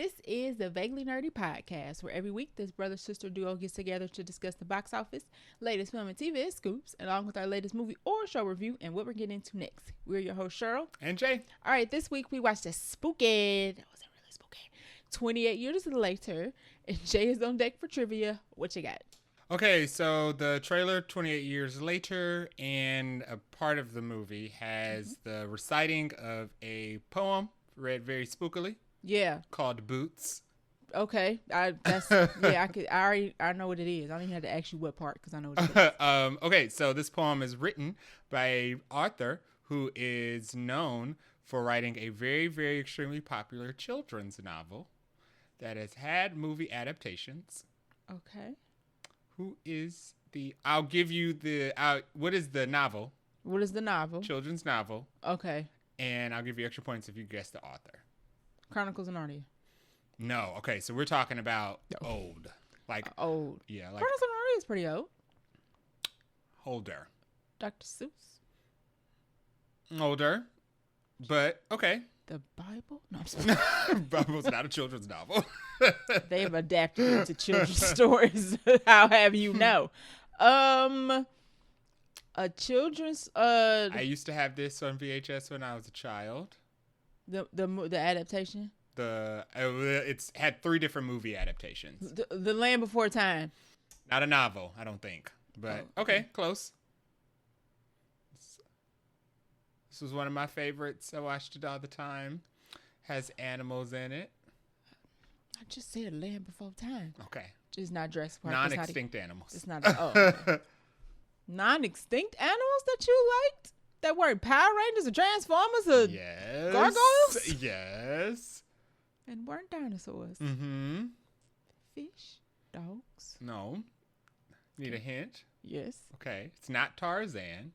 This is the Vaguely Nerdy Podcast, where every week this brother-sister duo gets together to discuss the box office, latest film and TV scoops, along with our latest movie or show review and what we're getting into next. We're your host, Cheryl. And Jay. All right, this week we watched a spooky, that wasn't really spooky, 28 Years Later, and Jay is on deck for trivia. What you got? Okay, so the trailer, 28 Years Later, and a part of the movie has the reciting of a poem read very spookily. Yeah. Called Boots. Okay. I know what it is. I don't even have to ask you what part because I know what it is. Okay, so this poem is written by an author who is known for writing a very, very extremely popular children's novel that has had movie adaptations. Okay. Who is I'll give you what is the novel? What is the novel? Children's novel. Okay. And I'll give you extra points if you guess the author. Chronicles of Narnia. No. Okay, so we're talking about old. Like old. Yeah. Like Chronicles of Narnia is pretty old. Older. Dr. Seuss. Older. But, okay. The Bible? No, I'm sorry. Bible's not a children's novel. They've adapted it to children's stories. How have you know? A children's I used to have this on VHS when I was a child. The adaptation? It's had 3 different movie adaptations. The Land Before Time. Not a novel, I don't think. But okay, close. This was one of my favorites. I watched it all the time. Has animals in it. I just said Land Before Time. Okay. Just not Jurassic Park. Non-extinct animals. It's not. Non-extinct animals that you liked? That weren't Power Rangers or Transformers or gargoyles? Yes. And weren't dinosaurs. Mm-hmm. Fish? Dogs? No. Need a hint? Yes. Okay. It's not Tarzan.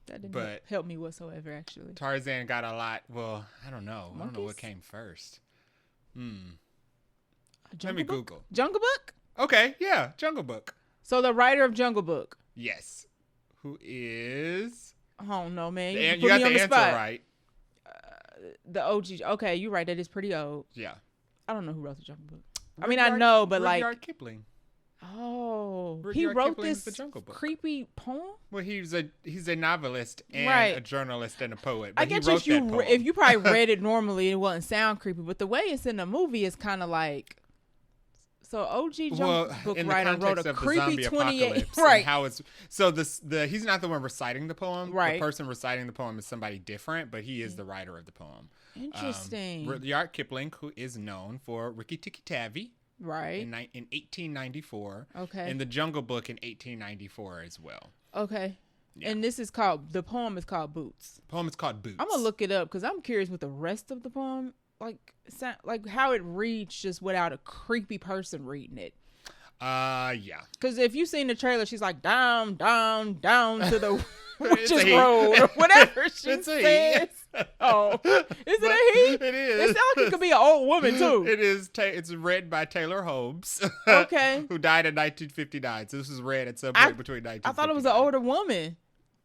That didn't help me whatsoever, actually. Tarzan got a lot. Well, I don't know. Monkeys? I don't know what came first. Let me Google. Jungle Book? Okay. Yeah. Jungle Book. So the writer of Jungle Book. Yes. Who is? Oh no, man! You got the answer right. The OG. Okay, you're right. That is pretty old. Yeah. I don't know who wrote the Jungle Book. I know, but Rudyard Kipling. Oh, Rudyard he wrote Kipling's this The Jungle Book. creepy poem. Well, he's a novelist and a journalist and a poet. But I guess if you probably read it normally, it wouldn't sound creepy. But the way it's in the movie is kind of like. So OG Jungle Book writer wrote a creepy 28. Right. How it's he's not the one reciting the poem. Right. The person reciting the poem is somebody different, but he is the writer of the poem. Interesting. Rudyard Kipling, who is known for Rikki Tikki Tavi. Right. In 1894. Okay. And the Jungle Book in 1894 as well. Okay. Yeah. And the poem is called Boots. The poem is called Boots. I'm gonna look it up because I'm curious what the rest of the poem like how it reads just without a creepy person reading it. Yeah. Because if you've seen the trailer, she's like down, down, down to the witch's road or whatever she says. Oh, is it a he? It is. It sounds like it could be an old woman too. It is. It's read by Taylor Holmes. Okay. Who died in 1959. So this was read at some point between 1959. I thought it was an older woman.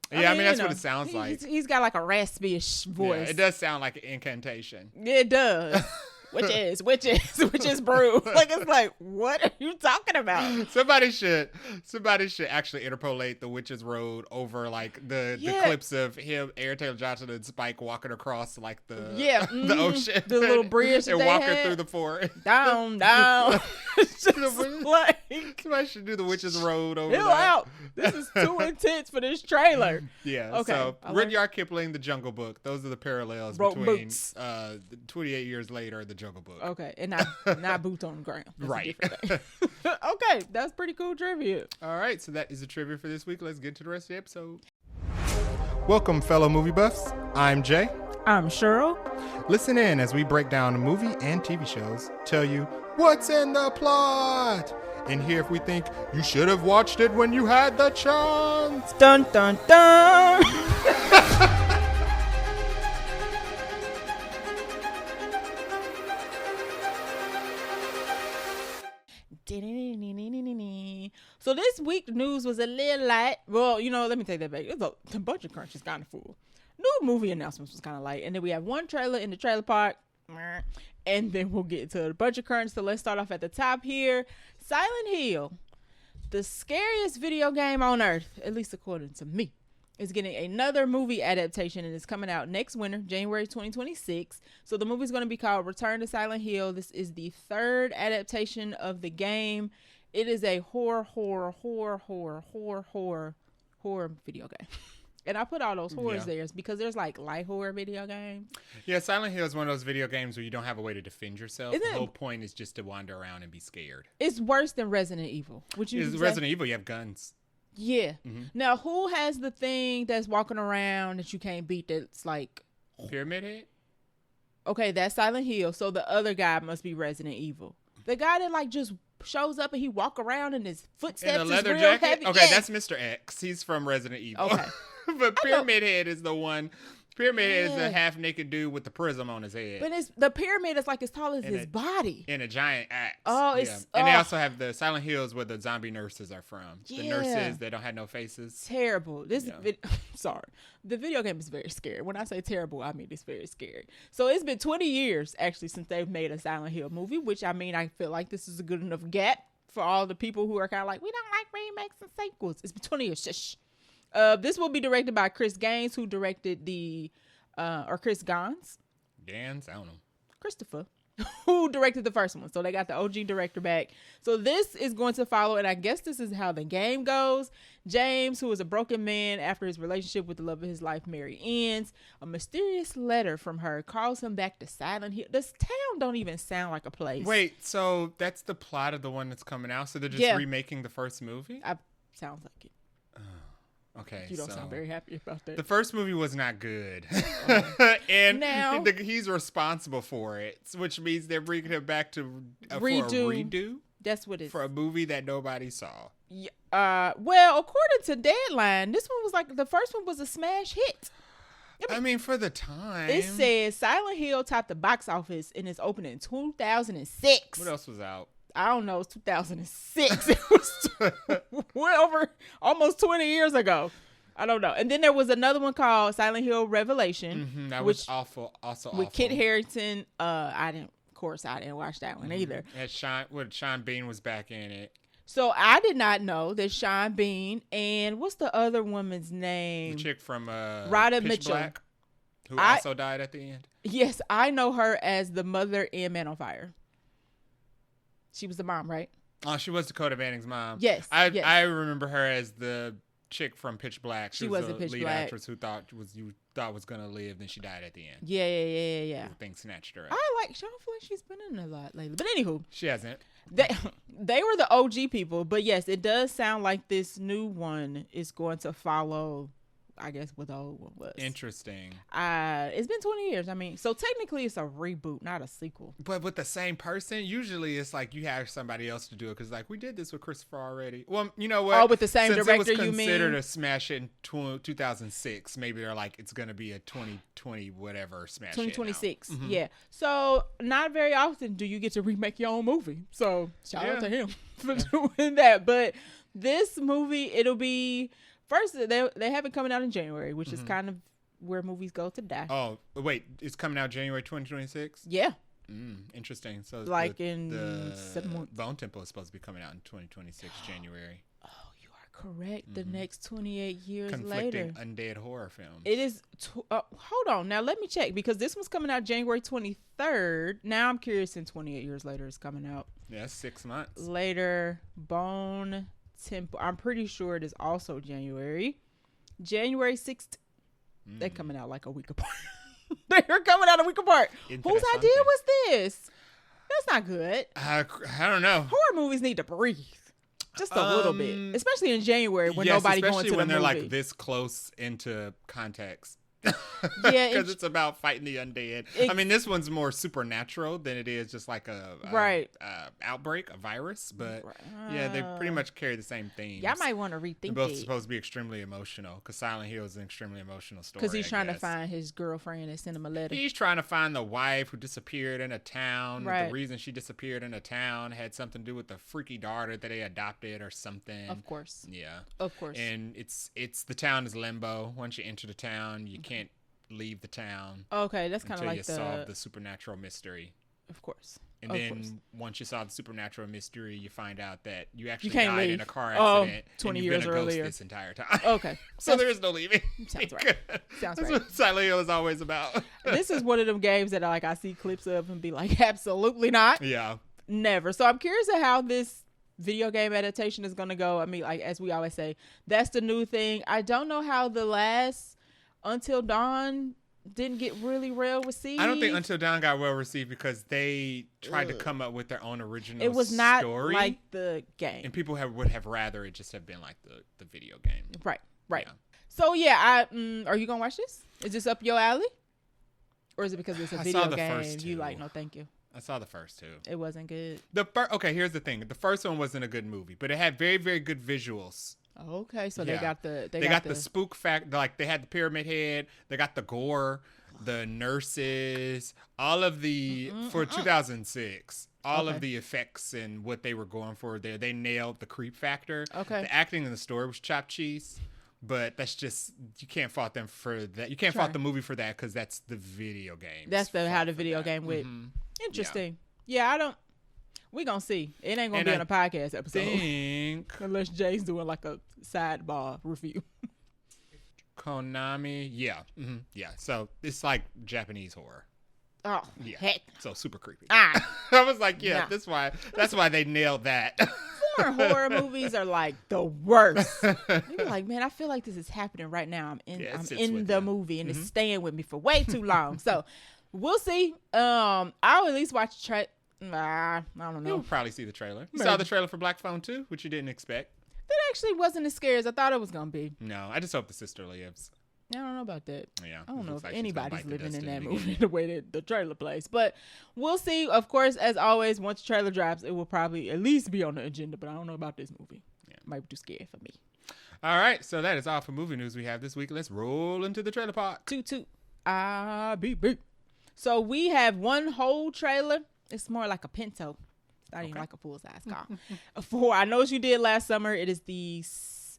Yeah, I mean that's what it sounds like. He's got like a raspy-ish voice. Yeah, it does sound like an incantation. It does. Which is brew. Like it's like, what are you talking about? Somebody should actually interpolate the Witch's Road over like the clips of him, Aaron Taylor Johnson, and Spike walking across like the ocean, the little bridge, and walking through the forest, down. It's just like somebody should do the Witch's Road over. Chill out. This is too intense for this trailer. Yeah. Okay. So Rudyard Kipling, The Jungle Book. Those are the parallels between 28 Years Later, The Jungle Book. Okay, and not boots on the ground. That's right. Okay, that's pretty cool trivia. All right, so that is the trivia for this week. Let's get to the rest of the episode. Welcome, fellow movie buffs. I'm Jay. I'm Cheryl. Listen in as we break down movie and TV shows, tell you what's in the plot, and hear if we think you should have watched it when you had the chance. Dun dun dun. So this week the news was a little light. Well, let me take that back. The Buncha Crunch is kind of full. New movie announcements was kind of light. And then we have one trailer in the trailer park. and then we'll get to the Buncha Crunch. So let's start off at the top here. Silent Hill, the scariest video game on earth, at least according to me, is getting another movie adaptation, and it's coming out next winter, January 2026. So the movie's going to be called Return to Silent Hill. This is the third adaptation of the game. It is a horror video game. And I put all those horrors there because there's like light horror video games. Yeah, Silent Hill is one of those video games where you don't have a way to defend yourself. The whole point is just to wander around and be scared. It's worse than Resident Evil. Resident Evil, you have guns. Yeah. Mm-hmm. Now, who has the thing that's walking around that you can't beat that's like... Pyramid Head? Okay, that's Silent Hill. So the other guy must be Resident Evil. The guy that like just shows up and he walk around and his footsteps is real jacket? Heavy. Okay, that's Mr. X. He's from Resident Evil. Okay. But Pyramid Head is the one... Pyramid Head is the half-naked dude with the prism on his head. But the pyramid is like as tall as his body. And a giant axe. Oh, it's... And they also have the Silent Hills where the zombie nurses are from. Yeah. The nurses that don't have no faces. Terrible. Sorry. The video game is very scary. When I say terrible, I mean it's very scary. So it's been 20 years, actually, since they've made a Silent Hill movie, which, I mean, I feel like this is a good enough gap for all the people who are kind of like, we don't like remakes and sequels. It's been 20 years. Shush. This will be directed by Chris Gaines, who directed or Chris Gans. Gans? I don't know. Christopher, who directed the first one. So they got the OG director back. So this is going to follow, and I guess this is how the game goes. James, who is a broken man after his relationship with the love of his life, Mary, ends. A mysterious letter from her calls him back to Silent Hill. This town don't even sound like a place. Wait, so that's the plot of the one that's coming out? So they're just remaking the first movie? Sounds like it. Okay, you don't sound very happy about that. The first movie was not good. And now, he's responsible for it, which means they're bringing him back to for a redo. That's what it is. For a movie that nobody saw. Yeah. Well, according to Deadline, this one was like, the first one was a smash hit. I mean, for the time. It says Silent Hill topped the box office in its opening in 2006. What else was out? I don't know. It's 2006. It was well over almost 20 years ago. I don't know. And then there was another one called Silent Hill Revelation. Mm-hmm, that was awful. Also with Kit Harington. I didn't watch that one either. And Sean Bean was back in it. So I did not know that Sean Bean and what's the other woman's name? The chick from Rhoda Pitch Mitchell, Black, who also died at the end. Yes, I know her as the mother in Man on Fire. She was the mom, right? Oh, she was Dakota Fanning's mom. Yes. I remember her as the chick from Pitch Black. She was the lead Pitch Black actress who you thought was gonna live, then she died at the end. Yeah. The thing snatched her up. I don't feel like she's been in a lot lately. But anywho, she hasn't. They were the OG people, but yes, it does sound like this new one is going to follow, I guess, what the old one was. Interesting. It's been 20 years. I mean, so technically it's a reboot, not a sequel. But with the same person, usually it's like you have somebody else to do it because, like, we did this with Christopher already. Well, you know what? Oh, with the same director, you mean? Since it was considered a smash hit in 2006, maybe they're like, it's going to be a 2020 whatever smash 2026, hit now. Yeah. So not very often do you get to remake your own movie. So shout out to him for doing that. But this movie, it'll be... First, they have it coming out in January, which is kind of where movies go to die. Oh, wait. It's coming out January 2026? Yeah. Interesting. So like in 7 months. Bone Temple is supposed to be coming out in 2026, January. Oh, you are correct. The next 28 years Conflicting later. undead horror films. It is. Hold on. Now, let me check because this one's coming out January 23rd. Now, I'm curious in 28 years later it's coming out. Yeah, 6 months. Later, Bone Temple. I'm pretty sure it is also January 6th. They're coming out like a week apart. They're coming out a week apart. Whose idea was this? That's not good. I don't know. Horror movies need to breathe just a little bit, especially in January when nobody going to the movie. Especially when they're like this close into context. Yeah, because it's about fighting the undead. I mean, this one's more supernatural than it is just like a outbreak, a virus. But yeah, they pretty much carry the same themes. Y'all might want to rethink it. They're both supposed to be extremely emotional because Silent Hill is an extremely emotional story. Because he's trying to find his girlfriend and send him a letter. He's trying to find the wife who disappeared in a town. Right. The reason she disappeared in a town had something to do with the freaky daughter that they adopted or something. Of course. Yeah. Of course. And it's the town is limbo. Once you enter the town, you can't leave the town. Okay, that's kind of like until you solve the supernatural mystery. Of course. And then once you saw the supernatural mystery, you find out that you actually can't died leave. in a car accident 20 and you've years been a ghost earlier. this entire time. Okay. So there is no leaving. Sounds right. Sounds That's right. what Silent Hill is always about. This is one of them games that I see clips of and be like, absolutely not. Yeah. Never. So I'm curious of how this video game adaptation is going to go. I mean, like, as we always say, that's the new thing. I don't know how the last Until Dawn didn't get really well received. I don't think Until Dawn got well received because they tried to come up with their own original story. It was not like the game. And people would have rather it just have been like the video game. Right. Yeah. So, yeah, are you going to watch this? Is this up your alley? Or is it because it's a video game? First two. You like, no, thank you. I saw the first two. It wasn't good. Okay, here's the thing. The first one wasn't a good movie, but it had very, very good visuals. Okay, so Yeah. they got the spook fact. Like they had the pyramid head. They got the gore, the nurses, all of the for 2006. All of the effects and what they were going for there. They nailed the creep factor. Okay. The acting in the story was chopped cheese, but that's just you can't fault them for that. You can't fault the movie for that because that's the video game. That's how the video game went. Interesting. Yeah, I don't. We gonna see. It ain't gonna be on a podcast episode. Unless Jay's doing like a sidebar review. Konami, yeah. So it's like Japanese horror. Oh, yeah. Heck. So super creepy. I was like, that's why they nailed that. Foreign horror movies are like the worst. You're like, man, I feel like this is happening right now. I'm in the movie and it's staying with me for way too long. So we'll see. I'll at least watch I don't know. You'll probably see the trailer. You saw the trailer for Black Phone 2, which you didn't expect. That actually wasn't as scary as I thought it was gonna be. No, I just hope the sister lives. I don't know about that. Yeah, I don't know if like anybody's living in that movie the way that the trailer plays. But we'll see. Of course, as always, once the trailer drops, it will probably at least be on the agenda. But I don't know about this movie. Yeah. Might be too scary for me. All right, so that is all for movie news we have this week. Let's roll into the trailer park. Toot. Beep. So we have one whole trailer. It's more like a Pinto. It's not even like a full-size car. I know what you did last summer. It is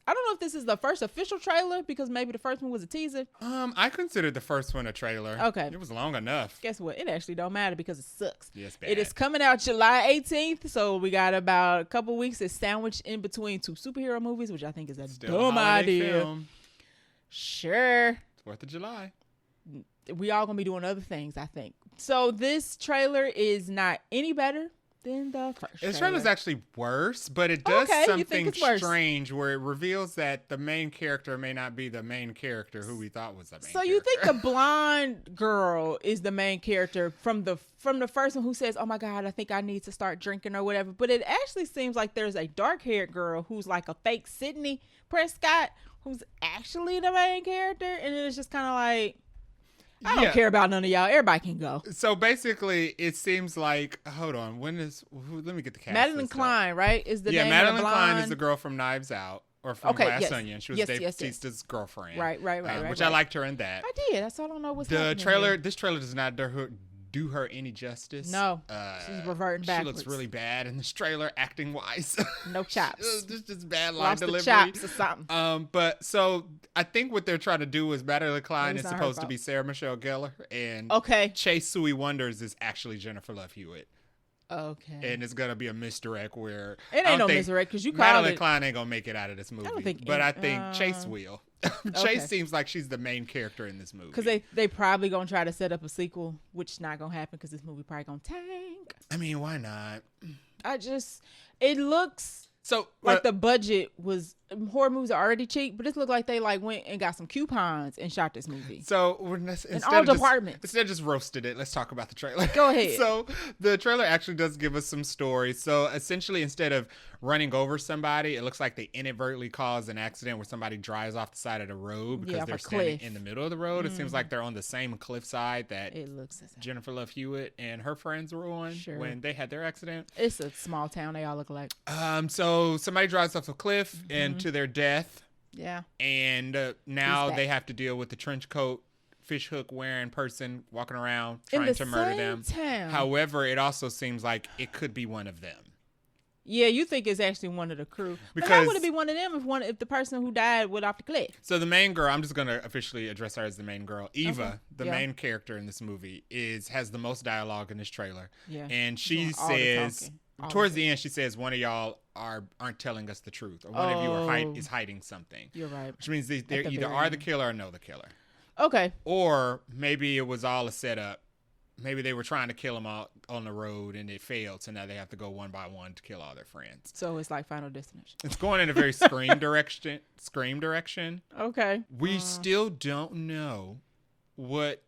I don't know if this is the first official trailer because maybe the first one was a teaser. I considered the first one a trailer. Okay. It was long enough. Guess what? It actually don't matter because it sucks. Yeah, it's bad. It is coming out July 18th, so we got about a couple weeks. It's sandwiched in between two superhero movies, which I think is a dumb idea. Film. Sure. 4th of July. We all gonna be doing other things, I think. So this trailer is not any better than the first trailer. The trailer is actually worse, but it does something strange where it reveals that the main character may not be the main character who we thought was the main character. So you think the blonde girl is the main character from the first one who says, oh my God, I think I need to start drinking or whatever. But it actually seems like there's a dark-haired girl who's like a fake Sydney Prescott who's actually the main character. And it's just kind of like, I don't care about none of y'all. Everybody can go. So basically, it seems like, hold on, let me get the cast. Madeline Klein, right? Is the name Madeline of the Klein is the girl from Knives Out or from Glass Onion. She was Dave Bautista's girlfriend. Right. Which I liked her in that. I did. That's all I don't know what's happening. This trailer does not do her any justice. No, she's reverting backwards. She looks really bad in this trailer, acting wise. No chops. just bad line delivery. Chops or something. But so I think what they're trying to do is Madeline Klein is supposed to be Sarah Michelle Gellar, and Chase Sui Wonders is actually Jennifer Love Hewitt. Okay. And it's gonna be a misdirect where it ain't no misdirect because you called Madeline Klein ain't gonna make it out of this movie. I think Chase will. Chase seems like she's the main character in this movie. Because they probably gonna try to set up a sequel, which is not gonna happen because this movie probably gonna tank. I mean, why not? It looks so like the budget was horror movies are already cheap, but it looked like they went and got some coupons and shot this movie. So in all departments. Instead of just roasted it, let's talk about the trailer. Go ahead. So the trailer actually does give us some stories. So essentially, instead of running over somebody, it looks like they inadvertently cause an accident where somebody drives off the side of the road because they're standing in the middle of the road. It seems like they're on the same cliff side that Jennifer Love Hewitt and her friends were on when they had their accident. It's a small town. They all look alike. So somebody drives off a cliff and to their death. Yeah. And now they have to deal with the trench coat, fish hook wearing person walking around trying to murder them. Town. However, it also seems like it could be one of them. Yeah, you think it's actually one of the crew. But Because how would it be one of them if the person who died went off the cliff? So the main girl, I'm just gonna officially address her as the main girl. Eva, Okay. the Yeah. main character in this movie, has the most dialogue in this trailer. Yeah. And she Doing all the says talking. All towards of the end, she says one of y'all aren't telling us the truth, or one of you Oh. is hiding something. You're right. Which means they the either very are the end. killer or know the killer, Okay. or maybe it was all a setup. Maybe they were trying to kill them all on the road and it failed, so now they have to go one by one to kill all their friends. So it's like Final Destination. It's going in a very Scream direction. Okay. We still don't know what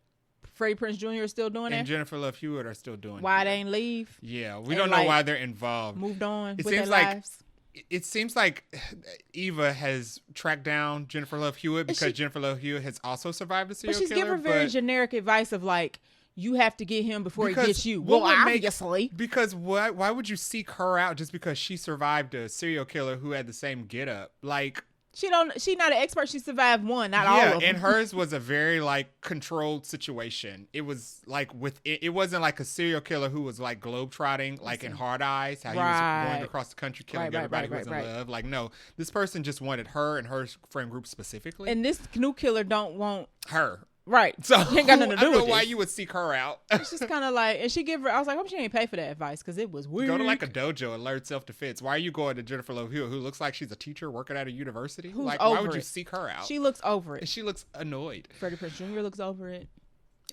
Freddie Prinze Jr. is still doing and it. Jennifer Love Hewitt are still doing. Why here. they ain't leave? Yeah, we and, don't know like, why they're involved. Moved on It with their seems like lives. It seems like Eva has tracked down Jennifer Love Hewitt because Jennifer Love Hewitt has also survived a serial But she's killer. giving very generic advice of like, you have to get him before he Because gets you. what Well, would make- obviously. Because why would you seek her out just because she survived a serial killer who had the same getup? Like, She's not an expert. She survived one, not all yeah, of them. and hers was a very like controlled situation. It was like it wasn't like a serial killer who was like globetrotting, like in Hard Eyes, how he was going across the country killing everybody who was in love. Like, no, this person just wanted her and her friend group specifically. And this new killer don't want her. right. So She ain't got nothing to do I don't know with why this. you would seek her out. It's just kind of like, and she give her. I was like, I hope she ain't pay for that advice because it was weird. Go to like a dojo and learn self-defense. Why are you going to Jennifer Love Hewitt, who looks like she's a teacher working at a university? Who's like, why over would you it. seek her out? She looks over And it. she looks annoyed. Freddie Prinze Jr. looks over it.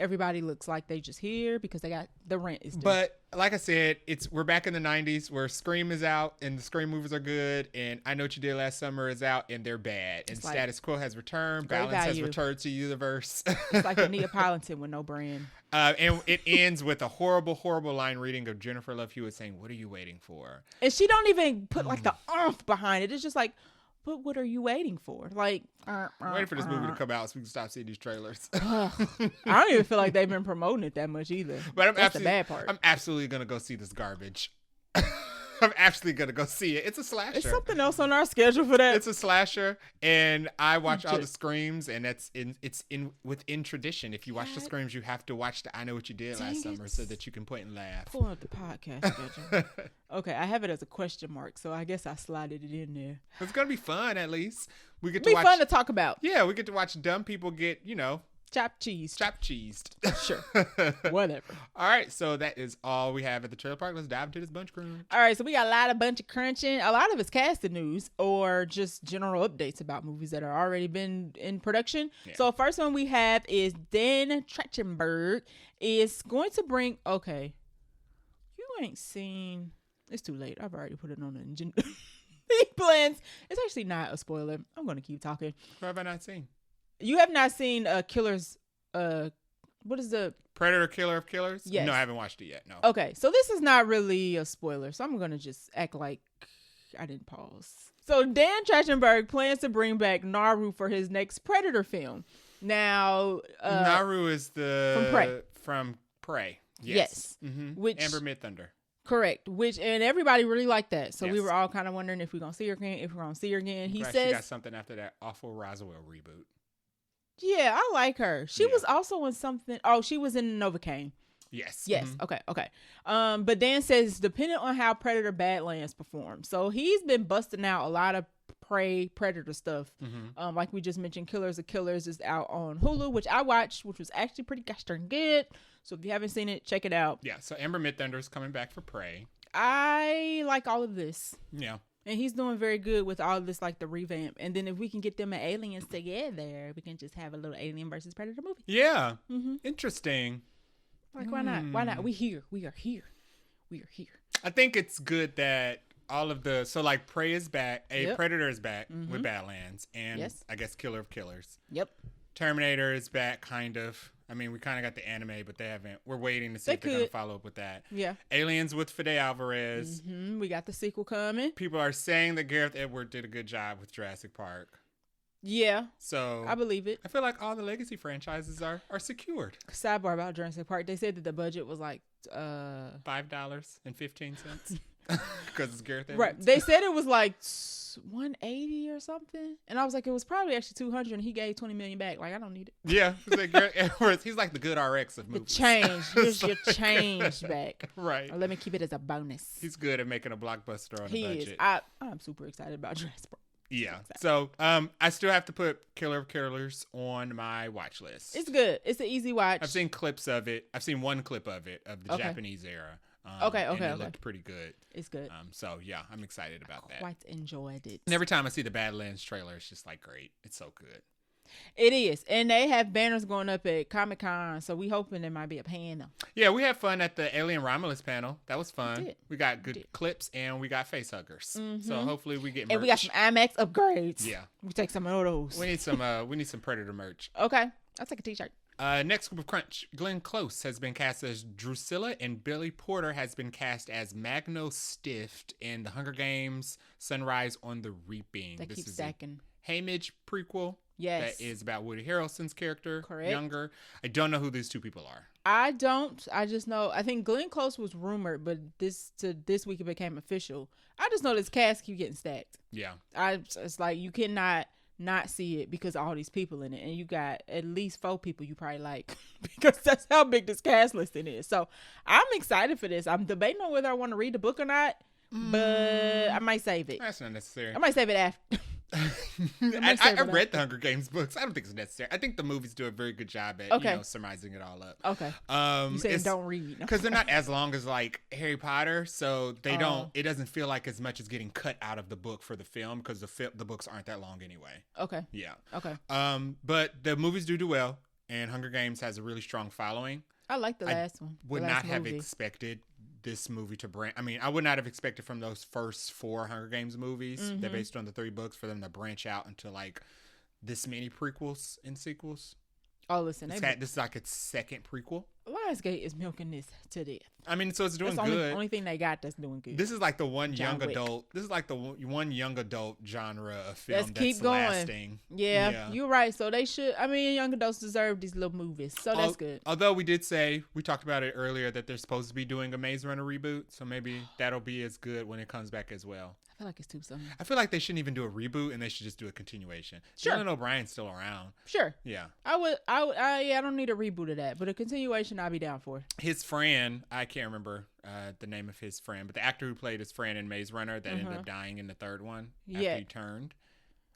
Everybody looks like they just here because they got the rent is due. But like I said, we're back in the 90s where Scream is out and the Scream movies are good, and I Know What You Did Last Summer is out and they're bad. And It's like status quo has returned. great Balance has value. returned to the universe. It's like a Neapolitan with no brand. And it ends with a horrible, horrible line reading of Jennifer Love Hewitt saying, "What are you waiting for?" And she don't even put like the oomph behind it. It's just like, but what are you waiting for? Like, I'm waiting for this movie to come out so we can stop seeing these trailers. I don't even feel like they've been promoting it that much either. But That's the bad part. I'm absolutely gonna go see this garbage. I'm actually gonna go see it. It's a slasher. It's something else on our schedule for that. It's a slasher, and I watch all the Screams, and it's within tradition. If you watch the Screams, you have to watch the I Know What You Did Last Summer so that you can point and laugh. Pull up the podcast schedule. Okay, I have it as a question mark, so I guess I slided it in there. It's gonna be fun. At least we get Be to watch. fun to talk about. Yeah, we get to watch dumb people get Chopped cheese. chopped cheesed. Sure. Whatever. All right, so that is all we have at the trailer park. Let's dive into this Buncha Crunch. All right, so we got a lot of Buncha Crunching. A lot of it's casting news or just general updates about movies that are already been in production. Yeah. So first one we have is Dan Trachtenberg is going to bring. Okay, you ain't seen. It's too late. I've already put it on the agenda. He plans. It's actually not a spoiler. I'm going to keep talking. What have I not seen? You have not seen Killers. What is the Predator Killer of Killers? Yes. No, I haven't watched it yet. No. Okay, so this is not really a spoiler, so I'm going to just act like I didn't pause. So Dan Trachtenberg plans to bring back Naru for his next Predator film. Now, Naru is from Prey. Yes. Mm-hmm. Which Amber Midthunder. correct, and everybody really liked that. So we Yes. were all kind of wondering if we're going to see her again, if we're going to see her again. He Glad says she got something after that awful Roswell reboot. yeah, I like her. She Yeah. was also in something. Oh, she was in Novocaine. Yes. Yes. Mhm. Okay. But Dan says depending on how Predator Badlands performs. So he's been busting out a lot of Predator stuff. Mhm. Like we just mentioned, Killers of Killers is out on Hulu, which I watched, which was actually pretty gosh darn good. So if you haven't seen it, check it out. Yeah. So Amber Midthunder is coming back for Prey. I like all of this. Yeah. And he's doing very good with all of this, like the revamp. And then if we can get them and Aliens together, we can just have a little Alien versus Predator movie. Yeah. Mm-hmm. Interesting. Like, why not? Why not? We here. We are here. We are here. I think it's good that all of like Prey is back, Yep. Predator is back with Badlands, and Yes. I guess Killer of Killers. Yep. Terminator is back, kind of. I mean, we kind of got the anime, but they haven't. We're waiting to see They if they're going to could. follow up with that. Yeah. Aliens with Fede Alvarez. We got the sequel coming. People are saying that Gareth Edwards did a good job with Jurassic Park. Yeah, So I believe it. I feel like all the legacy franchises are secured. Sidebar about Jurassic Park. They said that the budget was like $5.15. Because it's Gareth Evans. Right. They said it was like 180 or something. And I was like, it was probably actually 200 and he gave 20 million back. Like, I don't need it. Yeah. Like Gareth Edwards, he's like the good RX of movies. The change. Here's your change back. Right. Or let me keep it as a bonus. He's good at making a blockbuster on a budget. I'm super excited about Jurassic Park. Yeah. So I still have to put Killer of Killers on my watch list. It's good. It's an easy watch. I've seen clips of it. I've seen one clip of it of the Japanese era. And it looked pretty good. It's good. So yeah, I'm excited about that. Quite enjoyed it. And every time I see the Badlands trailer, it's just like great. It's so good. It is. And they have banners going up at Comic-Con, so we hoping there might be a panel. Yeah, we had fun at the Alien Romulus panel. That was fun. We got good clips and we got face huggers. Mm-hmm. So hopefully we get merch. And we got some IMAX upgrades. Yeah. We take some of those. We need some Predator merch. Okay. I'll take a t-shirt. Next group of Crunch. Glenn Close has been cast as Drusilla and Billy Porter has been cast as Magno Stift in The Hunger Games Sunrise on the Reaping. They keep stacking. Hamage prequel. Yes. That is about Woody Harrelson's character. Correct. Younger. I don't know who these two people are. I don't. I just know. I think Glenn Close was rumored, but this week it became official. I just know this cast keep getting stacked. Yeah. It's like you cannot not see it because of all these people in it, and you got at least 4 people you probably like because that's how big this cast listing is. So I'm excited for this. I'm debating on whether I want to read the book or not, but I might save it. That's not necessary. I might save it after. I read the Hunger Games books. I don't think it's necessary. I think the movies do a very good job at surmising it all up. Okay. You saying don't read because they're not as long as like Harry Potter, so they don't. It doesn't feel like as much as getting cut out of the book for the film because the books aren't that long anyway. Okay. Yeah. Okay. But the movies do well, and Hunger Games has a really strong following. I like the last one. Would not have expected this movie to branch. I mean, I would not have expected from those first 4 Hunger Games movies, they're based on the 3 books, for them to branch out into like this many prequels and sequels. Oh, listen, this is like its second prequel. Lionsgate is milking this to death. I mean, so it's doing that's good. The only thing they got that's doing good. This is like the one young adult. This is like the one young adult genre of film that's keep going. Lasting. Yeah, you're right. So they should. I mean, young adults deserve these little movies. So that's good. Although we talked about it earlier that they're supposed to be doing a Maze Runner reboot. So maybe that'll be as good when it comes back as well. I feel like it's too soon. I feel like they shouldn't even do a reboot and they should just do a continuation. Sure. Dylan O'Brien's still around. Sure. Yeah. I don't need a reboot of that, but a continuation I'll be down for. His friend, I can't remember the name of his friend, but the actor who played his friend in Maze Runner that ended up dying in the 3rd one after he turned.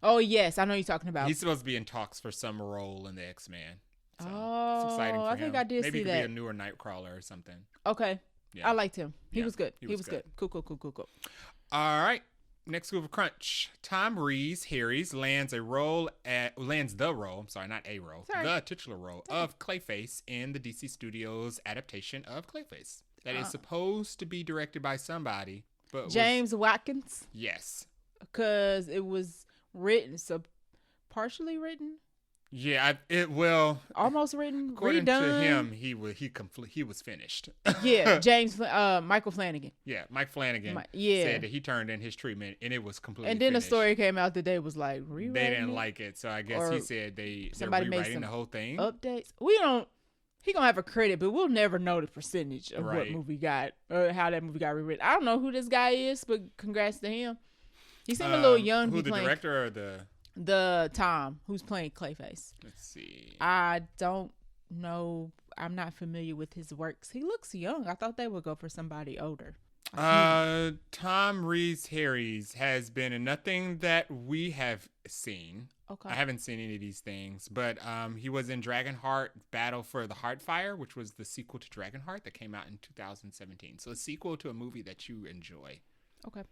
Oh, yes. I know you're talking about. He's supposed to be in talks for some role in the X-Men. So it's exciting for him. I think I did see that. Maybe he could be a newer Nightcrawler or something. Okay. Yeah. I liked him. He was good. He was good. Cool. All right. Next group of Crunch. Tom Harries lands the role, the titular role of Clayface in the DC Studios adaptation of Clayface. That is supposed to be directed by somebody, but James Watkins. Yes, because it was partially written. Yeah, almost written. According redone. to him, he was finished. Yeah, Michael Flanagan. Yeah, Mike Flanagan said that he turned in his treatment and it was completely and then finished. The story came out that they was like rewriting. They didn't like it, so I guess he said they're rewriting the whole thing. Updates. He gonna have a credit, but we'll never know the percentage of what movie got or how that movie got rewritten. I don't know who this guy is, but congrats to him. He seemed a little young. Who, the director or the Tom who's playing Clayface? Let's see. I don't know. I'm not familiar with his works. He looks young. I thought they would go for somebody older. Tom Harries has been in nothing that we have seen. Okay. I haven't seen any of these things, but he was in Dragonheart Battle for the Heartfire, which was the sequel to Dragonheart that came out in 2017. So a sequel to a movie that you enjoy. Okay.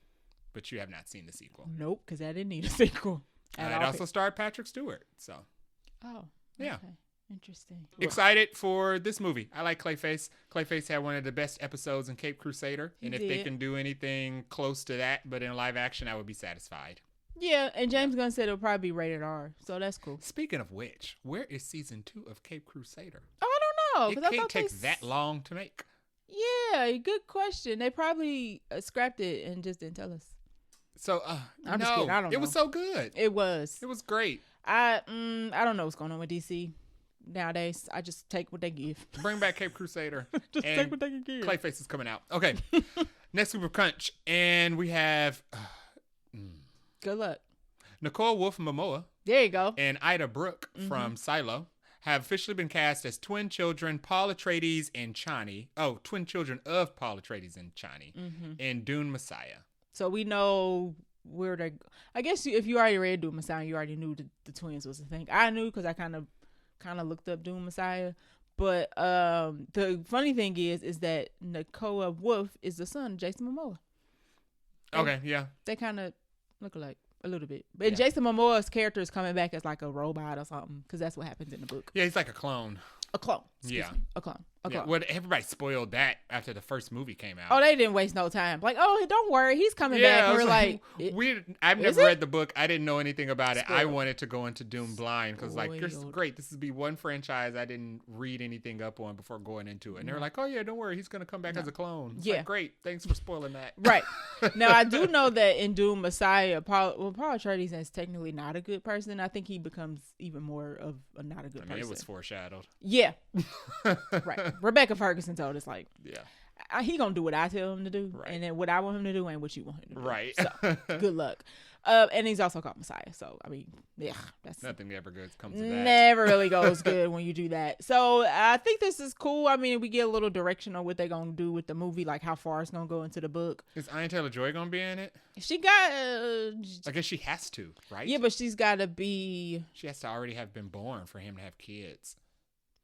But you have not seen the sequel. Nope, because I didn't need a sequel. It also starred Patrick Stewart. So. Oh. Yeah. Okay. Interesting. Excited for this movie. I like Clayface. Clayface had one of the best episodes in Cape Crusader. If they can do anything close to that, but in live action, I would be satisfied. Yeah, and James Gunn said it'll probably be rated R, so that's cool. Speaking of which, where is season 2 of Cape Crusader? Oh, I don't know. It can't take that long to make. Yeah, good question. They probably scrapped it and just didn't tell us. So, I'm just kidding. I don't know. It was so good. It was. It was great. I don't know what's going on with DC nowadays. I just take what they give. Bring back Cape Crusader. Take what they can give. Clayface is coming out. Okay. Next group of Crunch, and we have Good luck. Nicole Wolf Momoa There you go. and Ida Brooke from Silo have officially been cast as twin children Paul Atreides and Chani. Oh, twin children of Paul Atreides and Chani in Dune Messiah. So we know where they. I guess if you already read Doom Messiah, you already knew the twins was a thing. I knew because I kind of looked up Doom Messiah. But the funny thing is that Nicole Wolf is the son of Jason Momoa. Okay, yeah. They kind of look alike a little bit. But Jason Momoa's character is coming back as like a robot or something because that's what happens in the book. Yeah, he's like a clone. A clone. Excuse me. A clone. Yeah, well, everybody spoiled that after the first movie came out. Oh, they didn't waste no time. Like, oh, don't worry, he's coming back. We're like, I've never read the book. I didn't know anything about it. I wanted to go into Doom blind because, like, this is great. This would be one franchise I didn't read anything up on before going into it. And they were like, oh, yeah, don't worry, he's going to come back as a clone. It's like, great. Thanks for spoiling that. Right. Now, I do know that in Doom Messiah, Paul Atreides is technically not a good person. I think he becomes even more of a not a good person. It was foreshadowed. Yeah. Right. Rebecca Ferguson told us, like, he gonna do what I tell him to do, and then what I want him to do ain't what you want him to do. Right. So good luck. And he's also called Messiah. So I mean, that's nothing ever good comes of that. Never really goes good when you do that. So I think this is cool. I mean, we get a little direction on what they're gonna do with the movie, like how far it's gonna go into the book. Is Anya Taylor-Joy gonna be in it? She got. I guess she has to, right? Yeah, but she's got to be. She has to already have been born for him to have kids.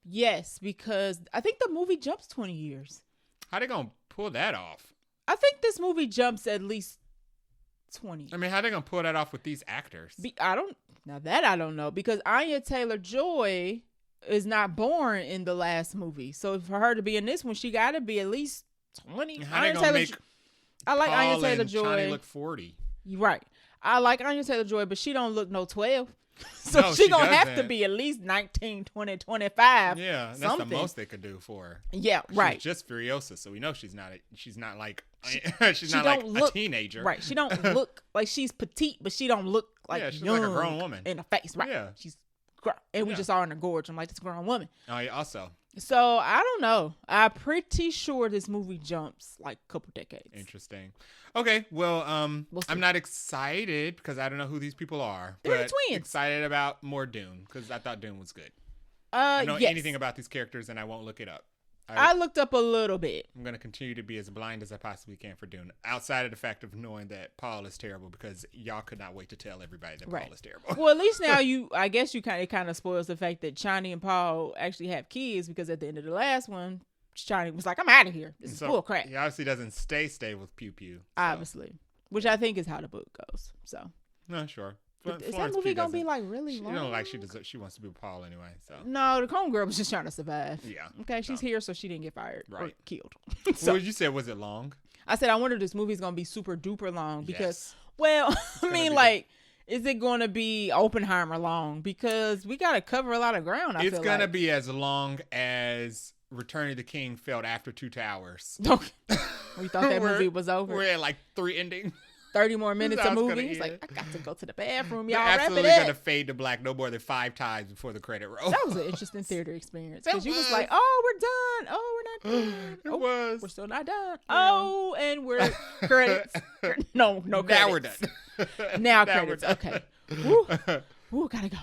Yes, because I think the movie jumps 20 years. How they gonna pull that off? I think this movie jumps at least 20. I mean, how they gonna pull that off with these actors? I don't know, because Anya Taylor-Joy is not born in the last movie, so for her to be in this one, she got to be at least 20. How they gonna make I like Paul Anya Taylor-Joy. And look 40. Right. I like Anya Taylor-Joy, but she don't look no 12. So no, she gonna have to be at least 19, 20, 25. Yeah, that's the most they could do for her. Yeah, right. She's just Furiosa, so we know she's not like she's not like a teenager. Right. She don't look like she's petite, but she don't look like she's young like a grown woman in the face. Right. Yeah. She's and we just saw her in the gorge. I'm like, this grown woman. Oh yeah, also. So I don't know. I'm pretty sure this movie jumps like a couple decades. Interesting. Okay, well, I'm not excited because I don't know who these people are. They're but the twins. Excited about more Dune because I thought Dune was good. I don't know anything about these characters and I won't look it up. I looked up a little bit. I'm going to continue to be as blind as I possibly can for Dune, outside of the fact of knowing that Paul is terrible because y'all could not wait to tell everybody that Paul is terrible. Well, at least now I guess it kind of spoils the fact that Chani and Paul actually have kids, because at the end of the last one, Chani was like, I'm out of here. This is bull crap. He obviously doesn't stay with Pew Pew. So. Obviously. Which I think is how the book goes. So. No, sure. Is that movie gonna be like really long? You know, like she wants to be with Paul anyway. So no, the home girl was just trying to survive. Yeah. Okay, she's here so she didn't get fired or killed. So what you said, was it long? I said I wonder if this movie's gonna be super duper long because, well, I mean, like, is it gonna be Oppenheimer long? Because we gotta cover a lot of ground. It's gonna be as long as Return of the King felt after Two Towers. Okay. We thought that movie was over. We're at like 3 endings. 30 more minutes of movie. He's like, I got to go to the bathroom. Y'all wrap it up. Absolutely gonna fade to black no more than 5 times before the credit roll. That was an interesting theater experience because you was like, oh, we're done. Oh, we're not done. It was. We're still not done. Yeah. Oh, and we're credits. No credits. Now we're done. Now credits. Okay. Woo, gotta go.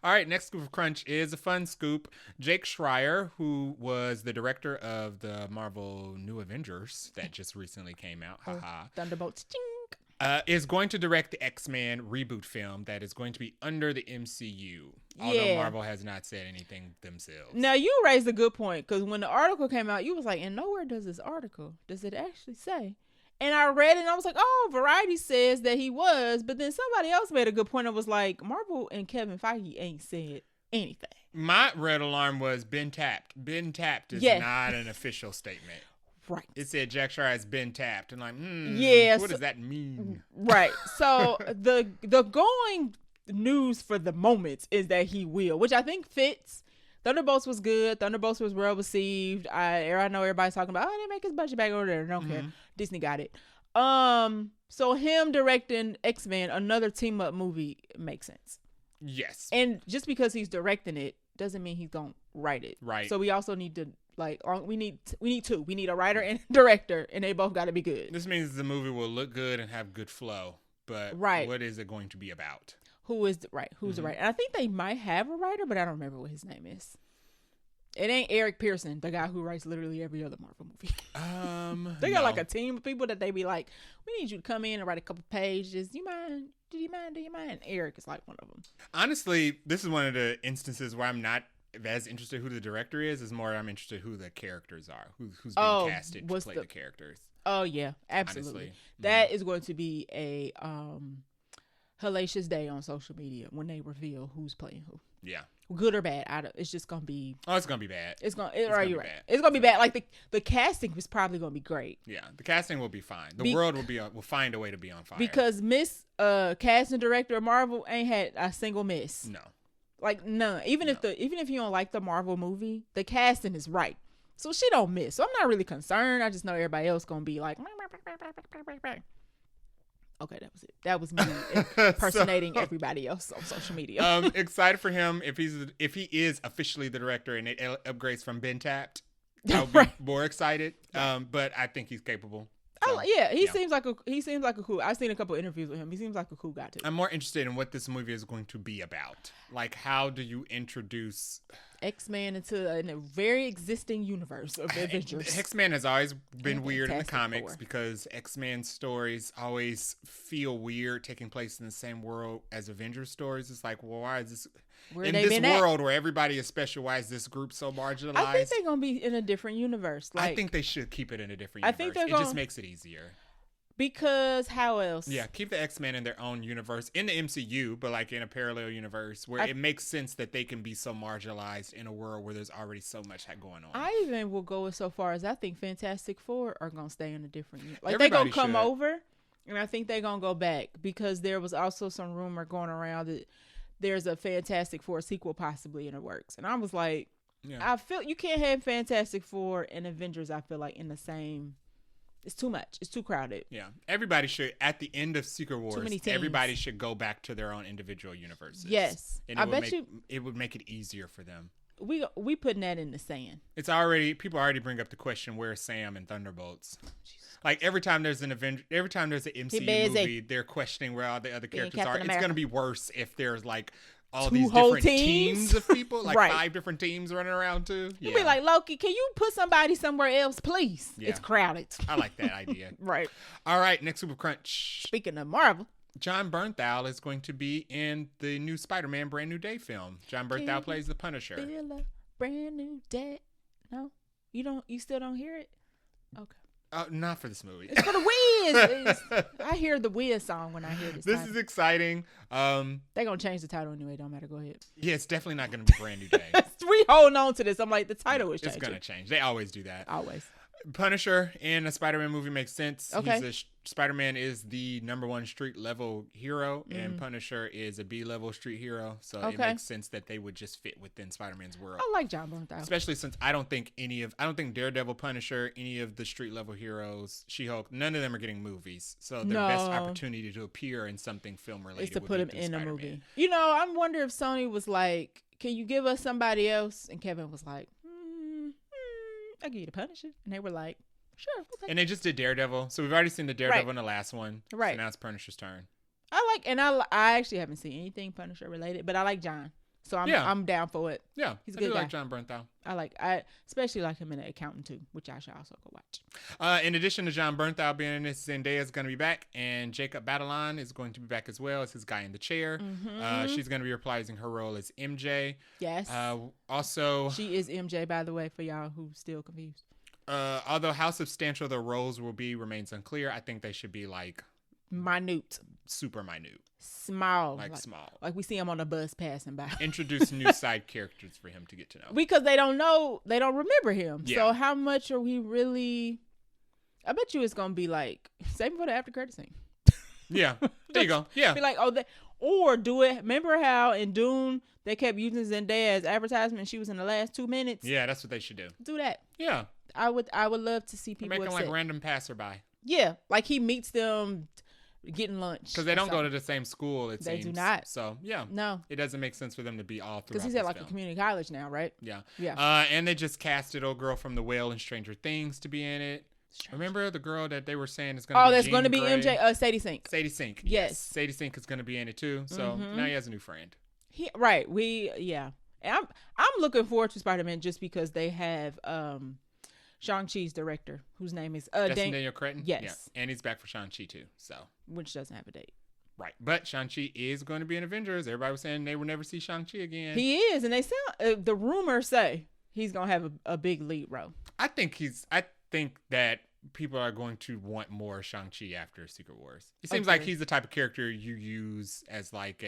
All right, next scoop of Crunch is a fun scoop. Jake Schreier, who was the director of the Marvel New Avengers that just recently came out, Thunderbolts, is going to direct the X-Men reboot film that is going to be under the MCU, although Marvel has not said anything themselves. Now, you raised a good point, because when the article came out, you was like, and nowhere does this article, does it actually say? And I read it and I was like, oh, Variety says that he was. But then somebody else made a good point. It was like, Marvel and Kevin Feige ain't said anything. My red alarm was been tapped. Been tapped is not an official statement. Right. It said Jack Schreier has been tapped. And I'm what does that mean? Right. So the going news for the moment is that he will, which I think fits. Thunderbolts was good. Thunderbolts was well received. I know everybody's talking about, they make his budget back over there. I don't care. Disney got it. So him directing X-Men, another team up movie, makes sense. Yes. And just because he's directing it doesn't mean he's gonna write it. Right. So we also need to Like we need two. We need a writer and a director, and they both got to be good. This means the movie will look good and have good flow, but what is it going to be about? Who's the writer? And I think they might have a writer, but I don't remember what his name is. It ain't Eric Pearson, the guy who writes literally every other Marvel movie. They got like a team of people that they be like, we need you to come in and write a couple pages. Do you mind? Do you mind? And Eric is like one of them. Honestly, this is one of the instances where I'm not as interested who the director is more I'm interested who the characters are, who's being casted to play the characters. Oh yeah, absolutely. That is going to be a hellacious day on social media when they reveal who's playing who. Yeah, good or bad. It's just gonna be. Oh, it's gonna be bad. You're right. It's gonna be bad. Like the casting is probably gonna be great. Yeah, the casting will be fine. The world will find a way to be on fire. Because Miss casting director of Marvel ain't had a single miss. No. Like none. Even if you don't like the Marvel movie, the casting is right. So she don't miss. So I'm not really concerned. I just know everybody else gonna be like. Okay, that was it. That was me impersonating everybody else on social media. Excited for him if he is officially the director and it upgrades from Ben Tapped. I'll be more excited. But I think he's capable. So, he seems like a cool. I've seen a couple interviews with him. He seems like a cool guy too. I'm more interested in what this movie is going to be about. Like, how do you introduce X-Men into a very existing universe of Avengers? X-Men has always been weird in the comics because X-Men stories always feel weird taking place in the same world as Avengers stories. It's like, well, why is this in this world where everybody is special? Why is this group so marginalized? I think they're gonna be in a different universe. I think they should keep it in a different universe. I think it just makes it easier. Because how else? Yeah, keep the X-Men in their own universe, in the MCU, but like in a parallel universe where it makes sense that they can be so marginalized in a world where there's already so much going on. I even will go so far as I think Fantastic Four are going to stay in a different universe. Like they're going to come over, and I think they're going to go back because there was also some rumor going around that there's a Fantastic Four sequel possibly in the works. And I was like, I feel you can't have Fantastic Four and Avengers, I feel like, in the same... It's too much. It's too crowded. Yeah. Everybody should, at the end of Secret Wars, everybody should go back to their own individual universes. Yes. And it would make it easier for them. We putting that in the sand. People already bring up the question, where's Sam and Thunderbolts? Like every time there's an MCU movie, they're questioning where all the other characters are. It's going to be worse if there's like all these different teams of people, like 5 different teams running around too. You'd be like, Loki, can you put somebody somewhere else, please? Yeah. It's crowded. I like that idea. Right. All right, next Super Crunch. Speaking of Marvel, John Bernthal is going to be in the new Spider-Man Brand New Day film. John Bernthal plays the Punisher. Feel a brand new day. No? You still don't hear it? Okay. Not for this movie. It's for the Wiz. I hear the Wiz song when I hear this. This is exciting. They're gonna change the title anyway. Don't matter. Go ahead. Yeah, it's definitely not gonna be Brand New Day. We holding on to this. I'm like, the title is changing. It's gonna change. They always do that. Always. Punisher in a Spider-Man movie makes sense. Okay. Spider-Man is the #1 street level hero, and Punisher is a B-level street hero. So it makes sense that they would just fit within Spider-Man's world. I like John Bernthal, especially since I don't think Daredevil, Punisher, any of the street level heroes, She-Hulk, none of them are getting movies. So their best opportunity to appear in something film related is to put him in a movie. You know, I'm wondering if Sony was like, "Can you give us somebody else?" And Kevin was like, I'll give you the Punisher. And they were like, sure. And they just did Daredevil. So we've already seen the Daredevil in the last one. Right. So now it's Punisher's turn. I actually haven't seen anything Punisher related, but I like John. So I'm down for it. Yeah. He's a good guy. Like John Bernthal. I especially like him in The Accountant too, which I should also go watch. In addition to John Bernthal being in this, Zendaya is going to be back, and Jacob Batalon is going to be back as well as his guy in the chair. She's going to be reprising her role as MJ. Yes. Also, she is MJ, by the way, for y'all who's still confused. Although how substantial the roles will be remains unclear. I think they should be like minute, super minute, small, like small, like we see him on a bus passing by. Introduce new side characters for him to get to know, because they don't remember him. Yeah. So how much are we really? I bet you it's gonna be like save for the after credit scene. Yeah, there you go. Yeah, be like, or do it. Remember how in Dune they kept using Zendaya as advertisement? She was in the last 2 minutes. Yeah, that's what they should do. Do that. Yeah, I would love to see people make them like random passerby. Yeah, like he meets them getting lunch. Because they don't go to the same school, it seems. They do not. So, yeah. No. It doesn't make sense for them to be all throughout Because he's at like a community college now, right? Yeah. Yeah. And they just casted old girl from The Whale and Stranger Things to be in it. Remember the girl that they were saying is going to be there's going to be Gray? MJ, Sadie Sink. Sadie Sink. Yes. Sadie Sink is going to be in it too. So now he has a new friend. And I'm looking forward to Spider-Man just because they have Shang-Chi's director, whose name is Daniel Cretton? Yes. Yeah. And he's back for Shang-Chi too. So. Which doesn't have a date. Right. But Shang-Chi is going to be in Avengers. Everybody was saying they will never see Shang-Chi again. He is, and they sound the rumors say he's going to have a big lead role. I think that people are going to want more Shang-Chi after Secret Wars. It seems like he's the type of character you use as like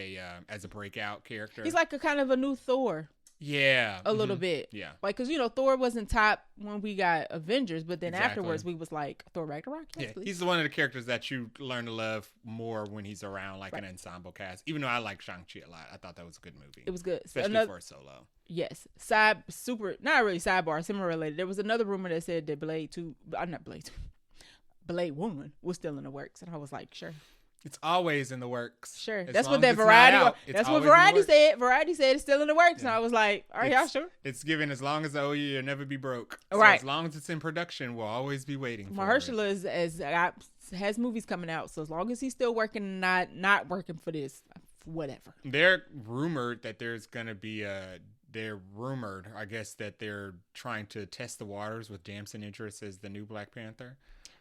as a breakout character. He's like a kind of a new Thor. Yeah. A little bit. Yeah. Like, because, Thor wasn't top when we got Avengers, but then afterwards we was like, Thor Ragnarok? Yes, please. He's one of the characters that you learn to love more when he's around, like an ensemble cast. Even though I like Shang-Chi a lot. I thought that was a good movie. It was good. Especially for a solo. Yes. Not really sidebar, similar related. There was another rumor that said that Blade 1 was still in the works. And I was like, sure. It's always in the works. Sure. That's what that Variety. That's what Variety said. Variety said it's still in the works, and I was like, "Are y'all sure?" It's given as long as I owe you, you'll never be broke. So right. As long as it's in production, we'll always be waiting. Mahershala has movies coming out, so as long as he's still working, not working for this, whatever. They're rumored that there's gonna be They're rumored, I guess, that they're trying to test the waters with Damson Idris as the new Black Panther.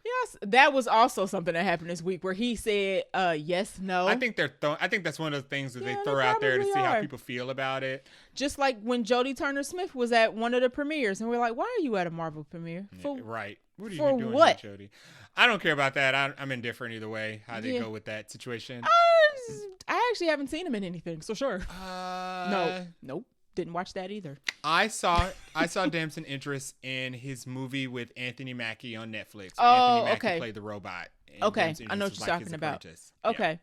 Yes, that was also something that happened this week where he said yes, no. I think I think that's one of the things that they throw out there to see how people feel about it. Just like when Jodie Turner-Smith was at one of the premieres, and we're like, "Why are you at a Marvel premiere?" Right. What are you doing, what? Jodie? I don't care about that. I'm indifferent either way. How they go with that situation. I actually haven't seen him in anything, so sure. Nope. Didn't watch that either. I saw Damson Idris in his movie with Anthony Mackie on Netflix. Oh, Anthony Mackie played the robot. Okay, I know what you're talking about. Okay.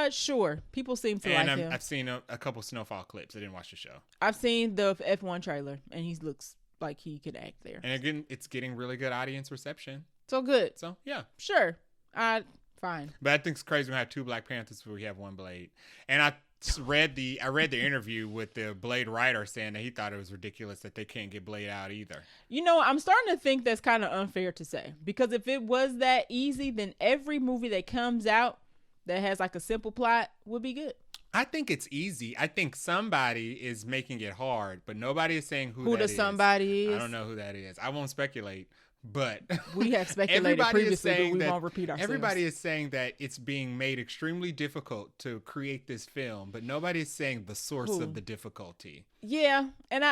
Sure. People seem to like him. I've seen a couple Snowfall clips. I didn't watch the show. I've seen the F1 trailer, and he looks like he could act there. And again, it's getting really good audience reception. So good. So, yeah. Sure. Fine. But I think it's crazy we have 2 Black Panthers before we have 1 Blade. And I read the interview with the Blade writer saying that he thought it was ridiculous that they can't get Blade out either. I'm starting to think that's kind of unfair to say, because if it was that easy, then every movie that comes out that has like a simple plot would be good. I think it's easy. I think somebody is making it hard, but nobody is saying who the somebody is. I don't know who that is. I won't speculate. But we have speculated previously, but we won't repeat ourselves. Everybody is saying that it's being made extremely difficult to create this film, but nobody is saying the source of the difficulty. Yeah, and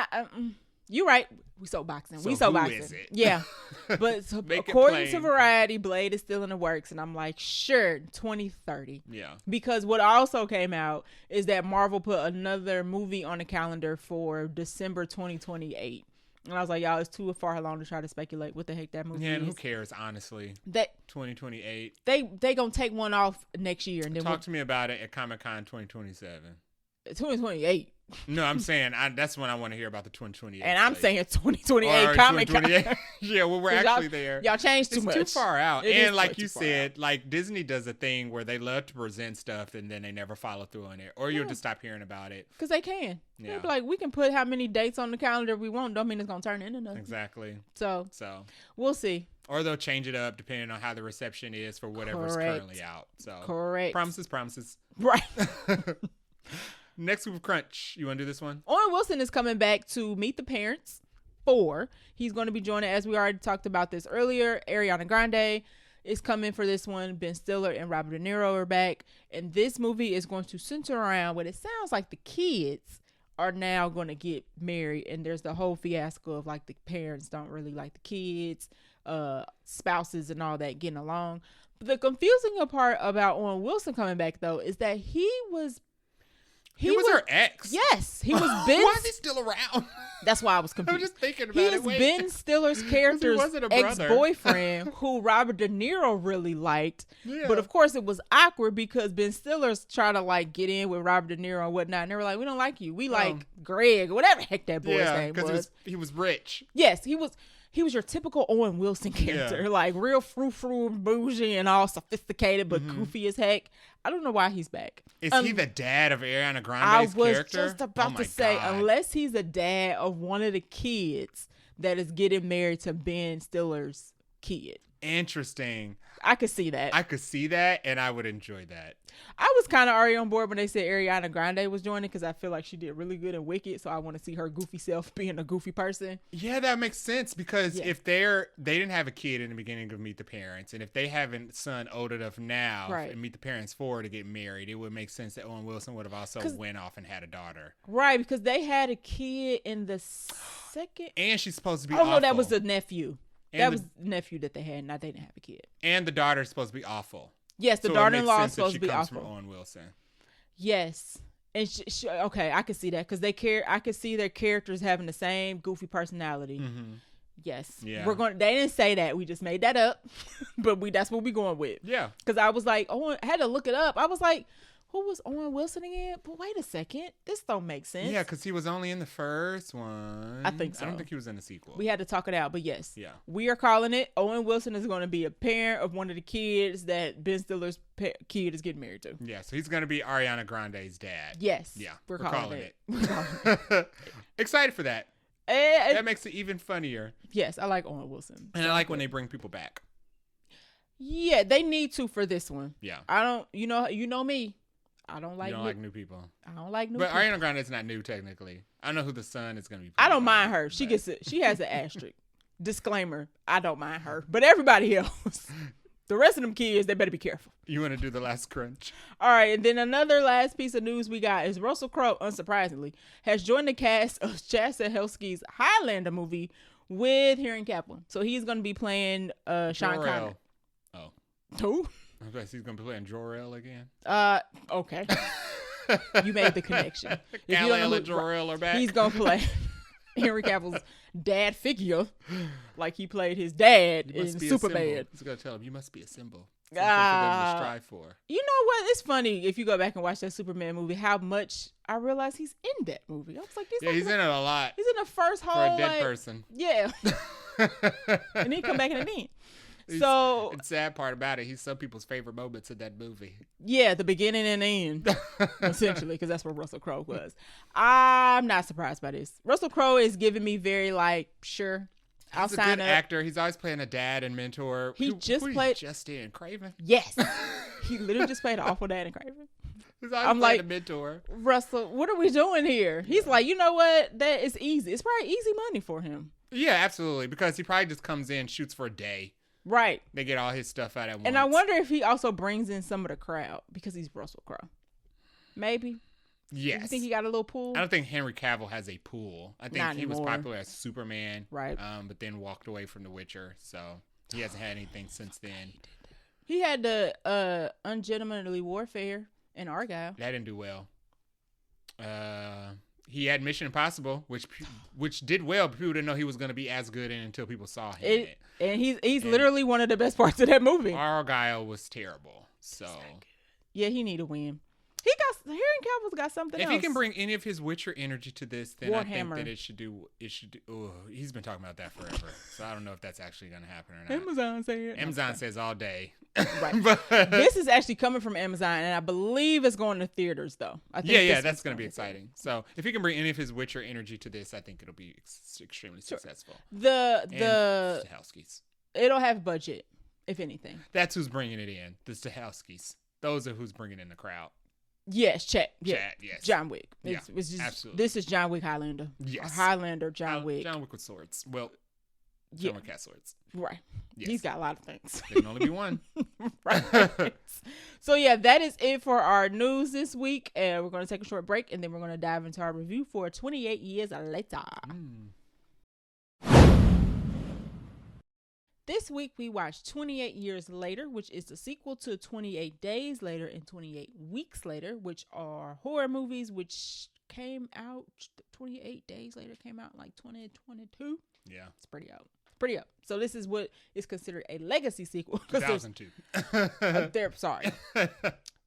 you're right. We soapboxing. So who is it? Yeah, but according to Variety, Blade is still in the works, and I'm like, sure, 2030. Yeah. Because what also came out is that Marvel put another movie on the calendar for December 2028. And I was like, y'all, it's too far along to try to speculate what the heck that movie is. Yeah, and who cares, honestly? 2028. They gonna take one off next year. And then Talk to me about it at Comic-Con 2027. 2028. No, I'm saying that's when I want to hear about the 2028. And I'm saying 2028 Comic-Con. Yeah, well, we're actually there. Y'all changed too much. It's too far out. And like you said, like Disney does a thing where they love to present stuff and then they never follow through on it. Or you'll just stop hearing about it. Because they can. Yeah. They'll be like, we can put how many dates on the calendar we want. Don't mean it's going to turn into nothing. Exactly. So we'll see. Or they'll change it up depending on how the reception is for whatever's currently out. So correct. Promises. Right. Next week of Crunch. You want to do this one? Owen Wilson is coming back to Meet the Parents 4. He's going to be joining, as we already talked about this earlier, Ariana Grande is coming for this one. Ben Stiller and Robert De Niro are back. And this movie is going to center around what it sounds like the kids are now going to get married. And there's the whole fiasco of like the parents don't really like the kids, spouses and all that getting along. But the confusing part about Owen Wilson coming back, though, is that he was her ex. Yes, he was Ben. Why is he still around? That's why I was confused. I'm just thinking about it. He is Ben Stiller's character's ex-boyfriend, who Robert De Niro really liked. Yeah. But of course, it was awkward because Ben Stiller's trying to like get in with Robert De Niro and whatnot. And they were like, "We don't like you. We like Greg, or whatever the heck that boy's name was." He was rich. Yes, he was. he was your typical Owen Wilson character, Yeah. like real frou-frou and bougie and all sophisticated but goofy as heck. I don't know why he's back. Is he the dad of Ariana I Grande's was character? just about Oh to my say, God. unless he's the dad of one of the kids that is getting married to Ben Stiller's kid. Interesting. I could see that. I could see that, and I would enjoy that. I was kind of already on board when they said Ariana Grande was joining because I feel like she did really good in Wicked, so I want to see her goofy self being a goofy person. Yeah, that makes sense because Yeah. if they didn't have a kid in the beginning of Meet the Parents, and if they have a son old enough now Right. and Meet the Parents 4 to get married, it would make sense that Owen Wilson would have also went off and had a daughter. Right, because they had a kid in the second. And she's supposed to be Oh, no, that awful. was the nephew. And That the- was the nephew that they had, not they didn't have a kid. And the daughter's supposed to be awful. Yes, the So it daughter-in-law makes is sense that supposed she to be comes awful. from Owen Wilson. Yes. And okay, I could see that because I could see their characters having the same goofy personality. Mm-hmm. Yes. Yeah. They didn't say that. We just made that up. But that's what we're going with. Yeah. Because I was like, I had to look it up. I was like, who was Owen Wilson again? But wait a second. This don't make sense. Yeah, because he was only in the first one. I think so. I don't think he was in the sequel. We had to talk it out, but yes. Yeah. We are calling it. Owen Wilson is going to be a parent of one of the kids that Ben Stiller's kid is getting married to. Yeah, so he's going to be Ariana Grande's dad. Yes. Yeah, We're calling it. We're calling it. Excited for that. That makes it even funnier. Yes, I like Owen Wilson. And I like when they bring people back. Yeah, they need to for this one. Yeah. I don't, you know me. I don't like You don't like new people. I don't like new But people. Ariana Grande's not new, technically. I don't know who the son is going to be. I played don't by, mind her. She but- gets it. She has an asterisk. Disclaimer, I don't mind her. But everybody else, the rest of them kids, they better be careful. You want to do the last crunch? All right, and then another last piece of news we got is Russell Crowe, unsurprisingly, has joined the cast of Chad Stahelski's Highlander movie with Henry Cavill. So he's going to be playing Sean Connery. Jor-El. Oh. Who? I guess he's going to be playing Jor-El again. Okay. You made the connection. If you don't know Cal who- and Jor-El are back. He's going to play Henry Cavill's dad figure like he played his dad You must in be a Superman. symbol. He's going to tell him, you must be a symbol. Something for them to strive for. You know what? It's funny if you go back and watch that Superman movie, how much I realized he's in that movie. I was like, Yeah, he's in it a lot. He's in the first For whole a dead like, person. Yeah. And he come back in the end. It's- So the sad part about it, he's some people's favorite moments in that movie. yeah, the beginning and the end, essentially, because that's where Russell Crowe was. I'm not surprised by this. Russell Crowe is giving me very like, sure, I'll He's a sign good up. actor. He's always playing a dad and mentor. He just played- just in Craven. Yes, he literally just played an awful dad in Craven. He's always I'm playing like- a mentor. Russell, what are we doing here? He's like, you know what? That is easy. It's probably easy money for him. Yeah, absolutely. Because he probably just comes in, shoots for a day. Right. They get all his stuff out at once. And I wonder if he also brings in some of the crowd because he's Russell Crowe. Maybe. Yes. You think he got a little pool? I don't think Henry Cavill has a pool. I think Not he was anymore. popular as Superman. Right. But then walked away from The Witcher. So he hasn't had anything since then. He had the Ungentlemanly Warfare in Argyle. That didn't do well. He had Mission Impossible, which did well, but people didn't know he was going to be as good in until people saw him in it. And he's literally one of the best parts of that movie. Argyle was terrible. So Yeah, he need a win. Henry Cavill's got something if else. he can bring any of his Witcher energy to this, then I think Warhammer. that it should do. Oh, he's been talking about that forever. So I don't know if that's actually going to happen or not. Amazon said. Amazon says all day. Right. But This is actually coming from Amazon, and I believe it's going to theaters though. I think yeah, this that's one's going to be exciting. So if he can bring any of his Witcher energy to this, I think it'll be extremely successful. The And Stahelski's. it'll have budget, if anything. That's who's bringing it in. The Stahelski's. Those are who's bringing in the crowd. Yes, Chat. Yeah. Chat, yes. John Wick. Yeah, It's just, absolutely. This is John Wick Highlander. Yes. Or Highlander John Wick. John Wick with swords. Well, Yeah. John Wick has swords. Right. Yes. He's got a lot of things. There can only be one. Right. So yeah, that is it for our news this week. And we're going to take a short break, and then we're going to dive into our review for 28 Years Later. This week we watched 28 Years Later, which is the sequel to 28 Days Later and 28 Weeks Later, which are horror movies which came out 28 Days Later came out in like 2022. Yeah. It's pretty up. Pretty up. So this is what is considered a legacy sequel. 2002. Sorry.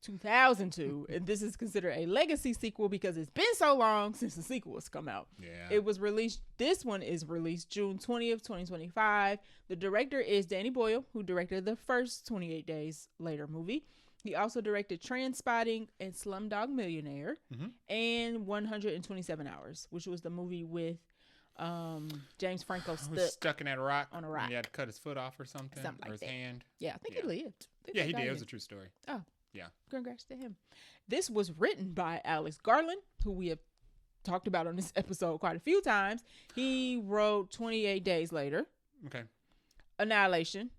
2002, and this is considered a legacy sequel because it's been so long since the sequel has come out. Yeah. It was released, this one is released June 20th, 2025. The director is Danny Boyle, who directed the first 28 Days Later movie. He also directed Trainspotting and Slumdog Millionaire and 127 Hours, which was the movie with James Franco stuck in that rock on a rock. He had to cut his foot off or something like or his that. hand. Yeah, I think he lived. Yeah, he did. It was a true story. Oh. Yeah. Congrats to him. This was written by Alex Garland, who we have talked about on this episode quite a few times. He wrote 28 Days Later. Okay. Annihilation,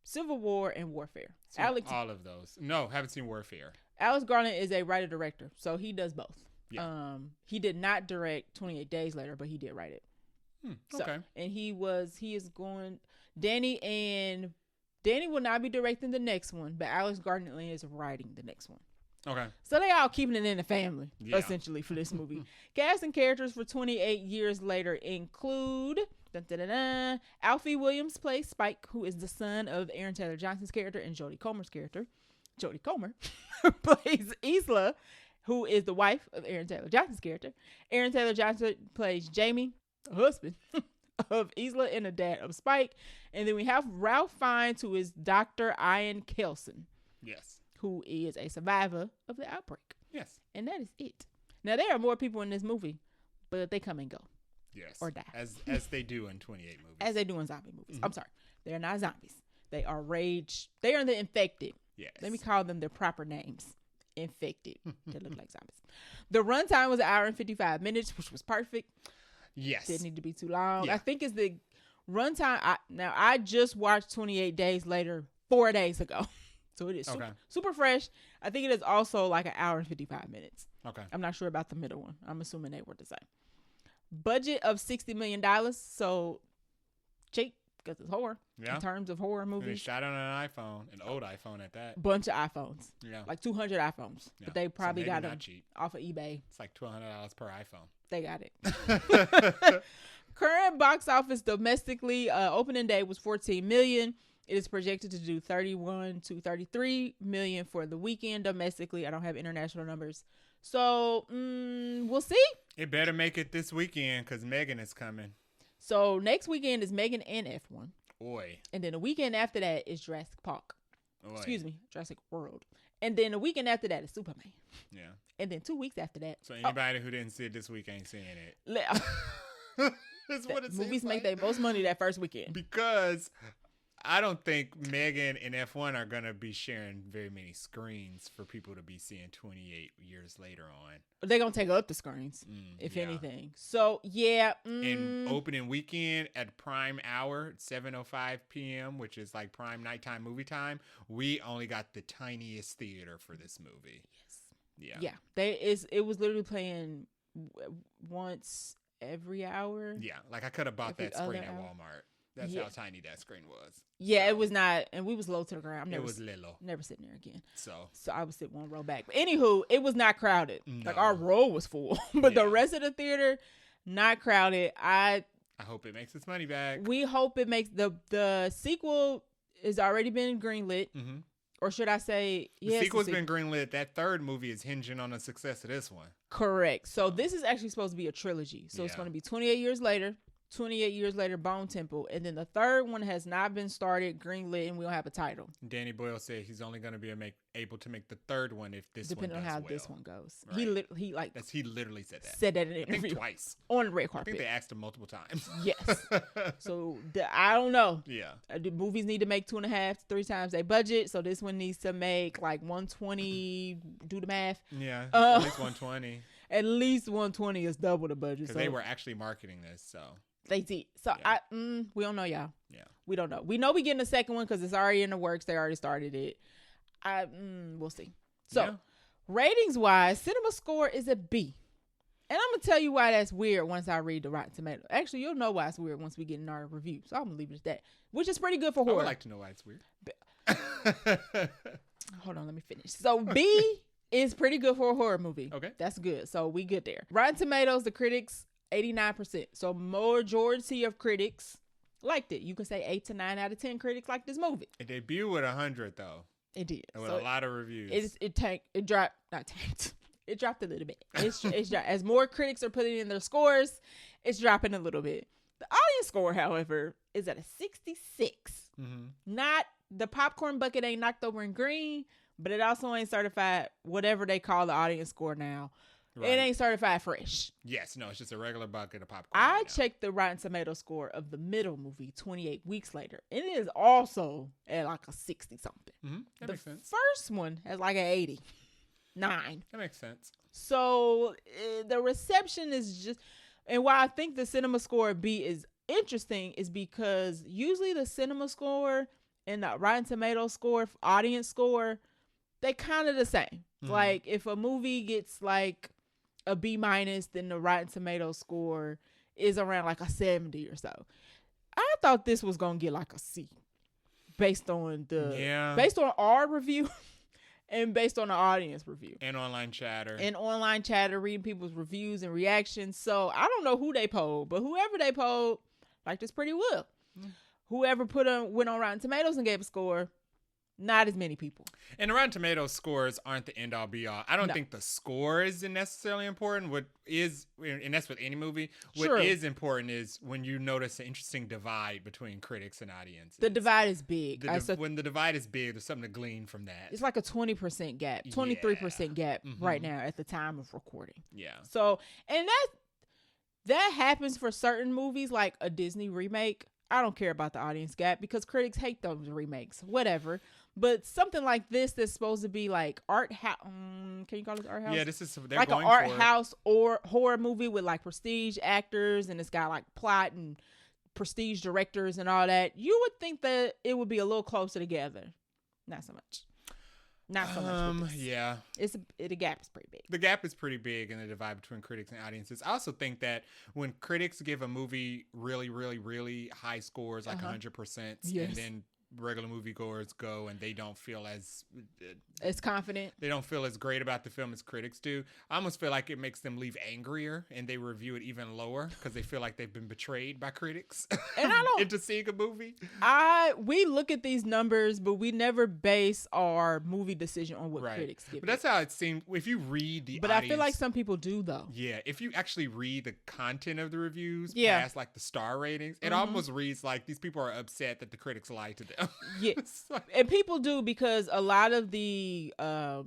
Civil War, and Warfare. All of those. No, haven't seen Warfare. Alex Garland is a writer-director, so he does both. Yeah. He did not direct 28 Days Later, but he did write it. Okay. And he is going, Danny will not be directing the next one, but Alex Garland is writing the next one. Okay. So they all keeping it in the family, essentially, for this movie. Cast and characters for 28 Years Later include Alfie Williams plays Spike, who is the son of Aaron Taylor Johnson's character, and Jodie Comer's character. Jodie Comer plays Isla, who is the wife of Aaron Taylor Johnson's character. Aaron Taylor Johnson plays Jamie, the husband of Isla and the dad of Spike. And then we have Ralph Fiennes, who is Dr. Ian Kelson. Yes. Who is a survivor of the outbreak. Yes. And that is it. Now, there are more people in this movie, but they come and go. Yes. Or die. As they do in 28 movies. As they do in zombie movies. I'm sorry. They're not zombies. They are They are the infected. Yes. Let me call them their proper names. Infected. They look like zombies. The runtime was 1 hour and 55 minutes, which was perfect. Yes. Didn't need to be too long. Yeah. I think it's the runtime. I just watched 28 Days Later 4 days ago. So it is super fresh. I think it is also like 1 hour and 55 minutes. Okay. I'm not sure about the middle one. I'm assuming they were the same. Budget of $60 million. So cheap because it's horror. Yeah. In terms of horror movies. And they shot on an iPhone, an old iPhone at that. Bunch of iPhones. Yeah. Like 200 iPhones. Yeah. But they probably got them cheap. off of eBay. It's like $1,200 per iPhone. They got it. Current box office domestically, opening day was $14 million. It is projected to do $31 to $33 million for the weekend domestically. I don't have international numbers. So, we'll see. It better make it this weekend because Megan is coming. So, next weekend is Megan and F1. Oy. And then the weekend after that is Jurassic Park. Oy. Excuse me, Jurassic World. And then the weekend after that is Superman. Yeah. And then 2 weeks after that. So anybody who didn't see it this week ain't seeing it. That's what it movies seems make like. their most money that first weekend. Because I don't think Megan and F1 are going to be sharing very many screens for people to be seeing 28 years later on. They're going to take up the screens, if anything. So, yeah. And opening weekend at prime hour, 7:05 p.m., which is like prime nighttime movie time, we only got the tiniest theater for this movie. Yes. Yeah. Yeah. It was literally playing once every hour. Yeah. Like I could have bought that screen at hour. Walmart. That's how tiny that screen was. Yeah, it was not, and we was low to the ground. It was little. Never sitting there again. So I would sit one row back. But anywho, it was not crowded. No. Like our row was full, but the rest of the theater not crowded. I hope it makes its money back. We hope it makes the sequel has already been greenlit, or should I say, the sequel's been greenlit. That third movie is hinging on the success of this one. Correct. So this is actually supposed to be a trilogy. So it's going to be 28 Years Later. 28 Years Later, Bone Temple. And then the third one has not been started, greenlit, and we don't have a title. Danny Boyle said he's only going to be able to make the third one if this depending one does on how well. this one goes. Right. He literally said that. Said that in an interview. I think twice. On the red I carpet. think they asked him multiple times. Yes. So I don't know. Yeah. The movies need to make 2.5 to 3 times their budget. So this one needs to make like 120. Do the math. Yeah. At least 120. At least 120 is double the budget. Because they were actually marketing this, so. They did. So we don't know, y'all. Yeah. We don't know. We know we getting a second one because it's already in the works. They already started it. We'll see. So ratings wise, Cinema Score is a B. And I'm going to tell you why that's weird once I read the Rotten Tomatoes. Actually, you'll know why it's weird once we get in our review. So I'm going to leave it at that, which is pretty good for horror. I would like to know why it's weird. Hold on, let me finish. So B is pretty good for a horror movie. Okay. That's good. So we good there. Rotten Tomatoes, the critics, 89%. So majority of critics liked it. You can say 8 to 9 out of 10 critics like this movie. It debuted with 100 though. It did. And with a lot of reviews. It dropped, not tanked. It dropped a little bit. It's as more critics are putting in their scores, it's dropping a little bit. The audience score, however, is at a 66. Mm-hmm. Not the popcorn bucket ain't knocked over in green, but it also ain't certified whatever they call the audience score now. Right. It ain't certified fresh. Yes, no, it's just a regular bucket of popcorn. I checked the Rotten Tomato score of the middle movie 28 weeks later. It is also at like a 60 something. Mm-hmm. That makes sense. The first one has like an 89. That makes sense. So the reception is just, and why I think the cinema score B is interesting is because usually the cinema score and the Rotten Tomato score, audience score, they kind of the same. Mm-hmm. Like if a movie gets like a B minus, then the Rotten Tomato score is around like a 70 or so. I thought this was gonna get like a C based on our review and based on the audience review and online chatter reading people's reviews and reactions. So I don't know who they polled, but whoever they polled liked this pretty well. Whoever went on Rotten Tomatoes and gave a score, not as many people. And the Rotten Tomatoes scores aren't the end all be all. I don't think the score is necessarily important. What is, and that's with any movie, what is important is when you notice an interesting divide between critics and audiences. The divide is big. When the divide is big, there's something to glean from that. It's like a 20% gap, 23% gap right now at the time of recording. Yeah. So, and that happens for certain movies like a Disney remake. I don't care about the audience gap because critics hate those remakes, whatever. But something like this that's supposed to be like art house, can you call this art house? Yeah, this is like an art house or horror movie with like prestige actors and it's got like plot and prestige directors and all that. You would think that it would be a little closer together. Not so much. Not so much. Yeah. The gap is pretty big. The gap is pretty big in the divide between critics and audiences. I also think that when critics give a movie really, really, really high scores, like 100%, and then regular moviegoers go and they don't feel as confident. They don't feel as great about the film as critics do. I almost feel like it makes them leave angrier and they review it even lower because they feel like they've been betrayed by critics and I don't into seeing a movie. We look at these numbers, but we never base our movie decision on what critics give. But that's how it seems. If you read the But audience, I feel like some people do though. Yeah, if you actually read the content of the reviews past like the star ratings, it almost reads like these people are upset that the critics lied to them. Yeah, and people do because a lot of the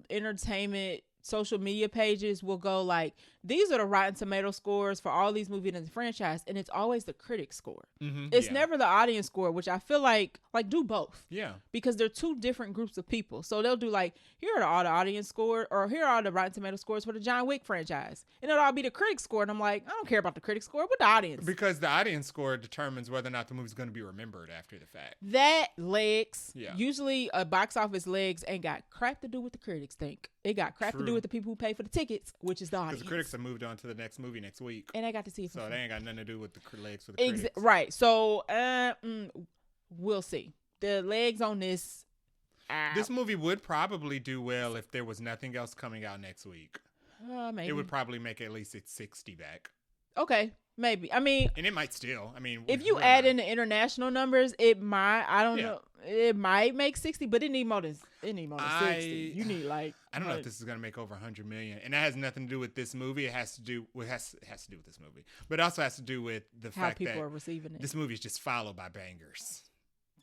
entertainment social media pages will go like, these are the Rotten Tomato scores for all these movies in the franchise, and it's always the critic score. It's never the audience score, which I feel like do both. Yeah. Because they're two different groups of people. So they'll do like, here are all the audience score, or here are all the Rotten Tomato scores for the John Wick franchise. And it'll all be the critic score. And I'm like, I don't care about the critic score, but the audience. Because the audience score determines whether or not the movie's going to be remembered after the fact. That legs. Yeah. Usually a box office legs ain't got crap to do with the critics think. It got crap to do with the people who pay for the tickets, which is the audience. Because the critics have moved on to the next movie next week. And I got to see it. So they ain't got nothing to do with the legs for the critics. Right. So we'll see. The legs on this. This movie would probably do well if there was nothing else coming out next week. Maybe. It would probably make at least its 60 back. Okay. Maybe. I mean, and it might still. I mean, if you add in the international numbers, it might. I don't know. It might make 60, but it need more than 60. You need like. I don't know if this is gonna make over 100 million, and that has nothing to do with this movie. It has to do with this movie, but it also has to do with the fact that how people are receiving it. This movie is just followed by bangers.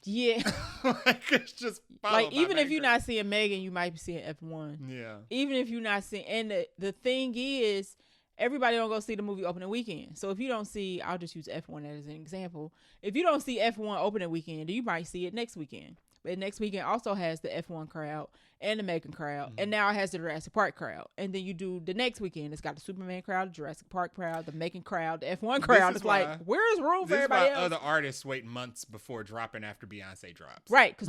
Yeah, like it's just like even if you're not seeing Megan, you might be seeing F1. Yeah. Even if you're not seeing, and the thing is, everybody don't go see the movie opening weekend. So if you don't see, I'll just use F1 as an example. If you don't see F1 opening weekend, you might see it next weekend. But next weekend also has the F1 crowd and the Megan crowd. And now it has the Jurassic Park crowd. And then you do the next weekend, it's got the Superman crowd, the Jurassic Park crowd, the Megan crowd, the F1 crowd. It's like, where's room for everybody else? Other artists wait months before dropping after Beyonce drops. Right, because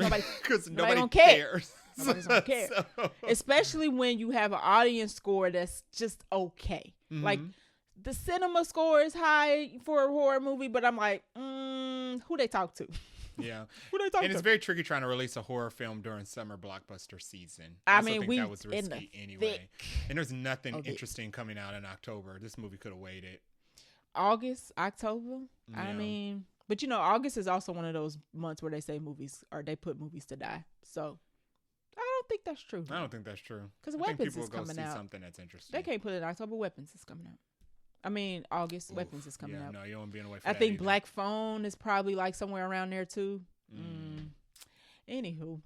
nobody cares. Nobody's gonna care. So. Especially when you have an audience score that's just okay. Like, the cinema score is high for a horror movie, but I'm like, who they talk to? Yeah. Who they talk to? And it's very tricky trying to release a horror film during summer blockbuster season. I mean, think that was risky anyway. And there's nothing interesting coming out in October. This movie could have waited. August, October? Yeah. I mean, but August is also one of those months where they say movies, or they put movies to die. So, I think that's true. I don't think that's true. Because I think Weapons people is will go coming see out. something that's interesting. They can't put it in October. Weapons is coming out. I mean, August. Weapons is coming out. No, you won't be away for I that think either. Black Phone is probably like somewhere around there too. Anywho,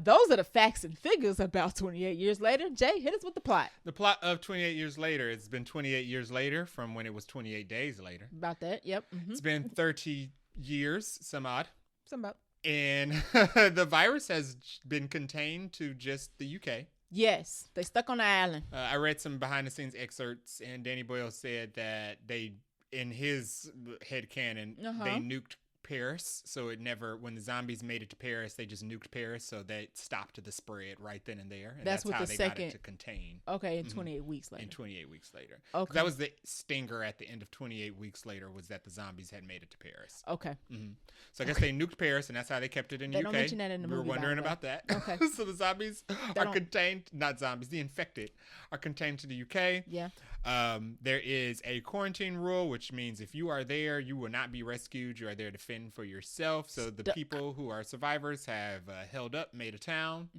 those are the facts and figures about 28 years later. Jay, hit us with the plot. The plot of 28 years later. It's been 28 years later from when it was 28 days later. About that, yep. It's been 30 years, some odd. Some about. And the virus has been contained to just the UK. Yes, they stuck on the island. I read some behind-the-scenes excerpts, and Danny Boyle said that they, in his headcanon, they nuked Paris, so it never, when the zombies made it to Paris, they just nuked Paris, so they stopped the spread right then and there. And that's what how the they second got it to contain. Okay, in 28 weeks later. In 28 weeks later. Okay. That was the stinger at the end of 28 weeks later, was that the zombies had made it to Paris. Okay. So I guess they nuked Paris, and that's how they kept it in the UK. Don't mention that in the movie. We were wondering about that. Okay. So the zombies are contained, not zombies, the infected are contained to the UK. Yeah. There is a quarantine rule, which means if you are there, you will not be rescued. You are there to fend for yourself. So the people who are survivors have held up, made a town,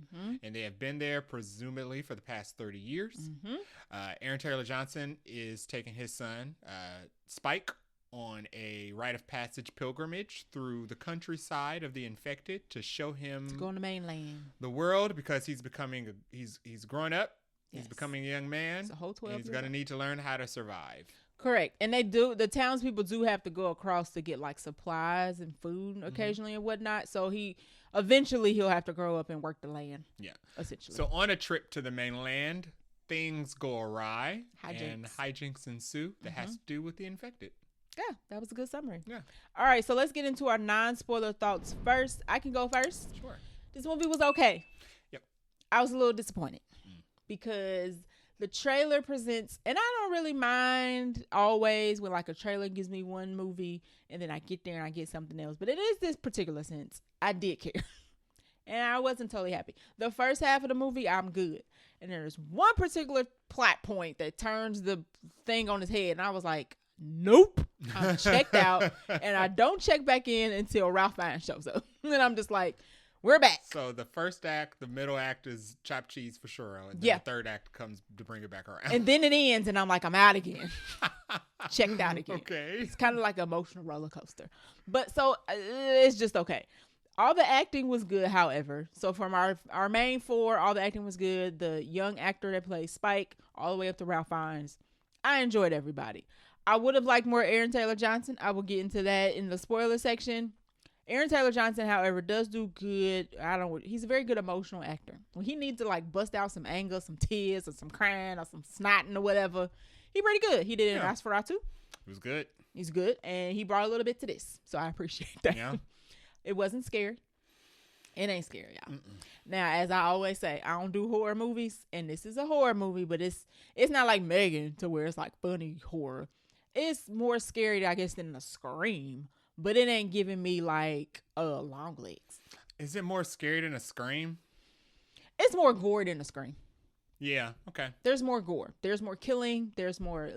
and they have been there presumably for the past 30 years. Aaron Taylor Johnson is taking his son, Spike, on a rite of passage pilgrimage through the countryside of the infected to show him to go on the mainland, the world, because he's becoming he's grown up. Yes. He's becoming a young man. It's a whole 12 and he's going to need to learn how to survive. Correct. And the townspeople do have to go across to get like supplies and food occasionally and whatnot. So he'll have to grow up and work the land. Yeah. Essentially. So on a trip to the mainland, things go awry and hijinks ensue that has to do with the infected. Yeah, that was a good summary. Yeah. All right, so let's get into our non-spoiler thoughts first. I can go first. Sure. This movie was okay. Yep. I was a little disappointed because the trailer presents, and I don't really mind always when like a trailer gives me one movie and then I get there and I get something else. But it is this particular sense. I did care. And I wasn't totally happy. The first half of the movie, I'm good. And there's one particular plot point that turns the thing on its head. And I was like, nope, I'm checked out. And I don't check back in until Ralph Fiennes shows up. And I'm just like, we're back. So the first act, the middle act is chopped cheese for sure. And then the third act comes to bring it back around. And then it ends and I'm like, I'm out again. Checked out again. Okay. It's kind of like an emotional roller coaster. But so it's just okay. All the acting was good, however. So from our main four, all the acting was good. The young actor that plays Spike, all the way up to Ralph Fiennes. I enjoyed everybody. I would have liked more Aaron Taylor Johnson. I will get into that in the spoiler section. Aaron Taylor Johnson, however, does do good. He's a very good emotional actor. When he needs to like bust out some anger, some tears, or some crying, or some snotting, or whatever, he pretty good. He did it in Nosferatu. It was good. He's good, and he brought a little bit to this, so I appreciate that. Yeah. It wasn't scary. It ain't scary, y'all. Now, as I always say, I don't do horror movies, and this is a horror movie, but it's not like Megan to where it's like funny horror. It's more scary, I guess, than a Scream, but it ain't giving me like long legs. Is it more scary than a Scream? It's more gore than a Scream. Yeah. Okay. There's more gore. There's more killing. There's more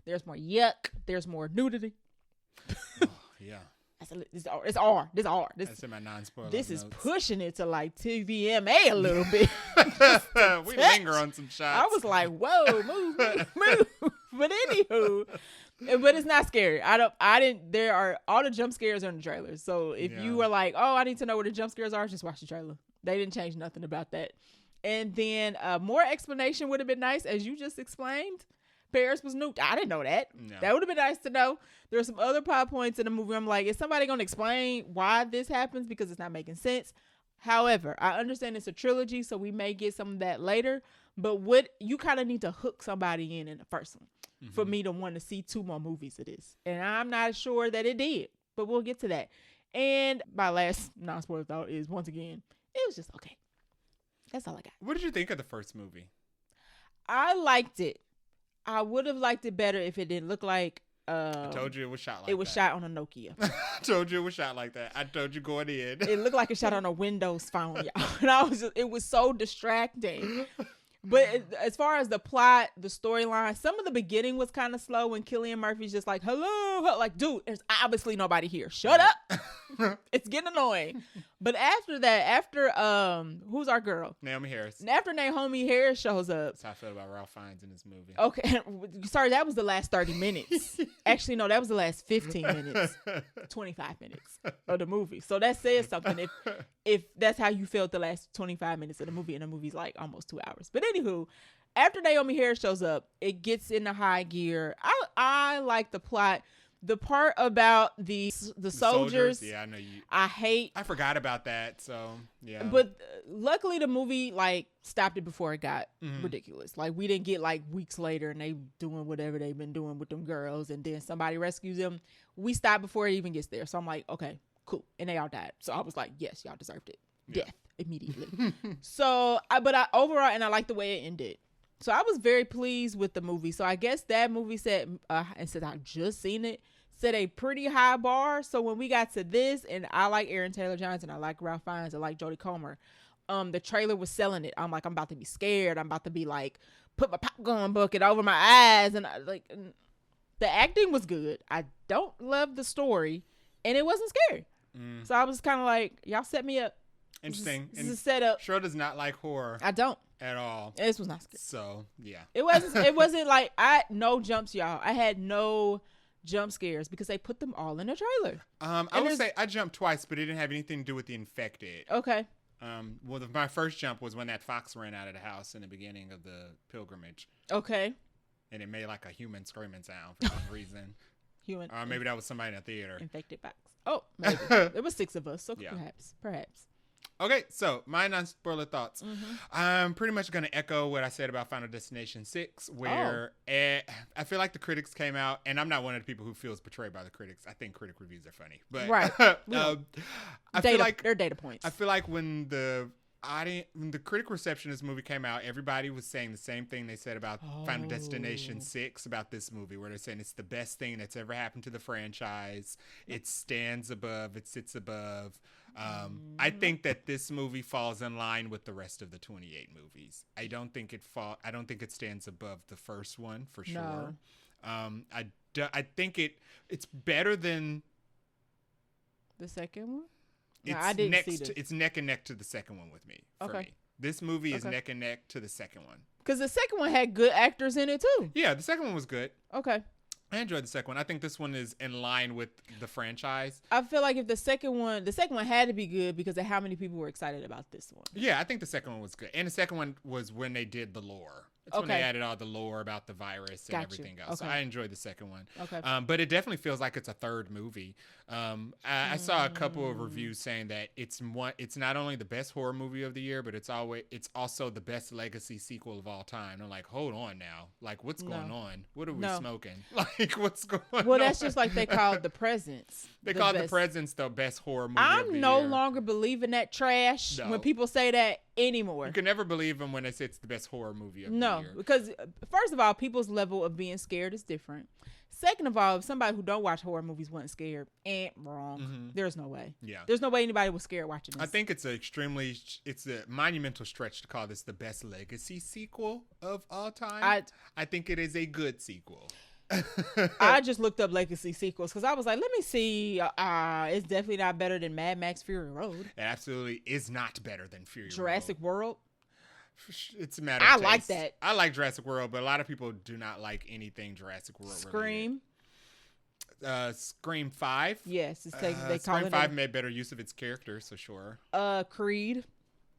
There's more yuck. There's more nudity. Yeah. It's R. That's in my non-spoiler This notes. is pushing it to like TVMA a little bit. We linger on some shots. I was like, whoa, move. But anywho, but it's not scary. There are all the jump scares are in the trailers. So if you are like, oh, I need to know where the jump scares are, just watch the trailer. They didn't change nothing about that. And then more explanation would have been nice, as you just explained. Paris was nuked. I didn't know that. No. That would have been nice to know. There are some other plot points in the movie. I'm like, is somebody going to explain why this happens? Because it's not making sense. However, I understand it's a trilogy, so we may get some of that later. But you kind of need to hook somebody in the first one for me to want to see 2 more movies of this. And I'm not sure that it did, but we'll get to that. And my last non-spoiler thought is, once again, it was just okay. That's all I got. What did you think of the first movie? I liked it. I would have liked it better if it didn't look like. I told you it was shot like that. It was shot on a Nokia. I told you it was shot like that. I told you going in. It looked like it shot on a Windows phone, y'all. And it was so distracting. But as far as the plot, the storyline, some of the beginning was kind of slow when Cillian Murphy's just like, hello. Like, dude, there's obviously nobody here. Shut up. It's getting annoying. But after that, who's our girl? Naomi Harris. After Naomi Harris shows up. That's how I feel about Ralph Fiennes in this movie. Okay. Sorry, that was the last 30 minutes. Actually, no, that was the last 15 minutes. 25 minutes of the movie. So that says something if that's how you felt the last 25 minutes of the movie, and the movie's like almost 2 hours. But anywho, after Naomi Harris shows up, it gets into high gear. I like the plot. The part about the soldiers, yeah, I know you. I hate. I forgot about that, so yeah. But luckily, the movie like stopped it before it got ridiculous. Like we didn't get like weeks later and they doing whatever they've been doing with them girls, and then somebody rescues them. We stopped before it even gets there. So I'm like, okay, cool, and they all died. So I was like, yes, y'all deserved it, death immediately. So overall, and I like the way it ended. So I was very pleased with the movie. So I guess that movie said, and since I just seen it, set a pretty high bar. So when we got to this, and I like Aaron Taylor Johnson, I like Ralph Fiennes, I like Jodie Comer. The trailer was selling it. I'm like, I'm about to be scared. I'm about to be like, put my popcorn bucket over my eyes, and the acting was good. I don't love the story, and it wasn't scary. So I was kind of like, y'all set me up. Interesting. This is a setup. Cheryl does not like horror. I don't. At all. This was not scary. So yeah. It wasn't like no jumps, y'all. I had no jump scares because they put them all in the trailer. I would say I jumped twice, but it didn't have anything to do with the infected. Okay. Well, my first jump was when that fox ran out of the house in the beginning of the pilgrimage. Okay. And it made like a human screaming sound for some reason. Human. Or maybe that was somebody in a theater. Infected fox. Oh, maybe. There was 6 of us, so yeah. Perhaps. Okay, so my non-spoiler thoughts. I'm pretty much going to echo what I said about Final Destination 6, where I feel like the critics came out, and I'm not one of the people who feels betrayed by the critics. I think critic reviews are funny. But right. I feel like they're data points. I feel like when the critic reception of this movie came out, everybody was saying the same thing they said about Final Destination 6 about this movie, where they're saying it's the best thing that's ever happened to the franchise. It stands above, it sits above. I think that this movie falls in line with the rest of the 28 movies. I don't think it stands above the first one for sure. No. I think it's better than the second one. It's neck and neck to the second one with me. For me. This movie is neck and neck to the second one. Because the second one had good actors in it too. Yeah, the second one was good. Okay. I enjoyed the second one. I think this one is in line with the franchise. I feel like if the second one had to be good because of how many people were excited about this one. Yeah, I think the second one was good. And the second one was when they did the lore. It's when they added all the lore about the virus and everything else. So I enjoyed the second one. Okay. But it definitely feels like it's a third movie. I saw a couple of reviews saying that it's not only the best horror movie of the year, but it's also the best legacy sequel of all time. I'm like, hold on now. Like, what's going on? What are we smoking? Like, what's going on? Well, that's just like they called The Presence. They called The Presence the best horror movie of the year. I'm no longer believing that trash when people say that anymore. You can never believe them when they say it's the best horror movie of the year. No, because first of all, people's level of being scared is different. Second of all, if somebody who don't watch horror movies wasn't scared, wrong. Mm-hmm. There's no way. Yeah. There's no way anybody was scared watching this. I think it's a monumental stretch to call this the best legacy sequel of all time. I think it is a good sequel. I just looked up legacy sequels because I was like, let me see. It's definitely not better than Mad Max Fury Road. It absolutely is not better than Fury Road. Jurassic World. It's a matter of taste. like that. I like Jurassic World, but a lot of people do not like anything Jurassic World Scream. Related. Scream 5. Yes, they call Scream it 5 made better use of its character, so sure. Creed.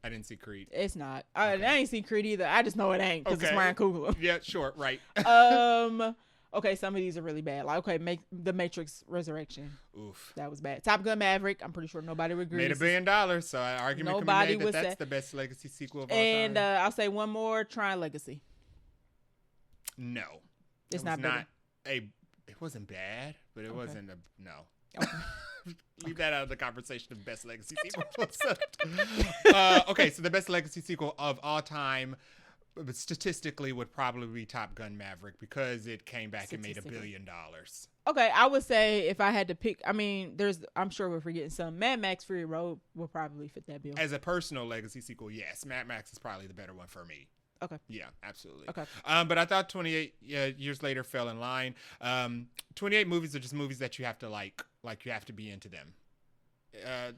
I didn't see Creed. It's not. I ain't seen Creed either. I just know it ain't because it's Ryan Coogler. Yeah, sure, right. Okay, some of these are really bad. Like, make The Matrix Resurrection. Oof. That was bad. Top Gun Maverick. I'm pretty sure nobody would agree. Made $1 billion, so an argument can be made that's the best legacy sequel of all time. And I'll say one more, Tron Legacy. No. It's not bad. It wasn't bad, but it wasn't no. Okay. Leave that out of the conversation of best legacy sequels. Okay, so the best legacy sequel of all time, but statistically would probably be Top Gun Maverick because it came back and made $1 billion. Okay, I would say if I had to pick, I'm sure we're forgetting some. Mad Max Fury Road will probably fit that bill. As a personal legacy sequel, yes, Mad Max is probably the better one for me. Okay. Yeah, absolutely. Okay. But I thought 28 years later fell in line. 28 movies are just movies that you have to like you have to be into them.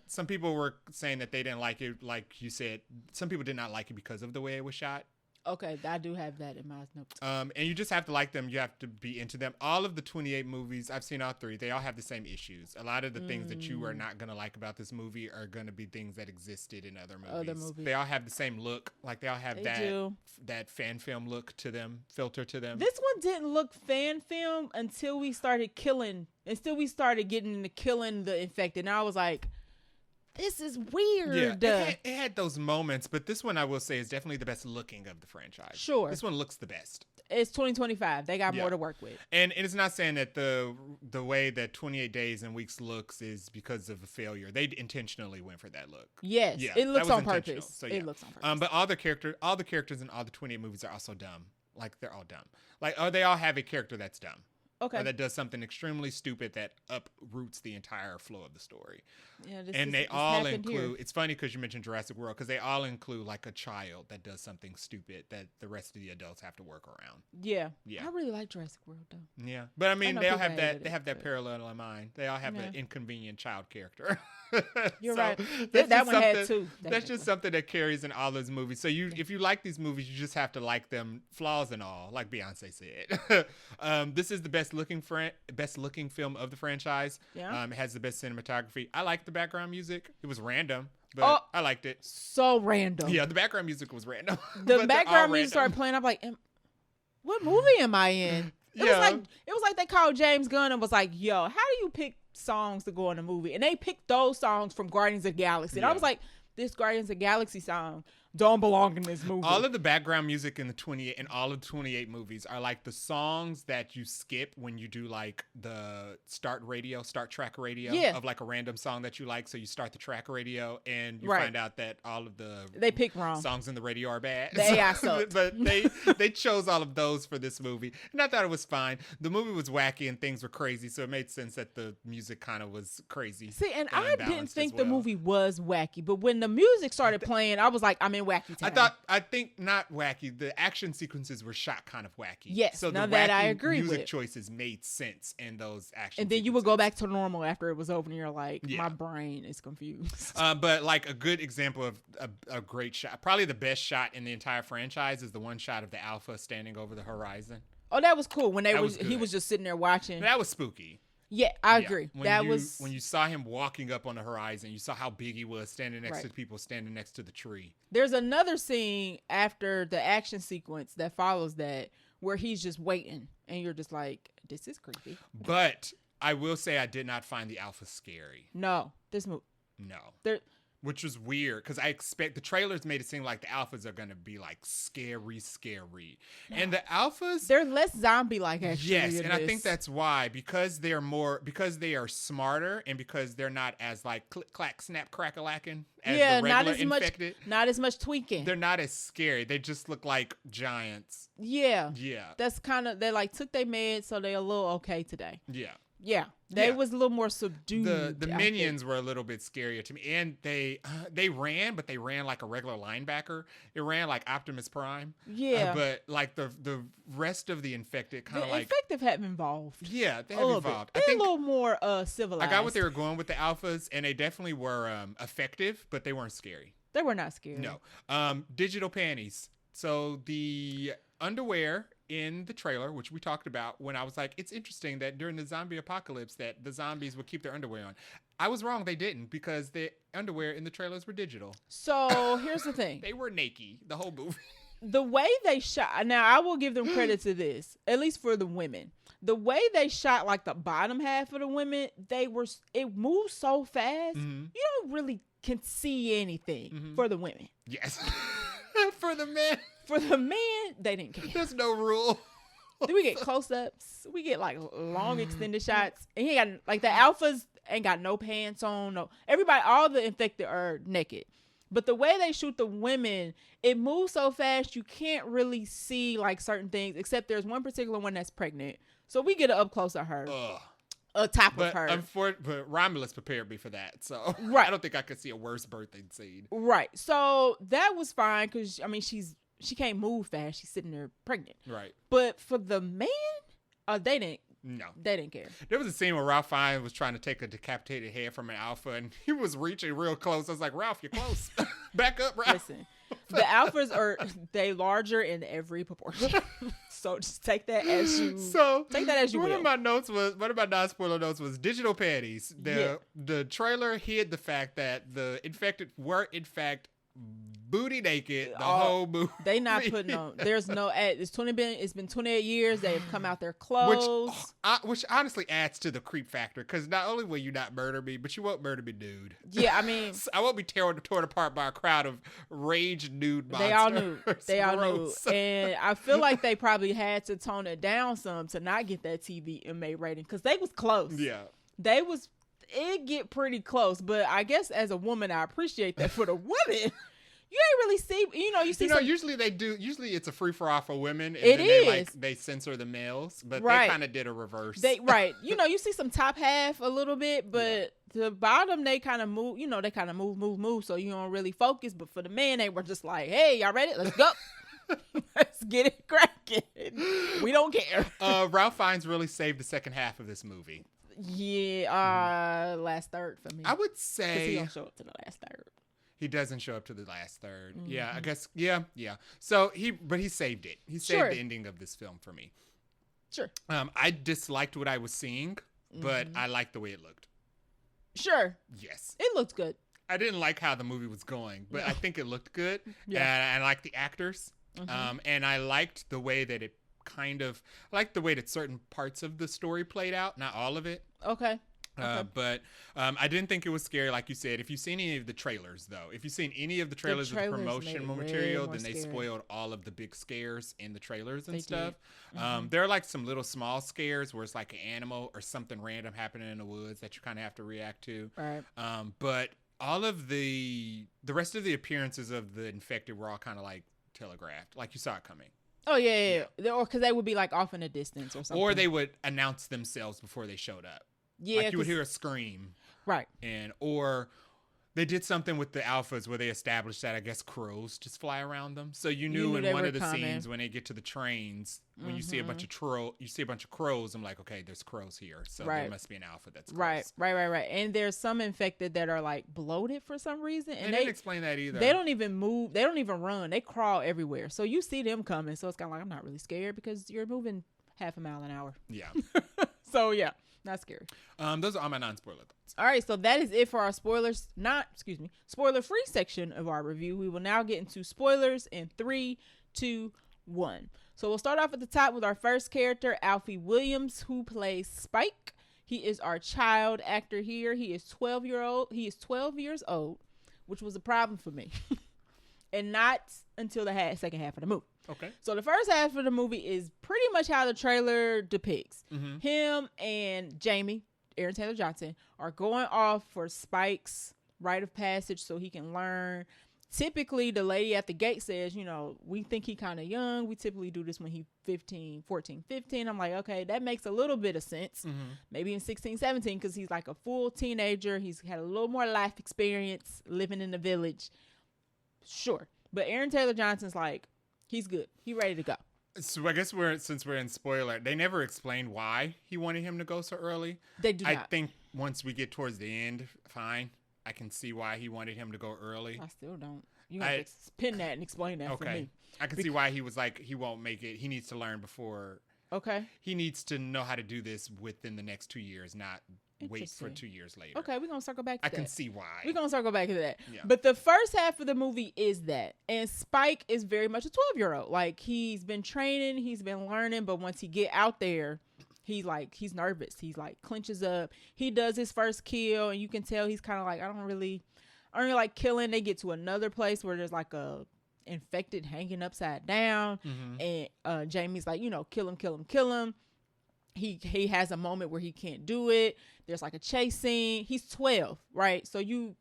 some people were saying that they didn't like it. Like you said, some people did not like it because of the way it was shot. Okay, I do have that in my notes. And you just have to like them. You have to be into them. All of the 28 movies, I've seen all 3. They all have the same issues. A lot of the things that you are not going to like about this movie are going to be things that existed in other movies. They all have the same look. Like they all have that fan film look to them, filter to them. This one didn't look fan film until we started getting into killing the infected. And I was like, this is weird. Yeah, it had those moments, but this one I will say is definitely the best looking of the franchise. Sure. This one looks the best. It's 2025. They got more to work with. And it's not saying that the way that 28 Days and Weeks looks is because of a failure. They intentionally went for that look. Yes, it looks on purpose. So, it looks on purpose. But all the characters in all the 28 movies are also dumb. Like they're all dumb. Like they all have a character that's dumb. Okay. Or that does something extremely stupid that uproots the entire flow of the story. Yeah, they all include, it's funny because you mentioned Jurassic World, because they all include like a child that does something stupid that the rest of the adults have to work around. Yeah. I really like Jurassic World though. Yeah. But I mean, they all have that parallel in mind. They all have an inconvenient child character. You're right. That one had two. That's just something that carries in all those movies. So if you like these movies, you just have to like them, flaws and all, like Beyonce said. This is the best looking film of the franchise. Yeah. It has the best cinematography. I like the background music. It was random, but I liked it. So random. Yeah, the background music was random. The background music started playing. I'm like, what movie am I in? It was like they called James Gunn and was like, yo, how do you pick songs to go in a movie? And they picked those songs from Guardians of the Galaxy. And I was like, this Guardians of the Galaxy song don't belong in this movie. All of the background music in all of the 28 movies are like the songs that you skip when you do like the start track radio of like a random song that you like. So you start the track radio and you find out that all of they pick wrong songs in the radio are bad. They but they chose all of those for this movie. And I thought it was fine. The movie was wacky and things were crazy, so it made sense that the music kind of was crazy. See, and I didn't think the movie was wacky, but when the music started playing, I was like, I'm in wacky town. I think not wacky. The action sequences were shot kind of wacky. Yes, so now the that I agree with. Music choices made sense in those action. And then you would go back to normal after it was over, and you're like, my brain is confused. But like a good example of a great shot, probably the best shot in the entire franchise, is the one shot of the Alpha standing over the horizon. Oh, that was cool. When he was just sitting there watching. That was spooky. Yeah, I agree. When you saw him walking up on the horizon, you saw how big he was standing next to people standing next to the tree. There's another scene after the action sequence that follows that where he's just waiting and you're just like, this is creepy. But I will say I did not find the Alpha scary. No, this movie. No. Which was weird because I expect the trailers made it seem like the Alphas are going to be like scary. And the Alphas, they're less zombie like actually. Yes, and I think that's why, because they are smarter and because they're not as like click clack snap crack-a-lacking as the regular infected. Not as much tweaking. They're not as scary. They just look like giants. Yeah. That's kind of, they like took their meds, so they're a little okay today. Yeah, they was a little more subdued. The minions were a little bit scarier to me, and they ran, but they ran like a regular linebacker. It ran like Optimus Prime. Yeah, but like the rest of the infected kind of like infected have evolved. Yeah, they have evolved. I think a little more civilized. I got what they were going with the Alphas, and they definitely were effective, but they weren't scary. They were not scary. No, digital panties. So the underwear in the trailer, which we talked about, when I was like, it's interesting that during the zombie apocalypse that the zombies would keep their underwear on. I was wrong. They didn't, because the underwear in the trailers were digital. So here's the thing. They were naked the whole movie. The way they shot, now I will give them credit to this, at least for the women. The way they shot like the bottom half of the women, it moved so fast. Mm-hmm. You don't really can see anything for the women. Yes. For the men. For the men, they didn't care. There's no rule. Then we get close-ups. We get like long extended shots. And he got like the Alphas ain't got no pants on. No, everybody, all the infected are naked. But the way they shoot the women, it moves so fast you can't really see like certain things. Except there's one particular one that's pregnant, so we get an up close of her. Top of her. But Romulus prepared me for that, so right. I don't think I could see a worse birthday scene. Right. So that was fine because I mean she can't move fast. She's sitting there pregnant. Right. But for the man, they didn't No. They didn't care. There was a scene where Ralph Fiennes was trying to take a decapitated head from an alpha, and he was reaching real close. I was like, Ralph, you're close. Back up, Ralph. Listen, the alphas they larger in every proportion. So just take that as you One will. of my non-spoiler notes was digital panties. The trailer hid the fact that the infected were in fact booty naked the whole movie. They not putting on. There's no. It's been 28 years. They have come out their clothes, which honestly adds to the creep factor. Because not only will you not murder me, but you won't murder me nude. Yeah, I mean, I won't be torn apart by a crowd of rage nude monsters. They all knew, and I feel like they probably had to tone it down some to not get that TVMA rating because they was close. Yeah, it get pretty close, but I guess as a woman, I appreciate that for the women. You ain't really see, you see. Usually they do. Usually it's a free for all for women. And it then is. They censor the males, but right. they kind of did a reverse. You see some top half a little bit, but the bottom they kind of move. They kind of move, so you don't really focus. But for the men, they were just like, "Hey, y'all ready? Let's go." Let's get it cracking. We don't care. Ralph Fiennes really saved the second half of this movie. Yeah, last third for me. I would say he don't show up to the last third. He doesn't show up to the last third. Mm-hmm. Yeah, I guess. Yeah. So he saved it. He saved the ending of this film for me. Sure. I disliked what I was seeing, but I liked the way it looked. Sure. Yes. It looked good. I didn't like how the movie was going, but I think it looked good. Yeah. And I liked the actors. And I liked the way that certain parts of the story played out, not all of it. Okay. But I didn't think it was scary, like you said. If you've seen any of the trailers, though, with the promotion material, then they spoiled all of the big scares in the trailers and stuff. There are like some little small scares where it's like an animal or something random happening in the woods that you kind of have to react to. Right. But all of the rest of the appearances of the infected were all kind of like telegraphed, like you saw it coming. Oh yeah. Or because they would be like off in a distance or something. Or they would announce themselves before they showed up. Yeah, like you would hear a scream. Right. Or they did something with the alphas where they established that I guess crows just fly around them. So you knew in one of the scenes when they get to the trains, when you see a bunch of crows, I'm like, okay, there's crows here. So there must be an alpha that's close. Right. And there's some infected that are like bloated for some reason. And they didn't explain that either. They don't even move. They don't even run. They crawl everywhere. So you see them coming. So it's kind of like, I'm not really scared because you're moving half a mile an hour. Yeah. So yeah. Not scary. Those are all my non-spoiler thoughts. All right, so that is it for our spoiler-free section of our review. We will now get into spoilers in 3, 2, 1. So we'll start off at the top with our first character, Alfie Williams, who plays Spike. He is our child actor here. He is 12 years old, which was a problem for me. And not until the second half of the movie. Okay. So the first half of the movie is pretty much how the trailer depicts. Him and Jamie, Aaron Taylor Johnson, are going off for Spike's rite of passage so he can learn. Typically, the lady at the gate says, we think he kind of young. We typically do this when he's 14, 15. I'm like, okay, that makes a little bit of sense. Maybe in 16, 17, because he's like a full teenager. He's had a little more life experience living in the village. Sure. But Aaron Taylor Johnson's like, he's good. He ready to go. So I guess since we're in spoiler, they never explained why he wanted him to go so early. They do not. I think once we get towards the end, fine. I can see why he wanted him to go early. I still don't. You have to pin that and explain that for me. I can see why he was like, he won't make it. He needs to learn before. Okay. He needs to know how to do this within the next 2 years, not wait for 2 years later. Okay, we're going to circle back to that. I can see why. We're going to circle back to that. Yeah. But the first half of the movie is that. And Spike is very much a 12-year-old. Like, he's been training, he's been learning, but once he get out there, he's nervous. He's like clenches up. He does his first kill, and you can tell he's kind of like, I don't really like killing. They get to another place where there's like a infected hanging upside down. And Jamie's like, kill him. He has a moment where he can't do it. There's like a chase scene. He's 12, right? So you're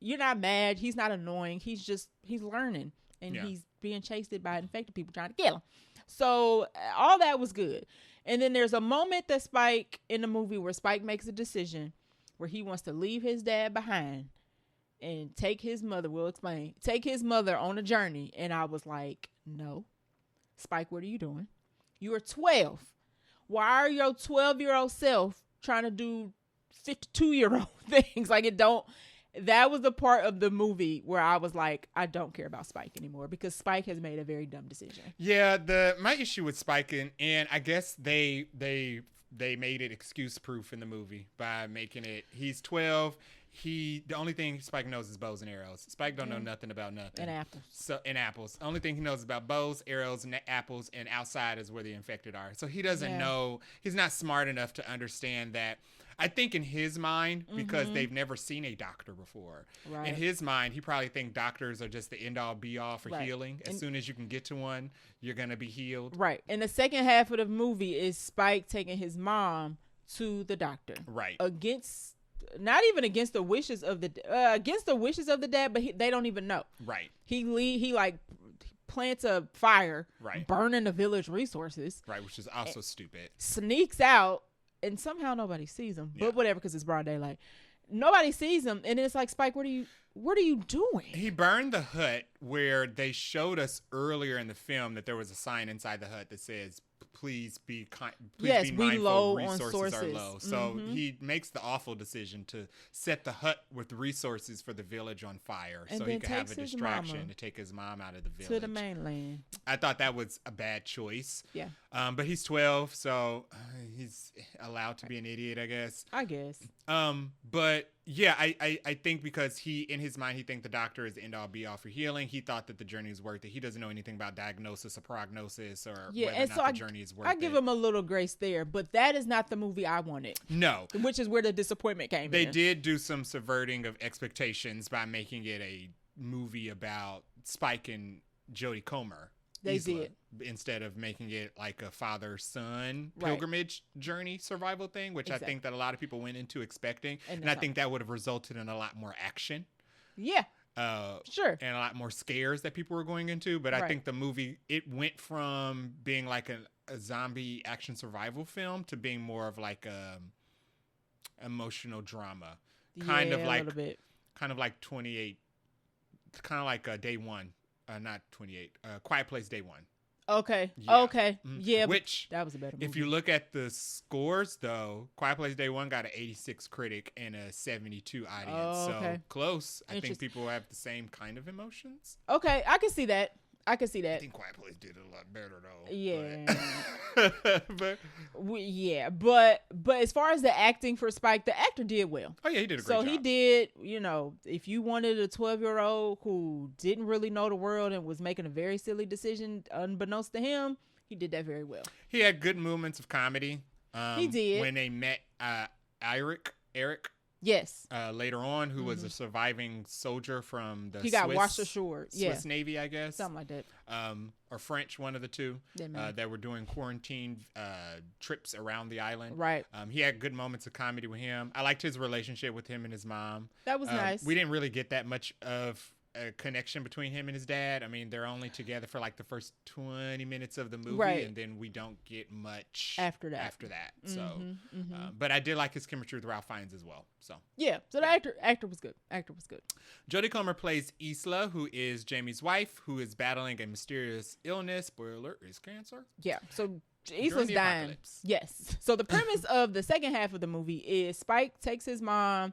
not mad. He's not annoying. He's learning, and he's being chased by infected people trying to kill him. So all that was good. And then there's a moment that Spike in the movie where Spike makes a decision where he wants to leave his dad behind and take his mother on a journey. And I was like, no, Spike, what are you doing? You are 12. Why are your 12-year-old self trying to do 52-year-old things? Like, it don't. That was the part of the movie where I was like, I don't care about Spike anymore because Spike has made a very dumb decision. Yeah, my issue with Spike, and I guess they made it excuse proof in the movie by making it he's 12. The only thing Spike knows is bows and arrows. Spike don't know nothing about nothing. And apples. So and apples. The only thing he knows is about bows, arrows, and apples, and outside is where the infected are. So he doesn't know. He's not smart enough to understand that. I think in his mind, because they've never seen a doctor before, in his mind, he probably thinks doctors are just the end-all, be-all for healing. As soon as you can get to one, you're going to be healed. Right. And the second half of the movie is Spike taking his mom to the doctor. Right. Not even against the wishes of the dad, but they don't even know. Right. He like plants a fire, burning the village resources. Right, which is also stupid. Sneaks out. And somehow nobody sees him, but whatever, because it's broad daylight. Nobody sees him, and it's like, Spike, what are you doing? He burned the hut where they showed us earlier in the film that there was a sign inside the hut that says, "Please be kind. Please be mindful. Low resources on are low." So he makes the awful decision to set the hut with resources for the village on fire, and so he could have a distraction to take his mom out of the village to the mainland. I thought that was a bad choice. Yeah. But he's 12, so he's allowed to be an idiot, I guess. But yeah, I think because in his mind, he thinks the doctor is the end all be all for healing. He thought that the journey is worth it. He doesn't know anything about diagnosis or prognosis or whether or not the journey is worth it. I give him a little grace there, but that is not the movie I wanted. No. Which is where the disappointment came in. They did do some subverting of expectations by making it a movie about Spike and Jodie Comer. They did. Instead of making it like a father-son pilgrimage journey survival thing, which I think that a lot of people went into expecting. And I think that would have resulted in a lot more action. Yeah. Sure. And a lot more scares that people were going into. But I think the movie, it went from being like a zombie action survival film to being more of like a emotional drama. Kind of like 28, kind of like Day One. Not 28. Quiet Place Day One. Okay. Yeah. Okay. Yeah. Which that was a better movie. If you look at the scores, though, Quiet Place Day One got an 86 critic and a 72 audience. So close. I think people have the same kind of emotions. Okay, I can see that. I think Quiet Place did it a lot better though. Yeah. But as far as the acting for Spike, the actor did well. Oh yeah, he did a great job. So he did, if you wanted a 12-year-old who didn't really know the world and was making a very silly decision unbeknownst to him, he did that very well. He had good moments of comedy. He did. When they met Eric. Yes. Later on, who was a surviving soldier from the He got washed ashore. Swiss Navy, I guess. Something like that. Or French, one of the two, that were doing quarantine trips around the island. Right. He had good moments of comedy with him. I liked his relationship with him and his mom. That was nice. We didn't really get that much of a connection between him and his dad. I mean, they're only together for like the first 20 minutes of the movie, and then we don't get much after that. So, but I did like his chemistry with Ralph Fiennes as well. So yeah, so the actor was good. Jodie Comer plays Isla, who is Jamie's wife, who is battling a mysterious illness. Spoiler: is cancer. Yeah. So Isla's dying. Apocalypse. Yes. So the premise of the second half of the movie is Spike takes his mom.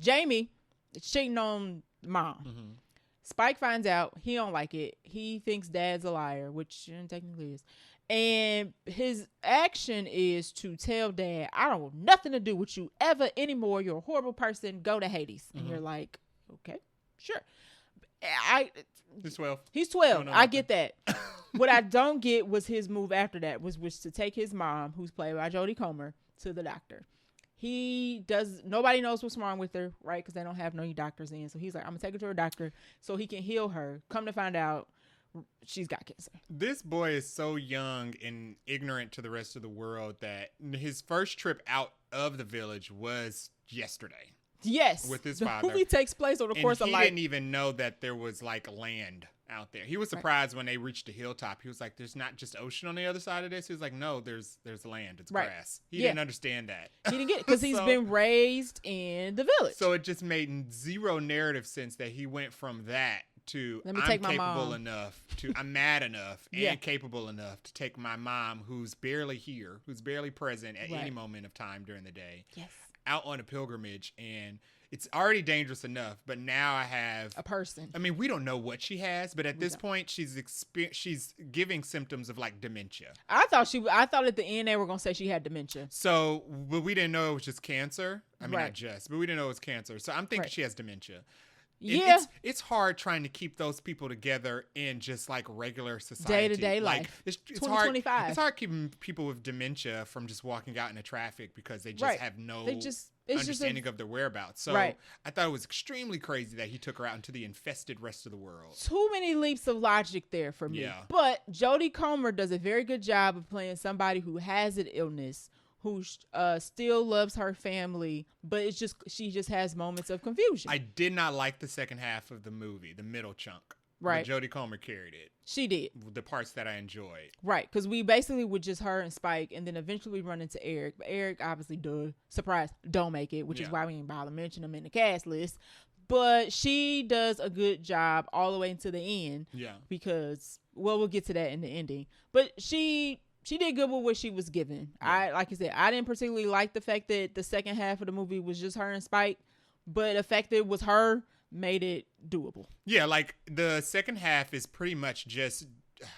Jamie is cheating on mom. Spike finds out. He don't like it. He thinks dad's a liar, which technically is. And his action is to tell dad, I don't want nothing to do with you ever anymore. You're a horrible person. Go to Hades. And you're like, okay, sure. He's 12. He's 12. I get that. What I don't get was his move after that was to take his mom, who's played by Jodie Comer, to the doctor. Nobody knows what's wrong with her, right? Because they don't have no doctors in. So he's like, I'm going to take her to a doctor so he can heal her. Come to find out, she's got cancer. This boy is so young and ignorant to the rest of the world that his first trip out of the village was yesterday. Yes. With his father. The movie takes place over the course of he didn't even know that there was like land out there. He was surprised when they reached the hilltop. He was like, there's not just ocean on the other side of this. He was like, no, there's land. It's grass. He didn't understand that. He didn't get it because he's been raised in the village. So it just made zero narrative sense that he went from that to Let me I'm take my capable mom. enough to I'm mad enough Yeah. and capable enough to take my mom who's barely here, who's barely present at any Right. moment of time during the day, Yes. out on a pilgrimage. And it's already dangerous enough, but now I have A person. I mean, we don't know what she has, but at We this don't. point she's giving symptoms of like dementia. I thought at the end they were gonna say she had dementia. So, but we didn't know it was just cancer. I mean, Right. not just, but we didn't know it was cancer. So I'm thinking Right. she has dementia. Yeah. It's hard trying to keep those people together in just like regular society, Day-to-day like, life. It's hard. 2025. It's hard keeping people with dementia from just walking out into traffic because they just Right. have no It's just understanding of their whereabouts. So Right. I thought it was extremely crazy that he took her out into the infested rest of the world. too many leaps of logic there for me. Yeah. But Jodie Comer does a very good job of playing somebody who has an illness, who still loves her family, but she just has moments of confusion. I did not like the second half of the movie, the middle chunk. Right. But Jodie Comer carried it. She did. The parts that I enjoyed. Right, because we basically were just her and Spike, and then eventually we run into Eric. But Eric obviously don't make it, which is Yeah. why we didn't bother mention him in the cast list. But she does a good job all the way into the end. Yeah. Because, well, we'll get to that in the ending. But she did good with what she was given. Yeah. Like I said, I didn't particularly like the fact that the second half of the movie was just her and Spike, but the fact that it was her made it doable. Yeah, like the second half is pretty much just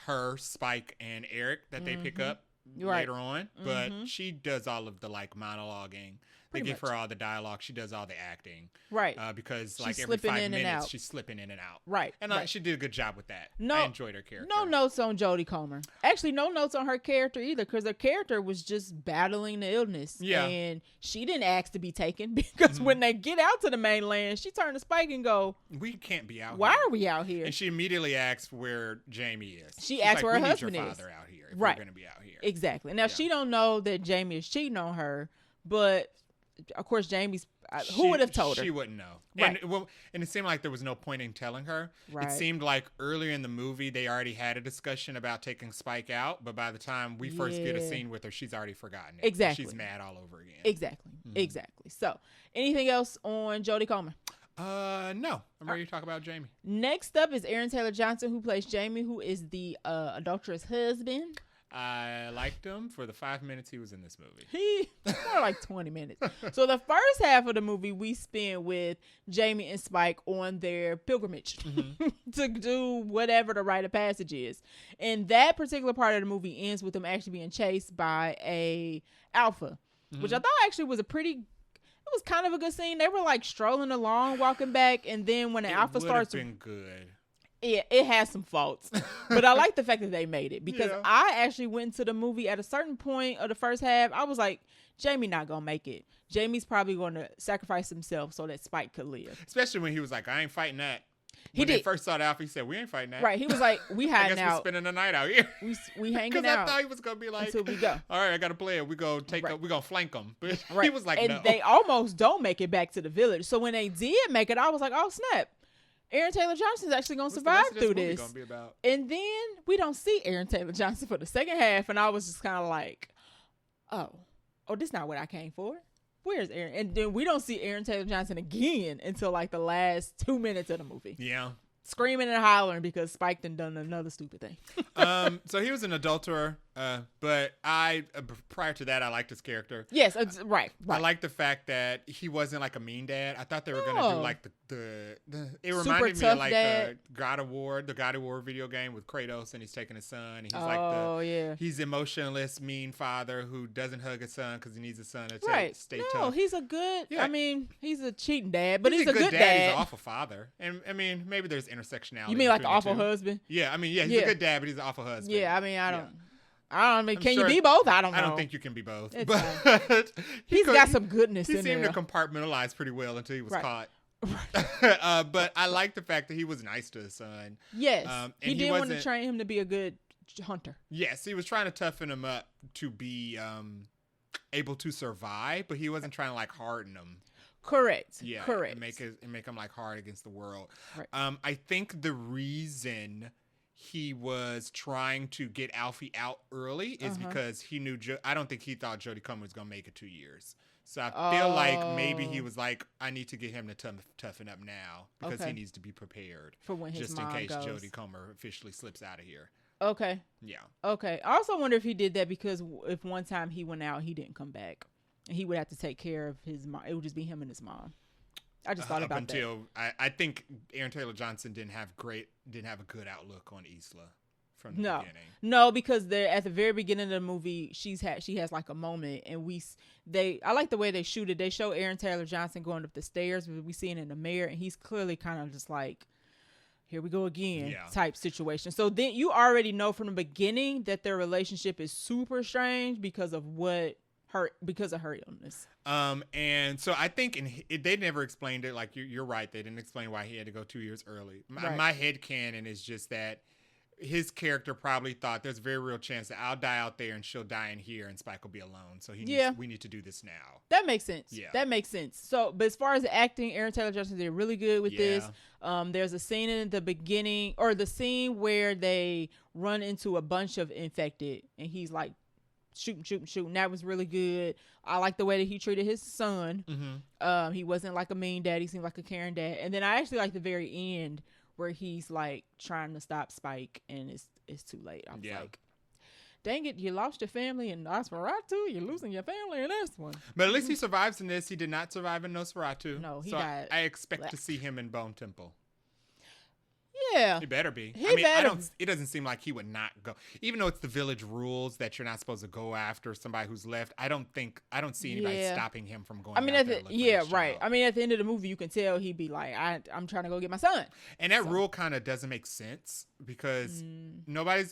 her, Spike, and Eric that they pick up Right. later on. But she does all of the like monologuing. They Pretty give much. her all the dialogue. She does all the acting. Right. Because She's like every slipping 5 in and minutes, out. she's slipping in and out. Right. And right. she did a good job with that. No- I enjoyed her character. No notes on Jodie Comer. Actually, no notes on her character either, because her character was just battling the illness. Yeah. And she didn't ask to be taken, because when they get out to the mainland, she turned to Spike and go, We can't be out "Why here. are we out here?" And she immediately asks where Jamie is. She She's asked like, where her "We need husband your is." father out here if Right. we're going to be out here. Exactly. Now, she don't know that Jamie is cheating on her, but of course, Jamie's... who would have told her? She wouldn't know. Right. And it seemed like there was no point in telling her. Right. It seemed like earlier in the movie they already had a discussion about taking Spike out, but by the time we first get a Yeah. scene with her, she's already forgotten it. Exactly. She's mad all over again. Exactly. Exactly. So, anything else on Jodie Comer? No. I'm ready to talk about Jamie. Next up is Aaron Taylor Johnson, who plays Jamie, who is the adulterous husband. I liked him for the 5 minutes he was in this movie. He more like 20 minutes. So the first half of the movie we spent with Jamie and Spike on their pilgrimage to do whatever the rite of passage is. And that particular part of the movie ends with them actually being chased by a alpha, which I thought actually was it was kind of a good scene. They were like strolling along, walking back, and then when the alpha starts, been good. it has some faults, but I like the fact that they made it, because Yeah. I actually went to the movie at a certain point of the first half. I was like, Jamie not gonna make it. Jamie's probably going to sacrifice himself so that Spike could live. Especially when he was like, I ain't fighting that. He When they did. first saw the alpha, he said, we ain't fighting that. Right? He was like, we I hiding guess we're out. spending the night out here. We hanging Because I out thought he was gonna be like, until we go. all right, I got a plan. We gonna Right. we gonna flank him. But he Right. was like, and no. they almost don't make it back to the village. So when they did make it, I was like, oh snap, Aaron Taylor Johnson's actually gonna What's the survive rest of through movie this. Gonna be about? And then we don't see Aaron Taylor Johnson for the second half, and I was just kind of like, oh, this is not what I came for. Where's Aaron? And then we don't see Aaron Taylor Johnson again until like the last 2 minutes of the movie, Yeah. screaming and hollering because Spike done another stupid thing. So he was an adulterer, but prior to that, I liked his character. Yes, right. I liked the fact that he wasn't like a mean dad. I thought they were gonna No. do like the it Super reminded me tough of like dad. the God of War video game with Kratos, and he's taking his son. And he's Yeah. he's emotionless, mean father who doesn't hug his son because he needs his son to Right. stay No, tough. he's a good. Yeah. I mean, he's a cheating dad, but he's a good good dad. He's an awful father, and I mean maybe there's intersectionality. You mean like the between awful two. husband? Yeah, I mean he's Yeah. a good dad, but he's an awful husband. Yeah, I mean, I don't mean, I'm can sure- you be both? I don't know. I don't think you can be both. It's But He's got some goodness He in seemed there. to compartmentalize pretty well until he was Right. caught. But I like the fact that he was nice to his son. Yes, and he he did want to wasn't- train him to be a good hunter. Yes, he was trying to toughen him up to be able to survive, but he wasn't trying to like harden him. Correct. Yeah, Correct. and make him like hard against the world. Right. I think the reason he was trying to get Alfie out early is because he knew. I don't think he thought Jodie Comer was gonna make it 2 years. So I feel like maybe he was like, I need to get him to toughen up now because he needs to be prepared for when his mom just in case goes. Jodie Comer officially slips out of here. Okay. Yeah. Okay. I also wonder if he did that because if one time he went out, he didn't come back, and he would have to take care of his mom. It would just be him and his mom. I just thought about that. I think Aaron Taylor Johnson didn't have a good outlook on Isla from the beginning. No, because at the very beginning of the movie, she has like a moment, and I like the way they shoot it. They show Aaron Taylor Johnson going up the stairs, but we see it in the mirror, and he's clearly kind of just like, here we go again type situation. So then you already know from the beginning that their relationship is super strange because of her illness. And so I think they never explained it. Like you're right, they didn't explain why he had to go 2 years early. My headcanon is just that his character probably thought there's a very real chance that I'll die out there and she'll die in here and Spike will be alone. So we need to do this now. That makes sense. Yeah. That makes sense. So, but as far as the acting, Aaron Taylor Johnson did really good with this. There's a scene in the beginning, or the scene where they run into a bunch of infected and he's like shooting. That was really good. I like the way that he treated his son. Mm-hmm. He wasn't like a mean dad. He seemed like a caring dad. And then I actually like the very end where he's like trying to stop Spike and it's too late. I was like, dang it, you lost your family in Nosferatu. You're losing your family in this one. But at least he survives in this. He did not survive in Nosferatu. No, he died. I expect to see him in Bone Temple. Yeah. He better be. It doesn't seem like he would not go. Even though it's the village rules that you're not supposed to go after somebody who's left, I don't see anybody stopping him from going after right. I mean, at the end of the movie, you can tell he'd be like, I'm trying to go get my son. And that rule kind of doesn't make sense because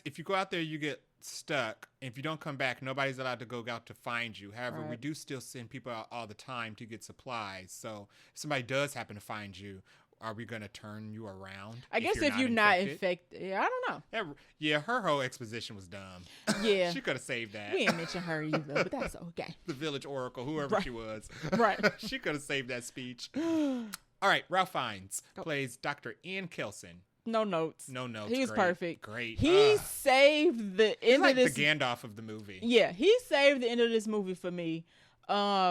if you go out there, you get stuck. If you don't come back, nobody's allowed to go out to find you. However, we do still send people out all the time to get supplies. So if somebody does happen to find you, are we going to turn you around? I guess if you're not infected. Yeah, I don't know. Yeah, her whole exposition was dumb. Yeah. She could have saved that. We didn't mention her either, but that's okay. The village oracle, whoever she was. Right. She could have saved that speech. All right, Ralph Fiennes plays Dr. Ian Kelson. No notes. He was perfect. Great. He saved the end of this. The Gandalf of the movie. Yeah, he saved the end of this movie for me.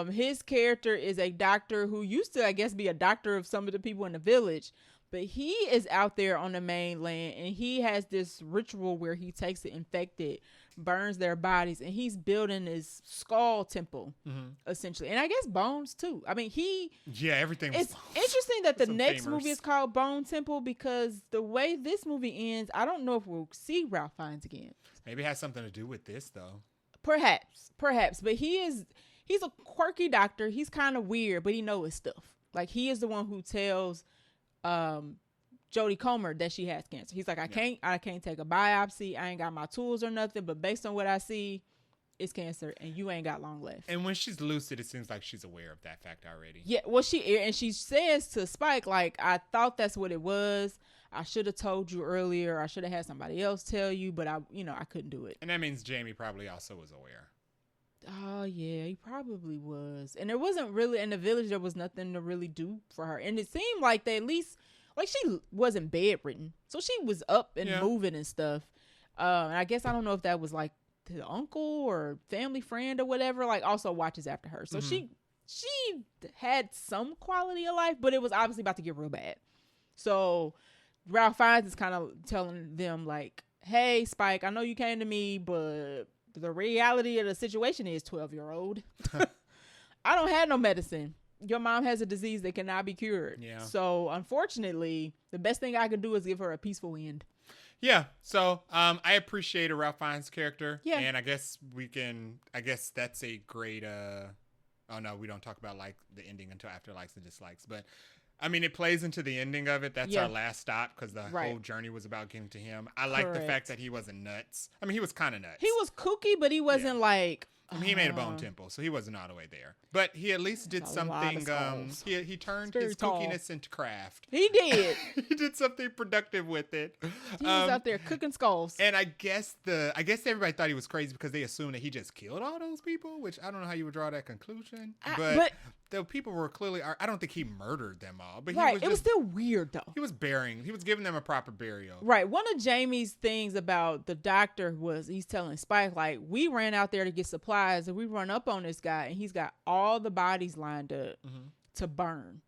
His character is a doctor who used to, I guess, be a doctor of some of the people in the village, but he is out there on the mainland and he has this ritual where he takes the infected, burns their bodies, and he's building this skull temple, essentially. And I guess bones too. I mean, everything. It's interesting that the next movie is called Bone Temple because the way this movie ends, I don't know if we'll see Ralph Fiennes again. Maybe it has something to do with this though. Perhaps, but he's a quirky doctor. He's kind of weird, but he knows his stuff. Like, he is the one who tells Jodie Comer that she has cancer. He's like, I can't take a biopsy. I ain't got my tools or nothing, but based on what I see, it's cancer, and you ain't got long left. And when she's lucid, it seems like she's aware of that fact already. Yeah, well, she says to Spike, like, I thought that's what it was. I should have told you earlier. I should have had somebody else tell you, but I couldn't do it. And that means Jamie probably also was aware. Oh, yeah, he probably was. And there wasn't really, in the village, there was nothing to really do for her. And it seemed like they at least, like, she wasn't bedridden. So she was up and moving and stuff. And I guess, I don't know if that was, like, the uncle or family friend or whatever, like, also watches after her. So she had some quality of life, but it was obviously about to get real bad. So Ralph Fiennes is kind of telling them, like, hey, Spike, I know you came to me, but the reality of the situation is 12-year-old. I don't have no medicine. Your mom has a disease that cannot be cured. Yeah. So unfortunately, the best thing I can do is give her a peaceful end. Yeah. So I appreciate a Ralph Fiennes character. Yeah. And I guess that's a great oh no, we don't talk about like the ending until after likes and dislikes. But I mean, it plays into the ending of it. That's our last stop because the whole journey was about getting to him. I like the fact that he wasn't nuts. I mean, he was kind of nuts. He was kooky, but he wasn't like... I mean, he made a Bone Temple, so he wasn't all the way there. But he at least did something. He turned his kookiness into craft. He did. He did something productive with it. He was out there cooking skulls. And I guess everybody thought he was crazy because they assumed that he just killed all those people, which I don't know how you would draw that conclusion. But the people were clearly... I don't think he murdered them all. But it was still weird, though. He was giving them a proper burial. Right. One of Jamie's things about the doctor was he's telling Spike, like, we ran out there to get supplies flies, and we run up on this guy, and he's got all the bodies lined up to burn.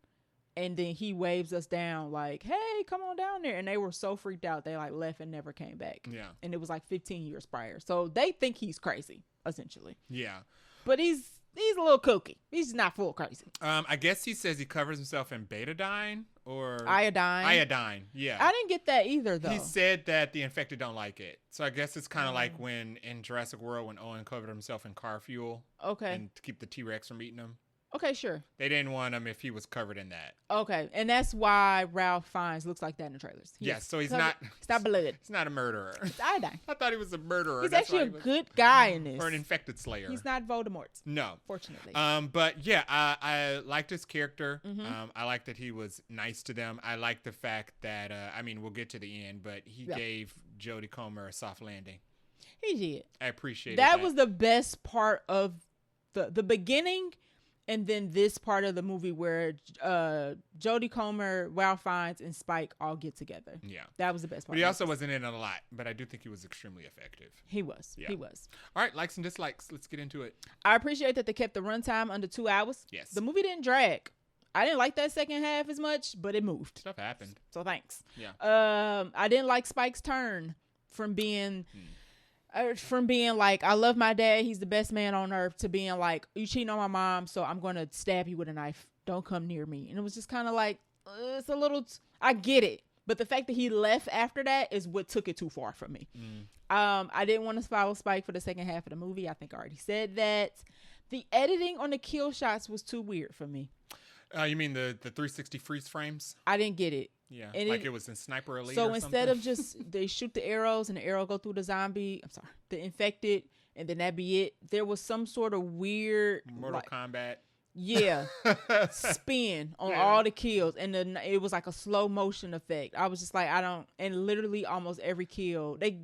And then he waves us down like, hey, come on down there. And they were so freaked out, they like left and never came back. Yeah. And it was like 15 years prior. So they think he's crazy, essentially. Yeah. But he's a little kooky. He's not full crazy. I guess he says he covers himself in betadine or iodine. Iodine, yeah. I didn't get that either, though. He said that the infected don't like it. So I guess it's kind of like when in Jurassic World when Owen covered himself in car fuel. Okay. And to keep the T-Rex from eating him. Okay, sure. They didn't want him if he was covered in that. Okay, and that's why Ralph Fiennes looks like that in the trailers. Yes, so he's covered, not... It's not blood. He's not a murderer. It's iodine. I thought he was a murderer. He's actually a good guy in this. Or an infected slayer. He's not Voldemort. No. Fortunately. But yeah, I liked his character. I liked that he was nice to them. I like the fact that, I mean, we'll get to the end, but he gave Jodie Comer a soft landing. He did. I appreciate that. That was the best part of the beginning. And then this part of the movie where Jodie Comer, Ralph Fiennes, and Spike all get together. Yeah. That was the best part. But he also wasn't in it a lot, but I do think he was extremely effective. He was. Yeah. He was. All right, likes and dislikes. Let's get into it. I appreciate that they kept the runtime under 2 hours. Yes. The movie didn't drag. I didn't like that second half as much, but it moved. Stuff happened. So thanks. Yeah. I didn't like Spike's turn from being... From being like, I love my dad, he's the best man on earth, to being like, you cheating on my mom, so I'm going to stab you with a knife. Don't come near me. And it was just kind of like, it's a little, I get it. But the fact that he left after that is what took it too far for me. I didn't want to follow Spike for the second half of the movie. I think I already said that. The editing on the kill shots was too weird for me. You mean the 360 freeze frames? I didn't get it. Yeah, and like it was in Sniper Elite. So or instead something? of just they shoot the arrows and the arrow go through the the infected, and then that be it. There was some sort of weird Mortal Kombat. Yeah, spin on all the kills, and then it was like a slow motion effect. I was just like, I don't. And literally almost every kill, they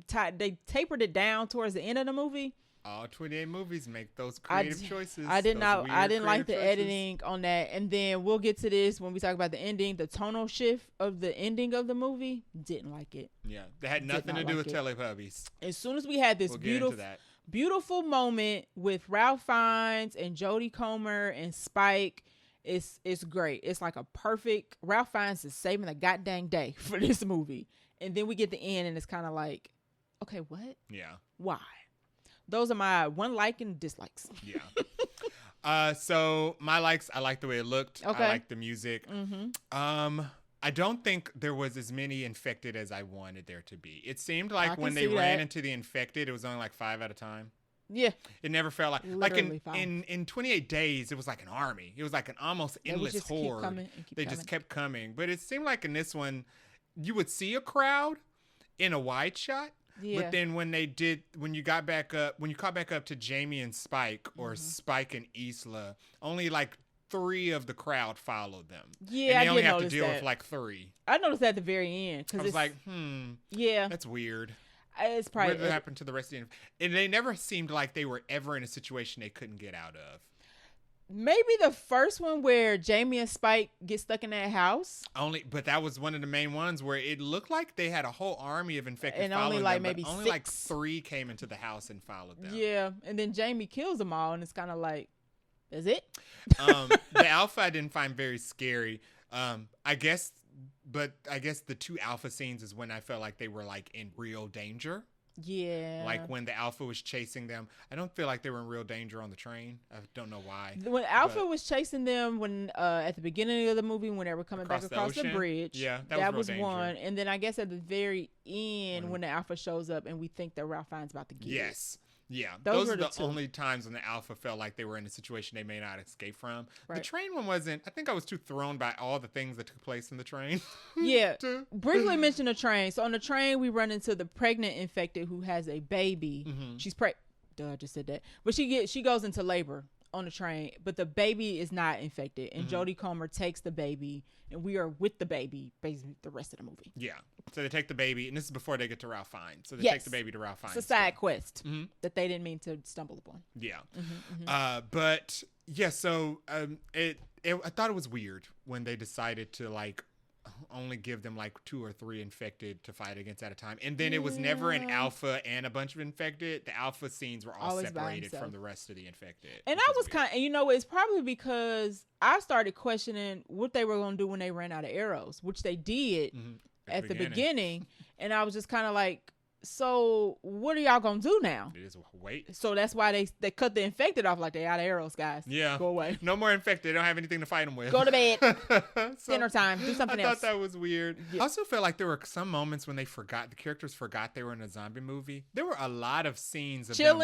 tapered it down towards the end of the movie. All 28 movies make those creative choices. I didn't like the editing on that. And then we'll get to this when we talk about the ending. The tonal shift of the ending of the movie, didn't like it. Yeah, that had nothing to do with Teletubbies. As soon as we had this beautiful moment with Ralph Fiennes and Jodie Comer and Spike, it's great. It's like a perfect. Ralph Fiennes is saving the goddamn day for this movie. And then we get the end, and it's kind of like, okay, what? Yeah. Why? Those are my one like and dislikes. Yeah. So my likes, I like the way it looked. Okay. I like the music. I don't think there was as many infected as I wanted there to be. It seemed like when they ran into the infected, it was only like 5 at a time. Yeah. It never felt like Literally in 28 days, it was like an army. It was like an almost endless horde. They just kept coming. But it seemed like in this one, you would see a crowd in a wide shot. Yeah. But then when you caught back up to Jamie and Spike or Spike and Isla, only like 3 of the crowd followed them. Yeah, and they only have to deal with like 3. I noticed that at the very end. I was like, yeah, that's weird. It's probably what happened to the rest of the and they never seemed like they were ever in a situation they couldn't get out of. Maybe the first one where Jamie and Spike get stuck in that house. But that was one of the main ones where it looked like they had a whole army of infected and following only like them, maybe only 6. like 3 came into the house and followed them. Yeah, and then Jamie kills them all, and it's kind of like, is it? The alpha I didn't find very scary. I guess the 2 alpha scenes is when I felt like they were like in real danger. Yeah. Like when the alpha was chasing them. I don't feel like they were in real danger on the train. I don't know why. When Alpha was chasing them when at the beginning of the movie when they were coming back across the bridge. Yeah, that was one. And then I guess at the very end when the Alpha shows up and we think that Ralph Fiennes about to get Yes. Yeah, those are the 2 only times when the Alpha felt like they were in a situation they may not escape from. Right. The train one wasn't. I think I was too thrown by all the things that took place in the train. Yeah. Briefly mention the train. So on the train, we run into the pregnant infected who has a baby. She's pregnant. I just said that. But she goes into labor on the train, but the baby is not infected. And Jodie Comer takes the baby, and we are with the baby basically the rest of the movie. Yeah. So they take the baby, and this is before they get to Ralph Fiennes. So they take the baby to Ralph Fiennes. It's a side quest that they didn't mean to stumble upon. Yeah. But yeah, so I thought it was weird when they decided to like only give them like 2 or 3 infected to fight against at a time. And then it was never an alpha and a bunch of infected. The alpha scenes were all Always by separated himself. from the rest of the infected. And I was kind of, you know, it's probably because I started questioning what they were going to do when they ran out of arrows, which they did at the beginning. And I was just kind of like, so what are y'all going to do now? It is wait. So that's why they cut the infected off, like, they out of arrows, guys. Yeah. Go away. No more infected. They don't have anything to fight them with. Go to bed. So, Dinner time. Do something else. I thought that was weird. Yeah. I also felt like there were some moments when the characters forgot they were in a zombie movie. There were a lot of scenes of them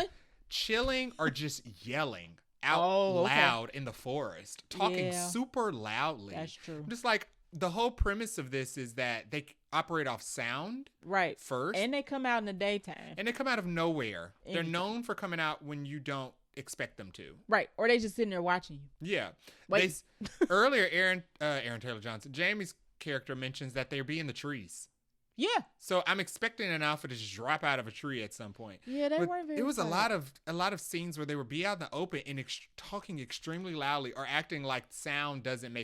chilling or just yelling out loud in the forest, talking super loudly. That's true. Just like the whole premise of this is that they operate off sound first. And they come out in the daytime. And they come out of nowhere. They're known for coming out when you don't expect them to. Right. Or they just sitting there watching you. Yeah. Earlier, Aaron Taylor Johnson, Jamie's character mentions that they'll be in the trees. Yeah. So I'm expecting an alpha to just drop out of a tree at some point. Yeah, they weren't very. It was a lot of scenes where they would be out in the open and talking extremely loudly or acting like sound doesn't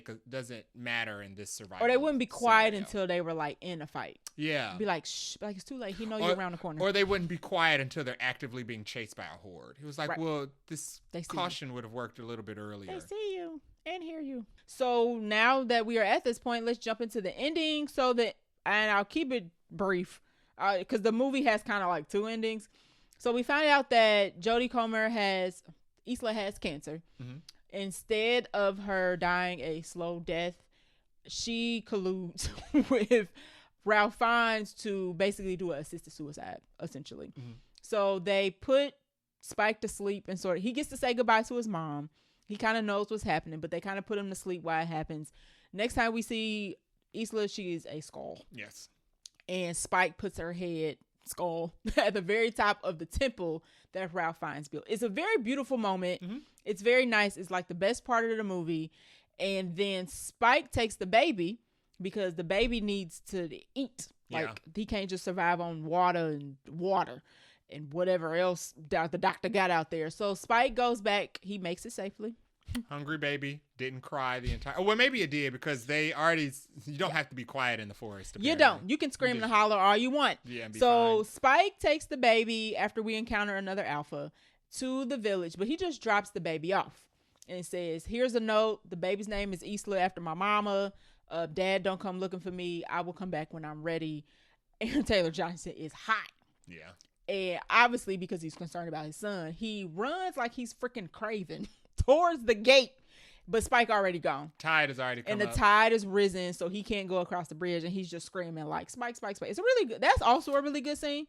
matter in this survival. Or they wouldn't be quiet until they were like in a fight. Yeah. Be like, shh, like it's too late. He know you're around the corner. Or they wouldn't be quiet until they're actively being chased by a horde. It was like, well, this caution would have worked a little bit earlier. They see you and hear you. So now that we are at this point, let's jump into the ending. And I'll keep it brief because the movie has kind of like 2 endings. So we find out that Jodie Comer Isla has cancer. Mm-hmm. Instead of her dying a slow death, she colludes with Ralph Fiennes to basically do an assisted suicide, essentially. Mm-hmm. So they put Spike to sleep and he gets to say goodbye to his mom. He kind of knows what's happening, but they kind of put him to sleep while it happens. Next time we see Isla, she is a skull. Yes. And Spike puts her skull at the very top of the temple that Ralph Fiennes built. It's a very beautiful moment. Mm-hmm. It's very nice. It's like the best part of the movie. And then Spike takes the baby because the baby needs to eat. Like he can't just survive on water and whatever else the doctor got out there. So Spike goes back. He makes it safely. Hungry baby, didn't cry the entire. Well, maybe it did because you don't have to be quiet in the forest. Apparently. You don't. You can scream and holler all you want. Yeah. And be so fine. Spike takes the baby after we encounter another alpha to the village, but he just drops the baby off and it says, "Here's a note. The baby's name is Isla after my mama. Dad, don't come looking for me. I will come back when I'm ready." Aaron Taylor Johnson is hot. Yeah. And obviously because he's concerned about his son, he runs like he's freaking Craven towards the gate, but Spike already gone. Tide has already come and the up. tide is risen, so he can't go across the bridge, and he's just screaming like Spike, Spike, Spike. It's a really good. That's also a really good scene.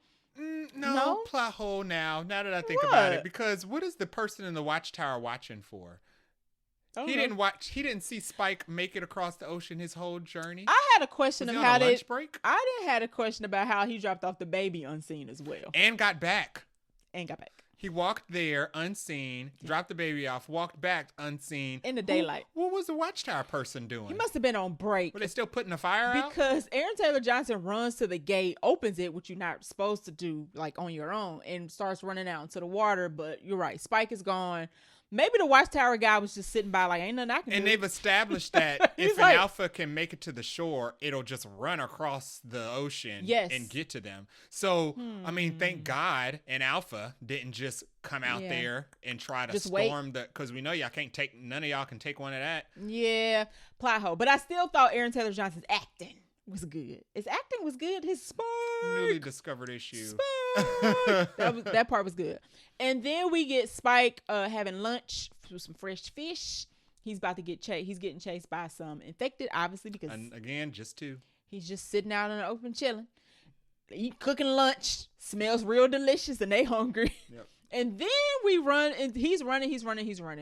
No plot hole now that I think about it, because what is the person in the watchtower watching for? He didn't see Spike make it across the ocean his whole journey. I had a question of how lunch break? I had a question about how he dropped off the baby unseen as well, and got back. He walked there unseen, dropped the baby off, walked back unseen. In the daylight. What was the watchtower person doing? He must have been on break. Were they still putting the fire out? Because Aaron Taylor Johnson runs to the gate, opens it, which you're not supposed to do like on your own, and starts running out into the water. But you're right. Spike is gone. Maybe the watchtower guy was just sitting by like, ain't nothing I can do. And they've established that if an alpha can make it to the shore, it'll just run across the ocean and get to them. So, I mean, thank God an alpha didn't just come out there and try to storm because we know none of y'all can take one of that. Yeah, plot hole. But I still thought Aaron Taylor Johnson's acting was good. His acting was good. His spark. Newly discovered issue. That part was good. And then we get Spike having lunch with some fresh fish. He's about to get chased. He's getting chased by some infected, obviously, because again, just 2. He's just sitting out in the open chilling, cooking lunch. Smells real delicious, and they hungry. Yep. And then we run, and he's running.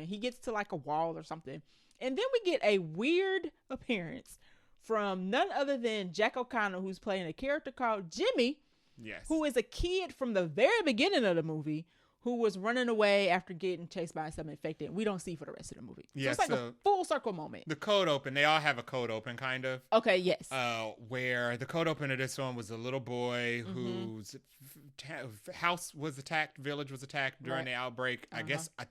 He gets to like a wall or something, and then we get a weird appearance from none other than Jack O'Connell, who's playing a character called Jimmy. Yes. Who is a kid from the very beginning of the movie who was running away after getting chased by something infected. We don't see for the rest of the movie. Yeah, so it's like a full circle moment. The cold open, they all have a cold open, kind of. Okay, yes. Where the cold open of this one was a little boy whose house was attacked, village was attacked during the outbreak. I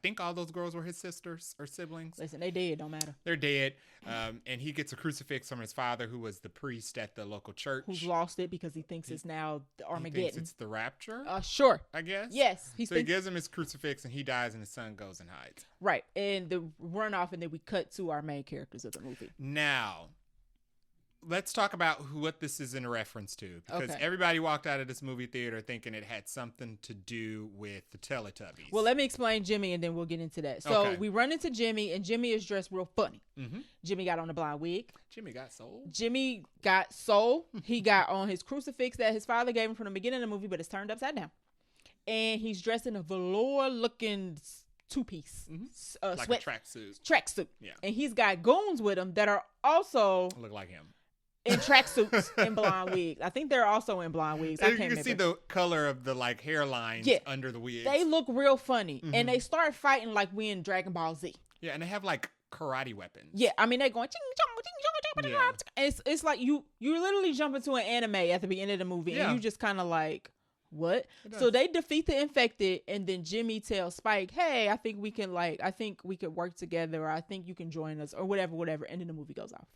think all those girls were his sisters or siblings. Listen, they dead, don't matter. They're dead. And he gets a crucifix from his father, who was the priest at the local church. Who's lost it because he thinks it's now the Armageddon. He thinks it's the rapture? Sure. I guess. Yes. He gives him his crucifix and he dies and his son goes and hides. Right. And the runoff, and then we cut to our main characters of the movie. Now, let's talk about what this is in reference to. Because everybody walked out of this movie theater thinking it had something to do with the Teletubbies. Well, let me explain Jimmy and then we'll get into that. So we run into Jimmy, and Jimmy is dressed real funny. Jimmy got on a blind wig. Jimmy got soul. He got on his crucifix that his father gave him from the beginning of the movie, but it's turned upside down. And he's dressed in a velour-looking two-piece like sweat a tracksuit. Tracksuit. Yeah. And he's got goons with him that are also look like him in tracksuits and blonde wigs. I think they're also in blonde wigs. You can see the color of the like hairlines under the wigs. They look real funny, and they start fighting like we in Dragon Ball Z. Yeah, and they have like karate weapons. Yeah, I mean they're going ching chong ching chong chong. And it's like you literally jump into an anime at the beginning of the movie, and you just kind of like. What? So they defeat the infected, and then Jimmy tells Spike, "Hey, I think we could work together, or I think you can join us, or whatever." And then the movie goes off.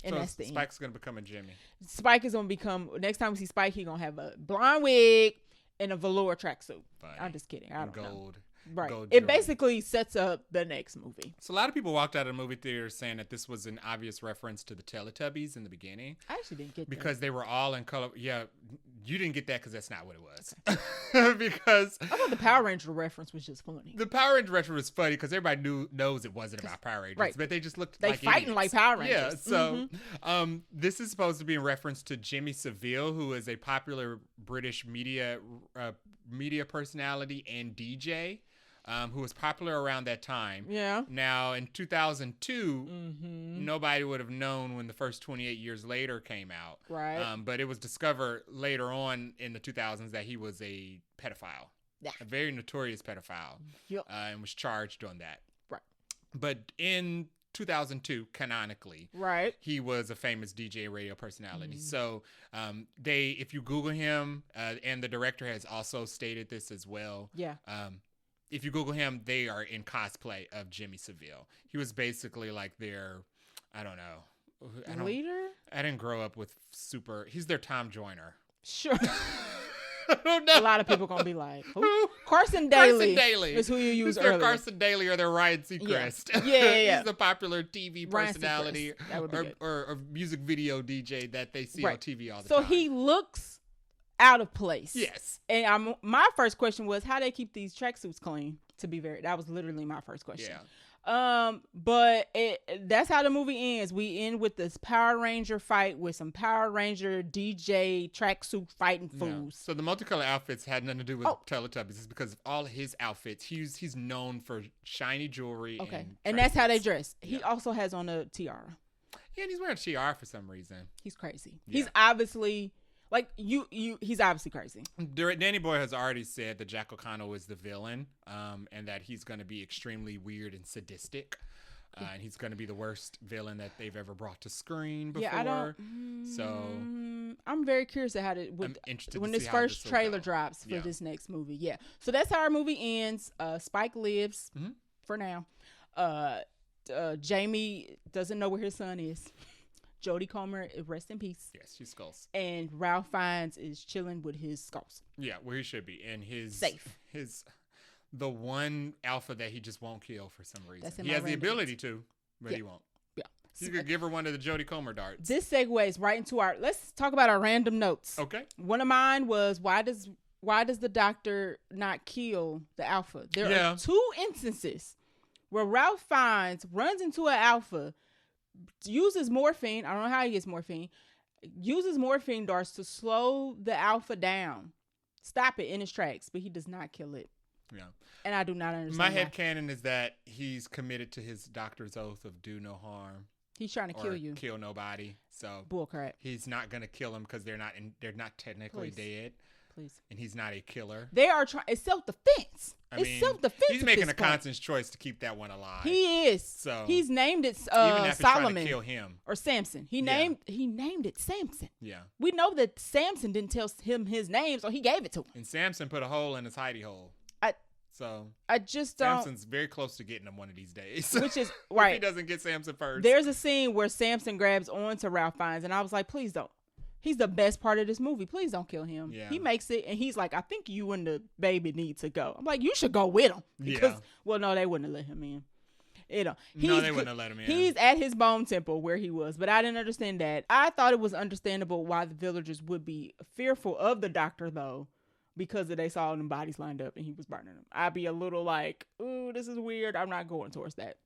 And so that's the Spike's end. Gonna become a Jimmy. Spike is gonna become, next time we see Spike, he's gonna have a blonde wig and a velour tracksuit. I'm just kidding. I don't know. Right. It basically sets up the next movie. So a lot of people walked out of the movie theater saying that this was an obvious reference to the Teletubbies in the beginning. I actually didn't get that. Because they were all in color. Yeah, you didn't get that because that's not what it was. Because I thought the Power Ranger reference was just funny. The Power Ranger reference was funny because everybody knows it wasn't about Power Rangers. Right. But they just looked like fighting idiots. like Power Rangers. Yeah, so this is supposed to be in reference to Jimmy Savile, who is a popular British media personality and DJ. Who was popular around that time. Yeah. Now, in 2002, nobody would have known when the first 28 years later came out. Right. But it was discovered later on in the 2000s that he was a pedophile. Yeah. A very notorious pedophile. Yep. And was charged on that. Right. But in 2002, canonically, he was a famous DJ and radio personality. So if you Google him, and the director has also stated this as well. Yeah. If you Google him, they are in cosplay of Jimmy Savile. He was basically like their, I don't know. Leader? I didn't grow up with he's their Tom Joyner. Sure. I don't know. A lot of people going to be like, who? Carson Daly is who you use earlier. Carson Daly or their Ryan Seacrest. Yeah. He's a popular TV personality or music video DJ that they see on TV all the time. So he looks out of place. Yes. And my first question was how they keep these tracksuits clean. That was literally my first question. Yeah. But that's how the movie ends. We end with this Power Ranger fight with some Power Ranger DJ tracksuit fighting fools. So the multicolored outfits had nothing to do with Teletubbies. It's because of all his outfits. He's known for shiny jewelry. Okay. And that's how they dress. He also has on a tiara. Yeah, and he's wearing a tiara for some reason. He's crazy. Yeah. He's obviously he's obviously crazy. Danny Boyle has already said that Jack O'Connell is the villain, and that he's going to be extremely weird and sadistic, and he's going to be the worst villain that they've ever brought to screen before. Yeah, I'm very curious at when this first trailer drops for this next movie. Yeah, so that's how our movie ends. Spike lives for now. Jamie doesn't know where his son is. Jodie Comer, rest in peace. Yes, she's skulls. And Ralph Fiennes is chilling with his skulls. Yeah, where he should be. And safe. The one alpha that he just won't kill for some reason. He has the ability to, but he won't. Yeah. You could give her one of the Jodie Comer darts. This segues right into let's talk about our random notes. Okay. One of mine was why does the doctor not kill the alpha? There are two instances where Ralph Fiennes runs into an alpha, uses morphine. I don't know how he gets morphine. Uses morphine darts to slow the alpha down, stop it in its tracks, but he does not kill it. Yeah. And I do not understand. My headcanon is that he's committed to his doctor's oath of do no harm. He's trying to kill you. Kill nobody. So bullcrap. He's not gonna kill him because they're not technically dead. Please. And he's not a killer. They are trying. It's self-defense. It's self-defense. He's making a conscious choice to keep that one alive. He is. So he's named it even after Solomon trying to kill him or Samson. He named it Samson. Yeah. We know that Samson didn't tell him his name, so he gave it to him. And Samson put a hole in his hidey hole. I just don't. Samson's very close to getting him one of these days. Which is right. If he doesn't get Samson first. There's a scene where Samson grabs onto Ralph Fiennes, and I was like, please don't. He's the best part of this movie. Please don't kill him. Yeah. He makes it, and he's like, I think you and the baby need to go. I'm like, you should go with him. Because, well, no, they wouldn't have let him in. No, they wouldn't have let him in. He's at his bone temple where he was, but I didn't understand that. I thought it was understandable why the villagers would be fearful of the doctor, though, because they saw them bodies lined up and he was burning them. I'd be a little like, ooh, this is weird. I'm not going towards that.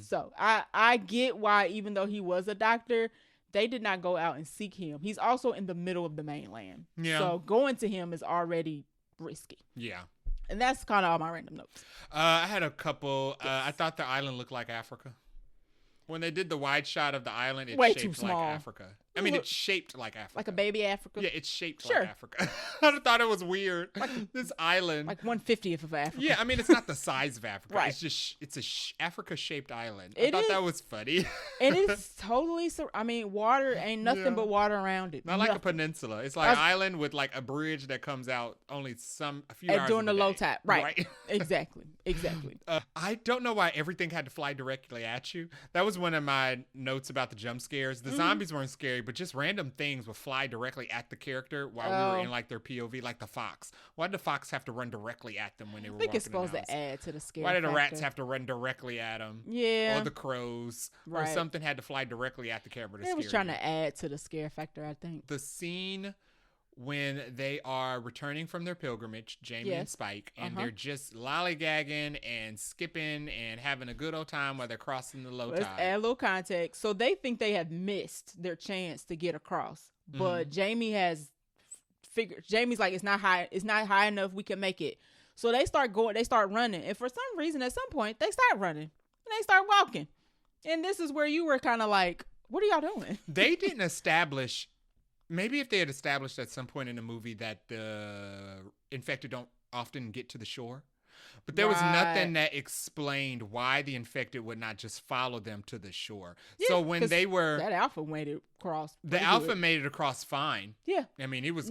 So I get why, even though he was a doctor, they did not go out and seek him. He's also in the middle of the mainland. Yeah. So going to him is already risky. Yeah. And that's kind of all my random notes. I had a couple. I thought the island looked like Africa. When they did the wide shot of the island, it's shaped like Africa. I mean, it's shaped like Africa. Like a baby Africa? Yeah, it's shaped like Africa. I thought it was weird. Like, this island. Like 1/50th of Africa. Yeah, I mean, it's not the size of Africa. Right. It's just, it's a Africa-shaped island. I thought that was funny. And it's totally, I mean, water ain't nothing but water around it. Not like a peninsula. It's like an island with like a bridge that comes out only a few hours during the day. low tide. Right. Exactly. I don't know why everything had to fly directly at you. That was one of my notes about the jump scares. The zombies weren't scary, but just random things would fly directly at the character while we were in like their POV, like the fox. Why did the fox have to run directly at them when they were walking? I think it's supposed to add to the scare. Why did the rats have to run directly at them? Yeah. Or the crows. Or something had to fly directly at the camera. They was trying to add to the scare factor, I think. The scene when they are returning from their pilgrimage, Jamie and Spike, and they're just lollygagging and skipping and having a good old time while they're crossing the low tide. Let's add a little context. So they think they have missed their chance to get across, but Jamie has figured. Jamie's like, it's not high enough. We can make it. So they start running, and for some reason, at some point, they start running and they start walking. And this is where you were kind of like, what are y'all doing? They didn't establish. Maybe if they had established at some point in the movie that the infected don't often get to the shore. But there was nothing that explained why the infected would not just follow them to the shore. Yeah, so when they were... That alpha made it across. The alpha made it across fine. Yeah. I mean, it was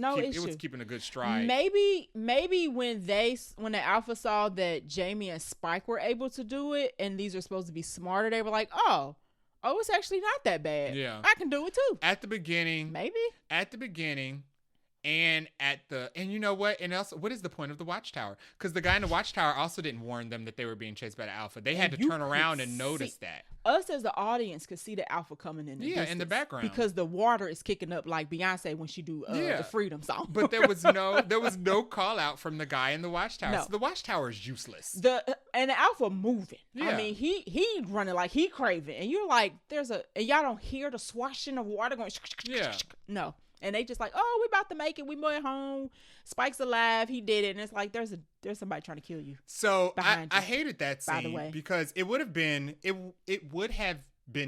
keeping a good stride. Maybe when the alpha saw that Jamie and Spike were able to do it, and these are supposed to be smarter, they were like, oh, it's actually not that bad. Yeah. I can do it too. At the beginning. Maybe. At the beginning. And you know what? And also, what is the point of the watchtower? Because the guy in the watchtower also didn't warn them that they were being chased by the alpha. They had to turn around and notice that. Us as the audience could see the alpha coming in the distance, in the background, because the water is kicking up like Beyonce when she do the Freedom song. But there was no call out from the guy in the watchtower. No. So the watchtower is useless. And the alpha moving. Yeah. I mean, he running like he craving, and you're like, and y'all don't hear the swashing of water going. No. And they just like, oh, we about to make it. We made home. Spike's alive. He did it. And it's like, there's somebody trying to kill you. So I hated that scene, by the way, because it would have been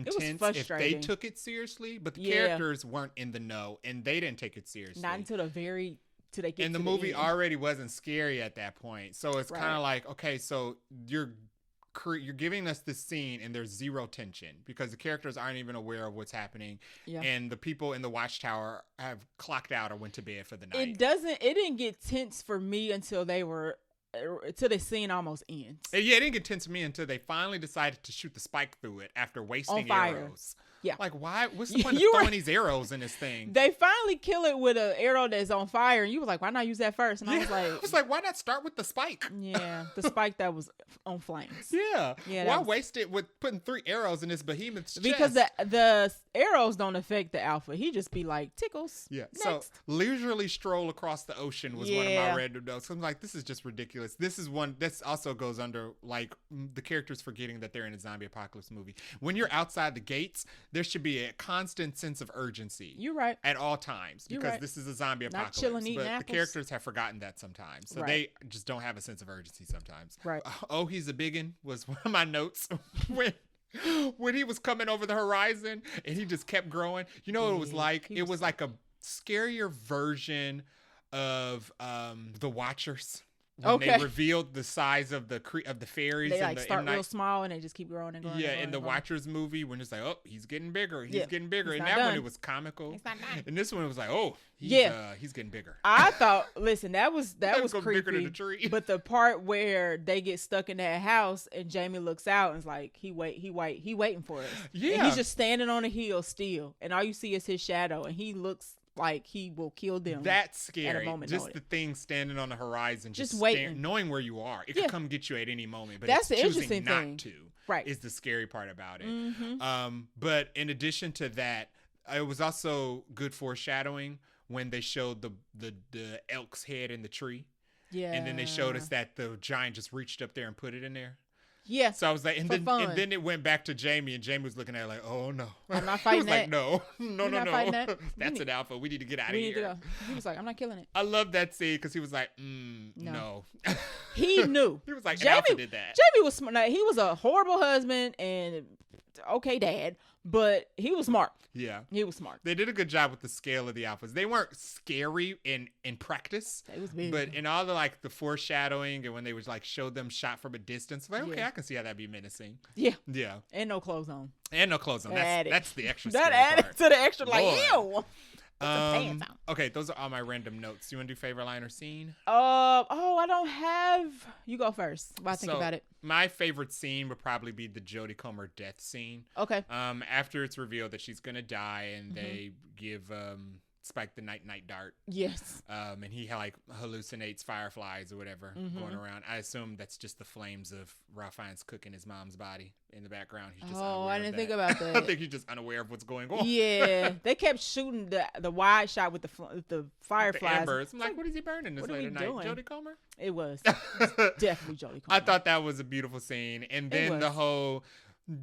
tense if they took it seriously, but the characters weren't in the know and they didn't take it seriously. Not until till they get and to the movie already wasn't scary at that point. So it's kind of like, okay, so you're giving us this scene and there's zero tension because the characters aren't even aware of what's happening, and the people in the watchtower have clocked out or went to bed for the night. It didn't get tense for me until the scene almost ends. It didn't get tense for me until they finally decided to shoot the spike through it after wasting arrows. Yeah. Like, why? What's the point of throwing these arrows in this thing? They finally kill it with an arrow that's on fire. And you was like, why not use that first? And I was like, why not start with the spike? Yeah. The spike that was on flames. Yeah. Why waste it with putting 3 arrows in this behemoth's chest? Because the arrows don't affect the alpha. He just be like, tickles. Yeah. Next. So leisurely stroll across the ocean was one of my random notes. So I'm like, this is just ridiculous. This is one, this also goes under like the characters forgetting that they're in a zombie apocalypse movie. When you're outside the gates, there should be a constant sense of urgency. You're right. At all times, because this is a zombie apocalypse. Chilling, eating but apples. The characters have forgotten that sometimes. So they just don't have a sense of urgency sometimes. Right. He's a biggin' was one of my notes when he was coming over the horizon and he just kept growing. You know what it was like? It was like a scarier version of The Watchers. When they revealed the size of the fairies. They like start real small and they just keep growing and growing. Yeah, and growing in the Watchers movie, when it's like, oh, he's getting bigger. He's getting bigger. He's And not that done. one, it was comical. It's not done. And this one, it was like, oh, he's getting bigger. I thought, listen, that was go creepy. bigger than the tree. But the part where they get stuck in that house and Jamie looks out and is like, he waiting for us. Yeah. And he's just standing on a hill still. And all you see is his shadow. And he looks like he will kill them. That's scary. At a moment just the thing standing on the horizon, just waiting, knowing where you are. It could come get you at any moment, but that's the choosing interesting not thing. to. Right. Is the scary part about it. Mm-hmm. But in addition to that, it was also good foreshadowing when they showed the elk's head in the tree. Yeah. And then they showed us that the giant just reached up there and put it in there. Yeah. So I was like, and then it went back to Jamie, and Jamie was looking at it like, oh no. I'm not fighting that. Like, no. That. That's an alpha. We need to get out of here. To go. He was like, I'm not killing it. I love that scene because he was like, no. He knew. He was like, Jamie, an alpha did that. Jamie was smart. He was a horrible husband and okay dad, but he was smart. Yeah. He was smart. They did a good job with the scale of the alphas. They weren't scary in practice. It was big. But in all the foreshadowing and when they was like show them shot from a distance, like, okay, I can see how that'd be menacing. Yeah. Yeah. And no clothes on. That's the extra that scary added part. to the extra, like, Lord. ew. Pants on. Okay, those are all my random notes. You want to do favorite line or scene? I don't have. You go first while I think about it. My favorite scene would probably be the Jodie Comer death scene. Okay. After it's revealed that she's gonna die, and they give Spike the night dart. Yes. And he like hallucinates fireflies or whatever going around. I assume that's just the flames of Ralph Fiennes cooking his mom's body in the background. He's just unaware I didn't of think that. about that. I think he's just unaware of what's going on. Yeah, they kept shooting the wide shot with the fireflies. The embers. I'm like, what is he burning this late at night? doing? Jodie Comer? It was definitely Jodie Comer. I thought that was a beautiful scene. And then the whole,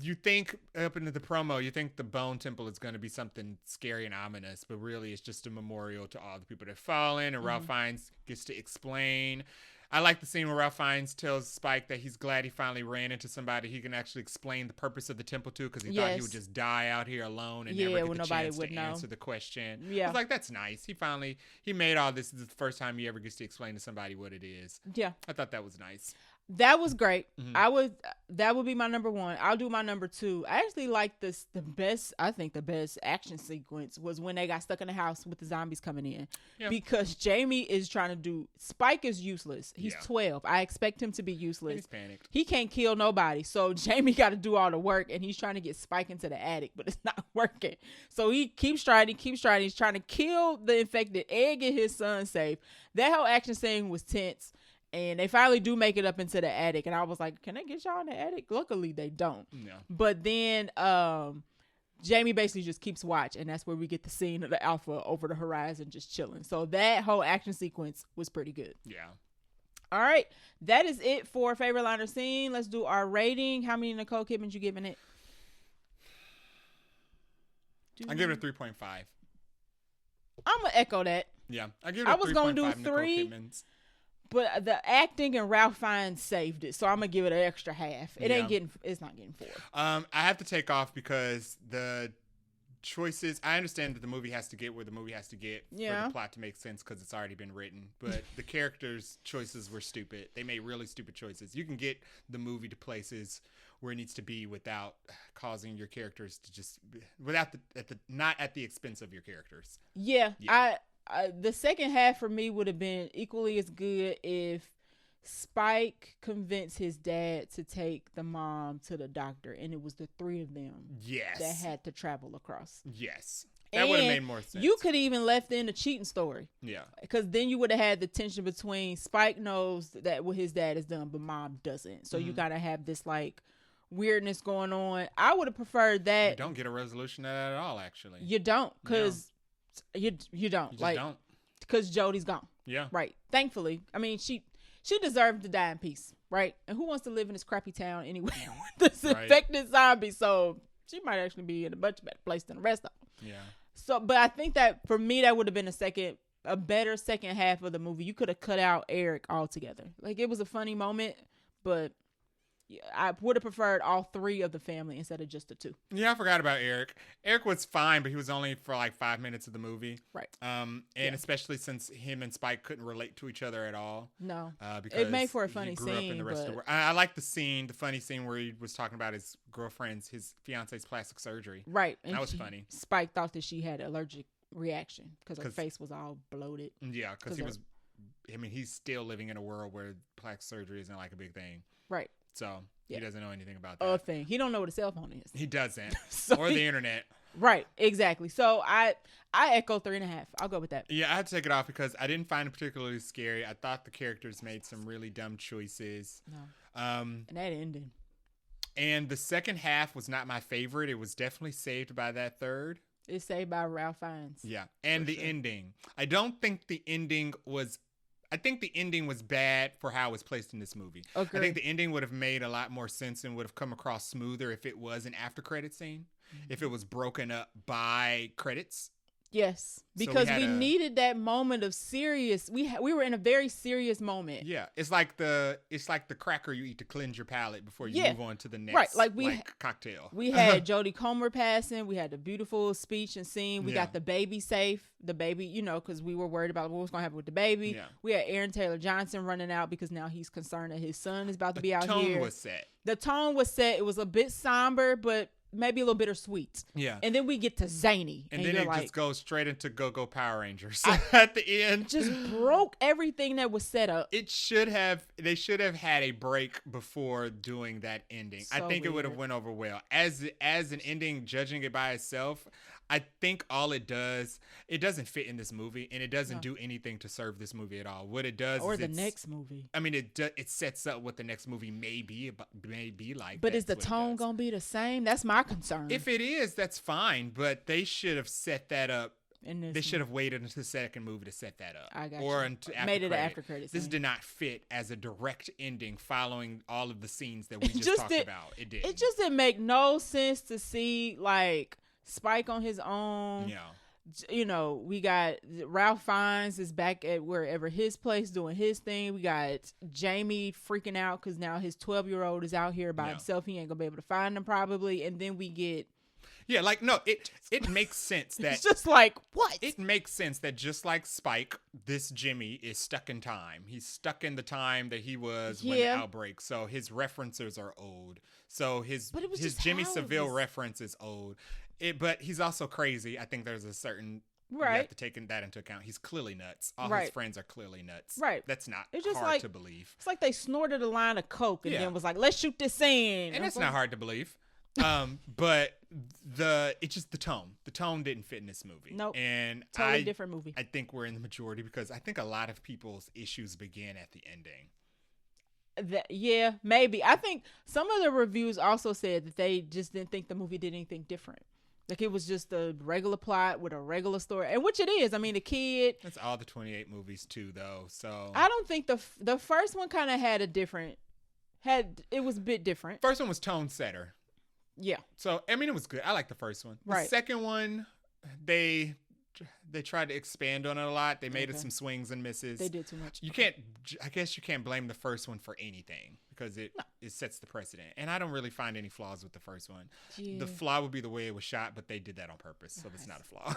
you think up into the promo, you think the Bone Temple is going to be something scary and ominous, but really it's just a memorial to all the people that have fallen. And Ralph Fiennes gets to explain. I like the scene where Ralph Fiennes tells Spike that he's glad he finally ran into somebody he can actually explain the purpose of the temple to, because he thought he would just die out here alone and never get the chance to answer the question. Yeah. I was like, that's nice. He made all this. This is the first time he ever gets to explain to somebody what it is. Yeah. I thought that was nice. That was great. That would be my number one. I'll do my number two. I actually like the best action sequence was when they got stuck in the house with the zombies coming in. Yeah. Because Jamie is trying to do, Spike is useless. He's 12. I expect him to be useless. He's panicked. He can't kill nobody. So Jamie got to do all the work, and he's trying to get Spike into the attic, but it's not working. So he keeps trying. He's trying to kill the infected and get his son safe. That whole action scene was tense. And they finally do make it up into the attic. And I was like, can they get y'all in the attic? Luckily, they don't. No. But then Jamie basically just keeps watch. And that's where we get the scene of the alpha over the horizon just chilling. So that whole action sequence was pretty good. Yeah. All right. That is it for favorite line or scene. Let's do our rating. How many Nicole Kidmans you giving it? I give it a 3.5. I'm going to echo that. Yeah. I give it a 3.5. I was going to do 3. But the acting and Ralph Fiennes saved it, so I'm gonna give it an extra half. It's not getting 4. I have to take off because the choices. I understand that the movie has to get where the movie has to get for the plot to make sense because it's already been written. But the characters' choices were stupid. They made really stupid choices. You can get the movie to places where it needs to be without causing your characters to just not at the expense of your characters. Yeah. The second half for me would have been equally as good if Spike convinced his dad to take the mom to the doctor, and it was the 3 of them that had to travel across. Yes. That would have made more sense. You could even left in the cheating story. Yeah. Because then you would have had the tension between Spike knows that what his dad has done, but mom doesn't. So you gotta have this like weirdness going on. I would have preferred that. You don't get a resolution of that at all, actually. You don't, because you don't. You just don't. Because Jodie's gone. Yeah. Right. Thankfully. I mean, she deserved to die in peace, right? And who wants to live in this crappy town anyway with this infected zombie? So she might actually be in a much better place than the rest of them. Yeah. So, but I think that for me, that would have been a better second half of the movie. You could have cut out Eric altogether. Like, it was a funny moment, but I would have preferred all 3 of the family instead of just the 2. Yeah, I forgot about Eric. Eric was fine, but he was only for like 5 minutes of the movie. Right. And especially since him and Spike couldn't relate to each other at all. No. Because it made for a funny he grew scene. Up in the rest of the world. I like the funny scene where he was talking about his girlfriend's, his fiance's plastic surgery. Right. And that was funny. Spike thought that she had allergic reaction because her face was all bloated. Yeah, because he's still living in a world where plastic surgery isn't like a big thing. Right. So he doesn't know anything about A that. thing. He don't know what a cell phone is. He doesn't. So or the internet. Right. Exactly. So I echo 3.5. I'll go with that. Yeah, I had to take it off because I didn't find it particularly scary. I thought the characters made some really dumb choices. No. And that ending. And the second half was not my favorite. It was definitely saved by that third. It's saved by Ralph Fiennes. Yeah. And the ending. I think the ending was bad for how it was placed in this movie. Agreed. I think the ending would have made a lot more sense and would have come across smoother if it was an after credit scene. Mm-hmm. If it was broken up by credits. Yes, because we needed that moment of serious. We were in a very serious moment. Yeah, it's like the cracker you eat to cleanse your palate before you move on to the next cocktail. We had Jodie Comer passing. We had the beautiful speech and scene. We got the baby safe. The baby, because we were worried about what was going to happen with the baby. Yeah. We had Aaron Taylor Johnson running out because now he's concerned that his son is about to be out here. The tone was set. It was a bit somber, but maybe a little bittersweet. Yeah. And then we get to zany. And then it just goes straight into Go-Go Power Rangers at the end. Just broke everything that was set up. They should have had a break before doing that ending. So I think weird. It would have went over well. As an ending, judging it by itself, I think all it doesn't fit in this movie, and it doesn't do anything to serve this movie at all. What it does or the next movie. I mean, it sets up what the next movie may be like. But is the tone gonna be the same? That's my concern. If it is, that's fine. But they should have set that up. They should have waited until the second movie to set that up. I got or you. Until after made it credit. After credits. This did not fit as a direct ending following all of the scenes that we just talked about. It did. It just didn't make no sense to see Spike on his own. Yeah. We got Ralph Fiennes is back at wherever his place doing his thing. We got Jamie freaking out because now his 12-year-old is out here by himself. He ain't gonna be able to find him probably. And then we get it makes sense that it's just like what? It makes sense that just like Spike, this Jimmy is stuck in time. He's stuck in the time that he was when the outbreak. So his references are old. So his Jimmy Seville reference is old. But he's also crazy. I think there's a certain you have to take that into account. He's clearly nuts. All his friends are clearly nuts. Right. That's not it's just hard to believe. It's like they snorted a line of coke and then was like, let's shoot this scene. And it's not hard to believe. But it's just the tone. The tone didn't fit in this movie. Nope. And totally different movie. I think we're in the majority because I think a lot of people's issues begin at the ending. Maybe. I think some of the reviews also said that they just didn't think the movie did anything different. Like it was just a regular plot with a regular story, and which it is. I mean, the kid. That's all the 28 movies too, though. So I don't think the first one kind of had it was a bit different. First one was tone setter. Yeah. So I mean, it was good. I like the first one. The second one, they tried to expand on it a lot. They made it some swings and misses. They did too much. I guess you can't blame the first one for anything because it sets the precedent. And I don't really find any flaws with the first one. Yeah. The flaw would be the way it was shot, but they did that on purpose, so it's not a flaw.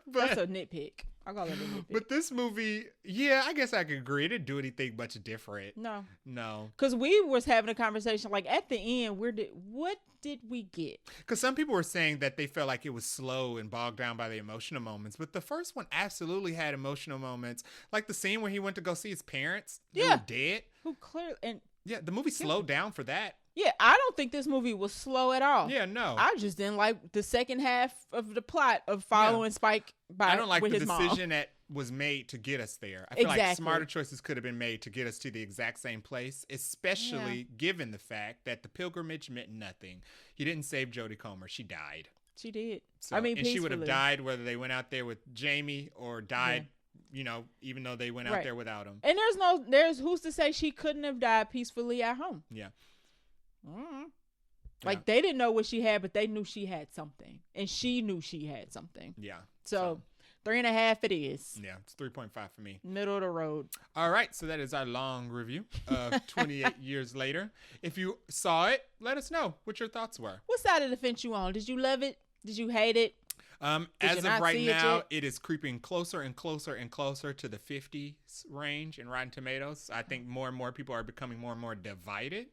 That's a nitpick. I'll call it a nitpick. But this movie, I guess I could agree. It didn't do anything much different. No. Because we was having a conversation at the end. What did we get? Because some people were saying that they felt like it was slow and bogged down by the emotional moments. But the first one absolutely had emotional moments, like the scene where he went to go see his parents. They were dead. Who clearly the movie slowed down for that. Yeah, I don't think this movie was slow at all. Yeah, no. I just didn't like the second half of the plot of following Spike I don't like the decision that was made to get us there. I feel like smarter choices could have been made to get us to the exact same place, especially given the fact that the pilgrimage meant nothing. He didn't save Jodie Comer. She died. She did. So, and she would have died whether they went out there with Jamie or died even though they went out there without him. And there's who's to say she couldn't have died peacefully at home. Yeah. Mm-hmm. They didn't know what she had, but they knew she had something, and she knew she had something. Yeah. So 3.5 it is. Yeah, it's 3.5 for me. Middle of the road. All right, so that is our long review of 28 years later. If you saw it, let us know what your thoughts were. What side of the fence you on? Did you love it? Did you hate it? As of right now, it is creeping closer and closer and closer to the 50s range in Rotten Tomatoes. I think more and more people are becoming more and more divided,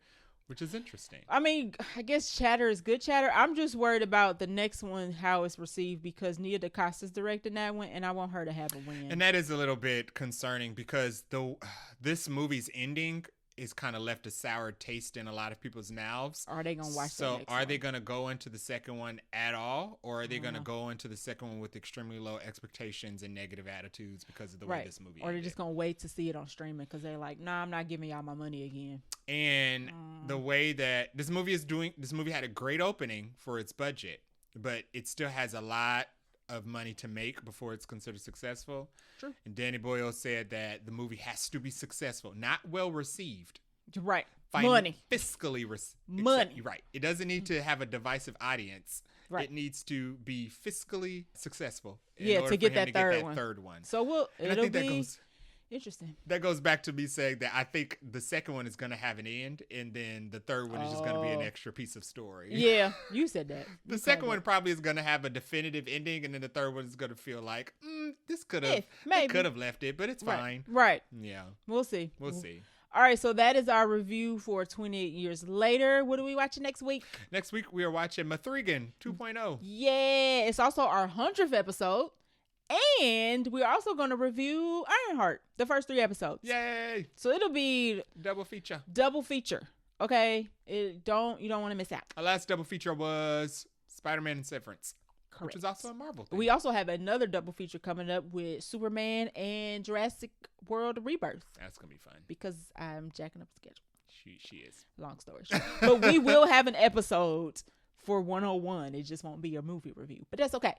which is interesting. I mean, I guess chatter is good chatter. I'm just worried about the next one, how it's received, because Nia DaCosta's directing that one, and I want her to have a win. And that is a little bit concerning because this movie's ending is kind of left a sour taste in a lot of people's mouths. Are they gonna watch? So are they gonna go into the second one at all, or are they gonna go into the second one with extremely low expectations and negative attitudes because of the way this movie? Or they're just gonna wait to see it on streaming because they're like, nah, I'm not giving y'all my money again. And the way that this movie had a great opening for its budget, but it still has a lot of money to make before it's considered successful. True. And Danny Boyle said that the movie has to be successful, not well received. Right. Money. Fiscally money. Right. It doesn't need to have a divisive audience. Right. It needs to be fiscally successful. To get that third one. So it'll be interesting. That goes back to me saying that I think the second one is going to have an end, and then the third one is just going to be an extra piece of story. Yeah, you said that. The second one probably is going to have a definitive ending, and then the third one is going to feel like, this could have left it, but it's fine. Right. Yeah. We'll see. We'll see. All right, so that is our review for 28 years later. What are we watching next week? Next week, we are watching Mathrigan 2.0. Yeah, it's also our 100th episode. And we're also going to review Ironheart, the first 3 episodes. Yay! So it'll be double feature. Okay, you don't want to miss out. Our last double feature was Spider-Man and Severance. Correct. Which is also a Marvel thing. We also have another double feature coming up with Superman and Jurassic World Rebirth. That's gonna be fun because I'm jacking up the schedule. She is. Long story short. But we will have an episode for 101. It just won't be a movie review, but that's okay.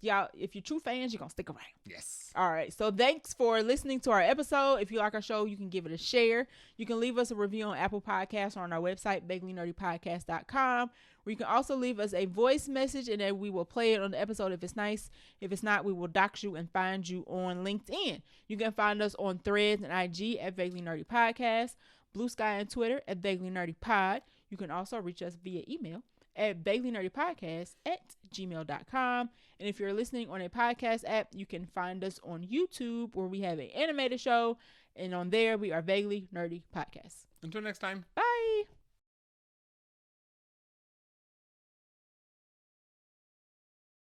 Y'all, if you're true fans, you're going to stick around. Yes. All right. So thanks for listening to our episode. If you like our show, you can give it a share. You can leave us a review on Apple Podcasts or on our website, vaguelynerdypodcast.com, where you can also leave us a voice message and then we will play it on the episode if it's nice. If it's not, we will dox you and find you on LinkedIn. You can find us on Threads and IG at Vaguely Nerdy Podcast, Blue Sky and Twitter at Vaguely Nerdy Pod. You can also reach us via email at vaguelynerdypodcast@gmail.com. And if you're listening on a podcast app, you can find us on YouTube where we have an animated show. And on there, we are Vaguely Nerdy Podcast. Until next time. Bye.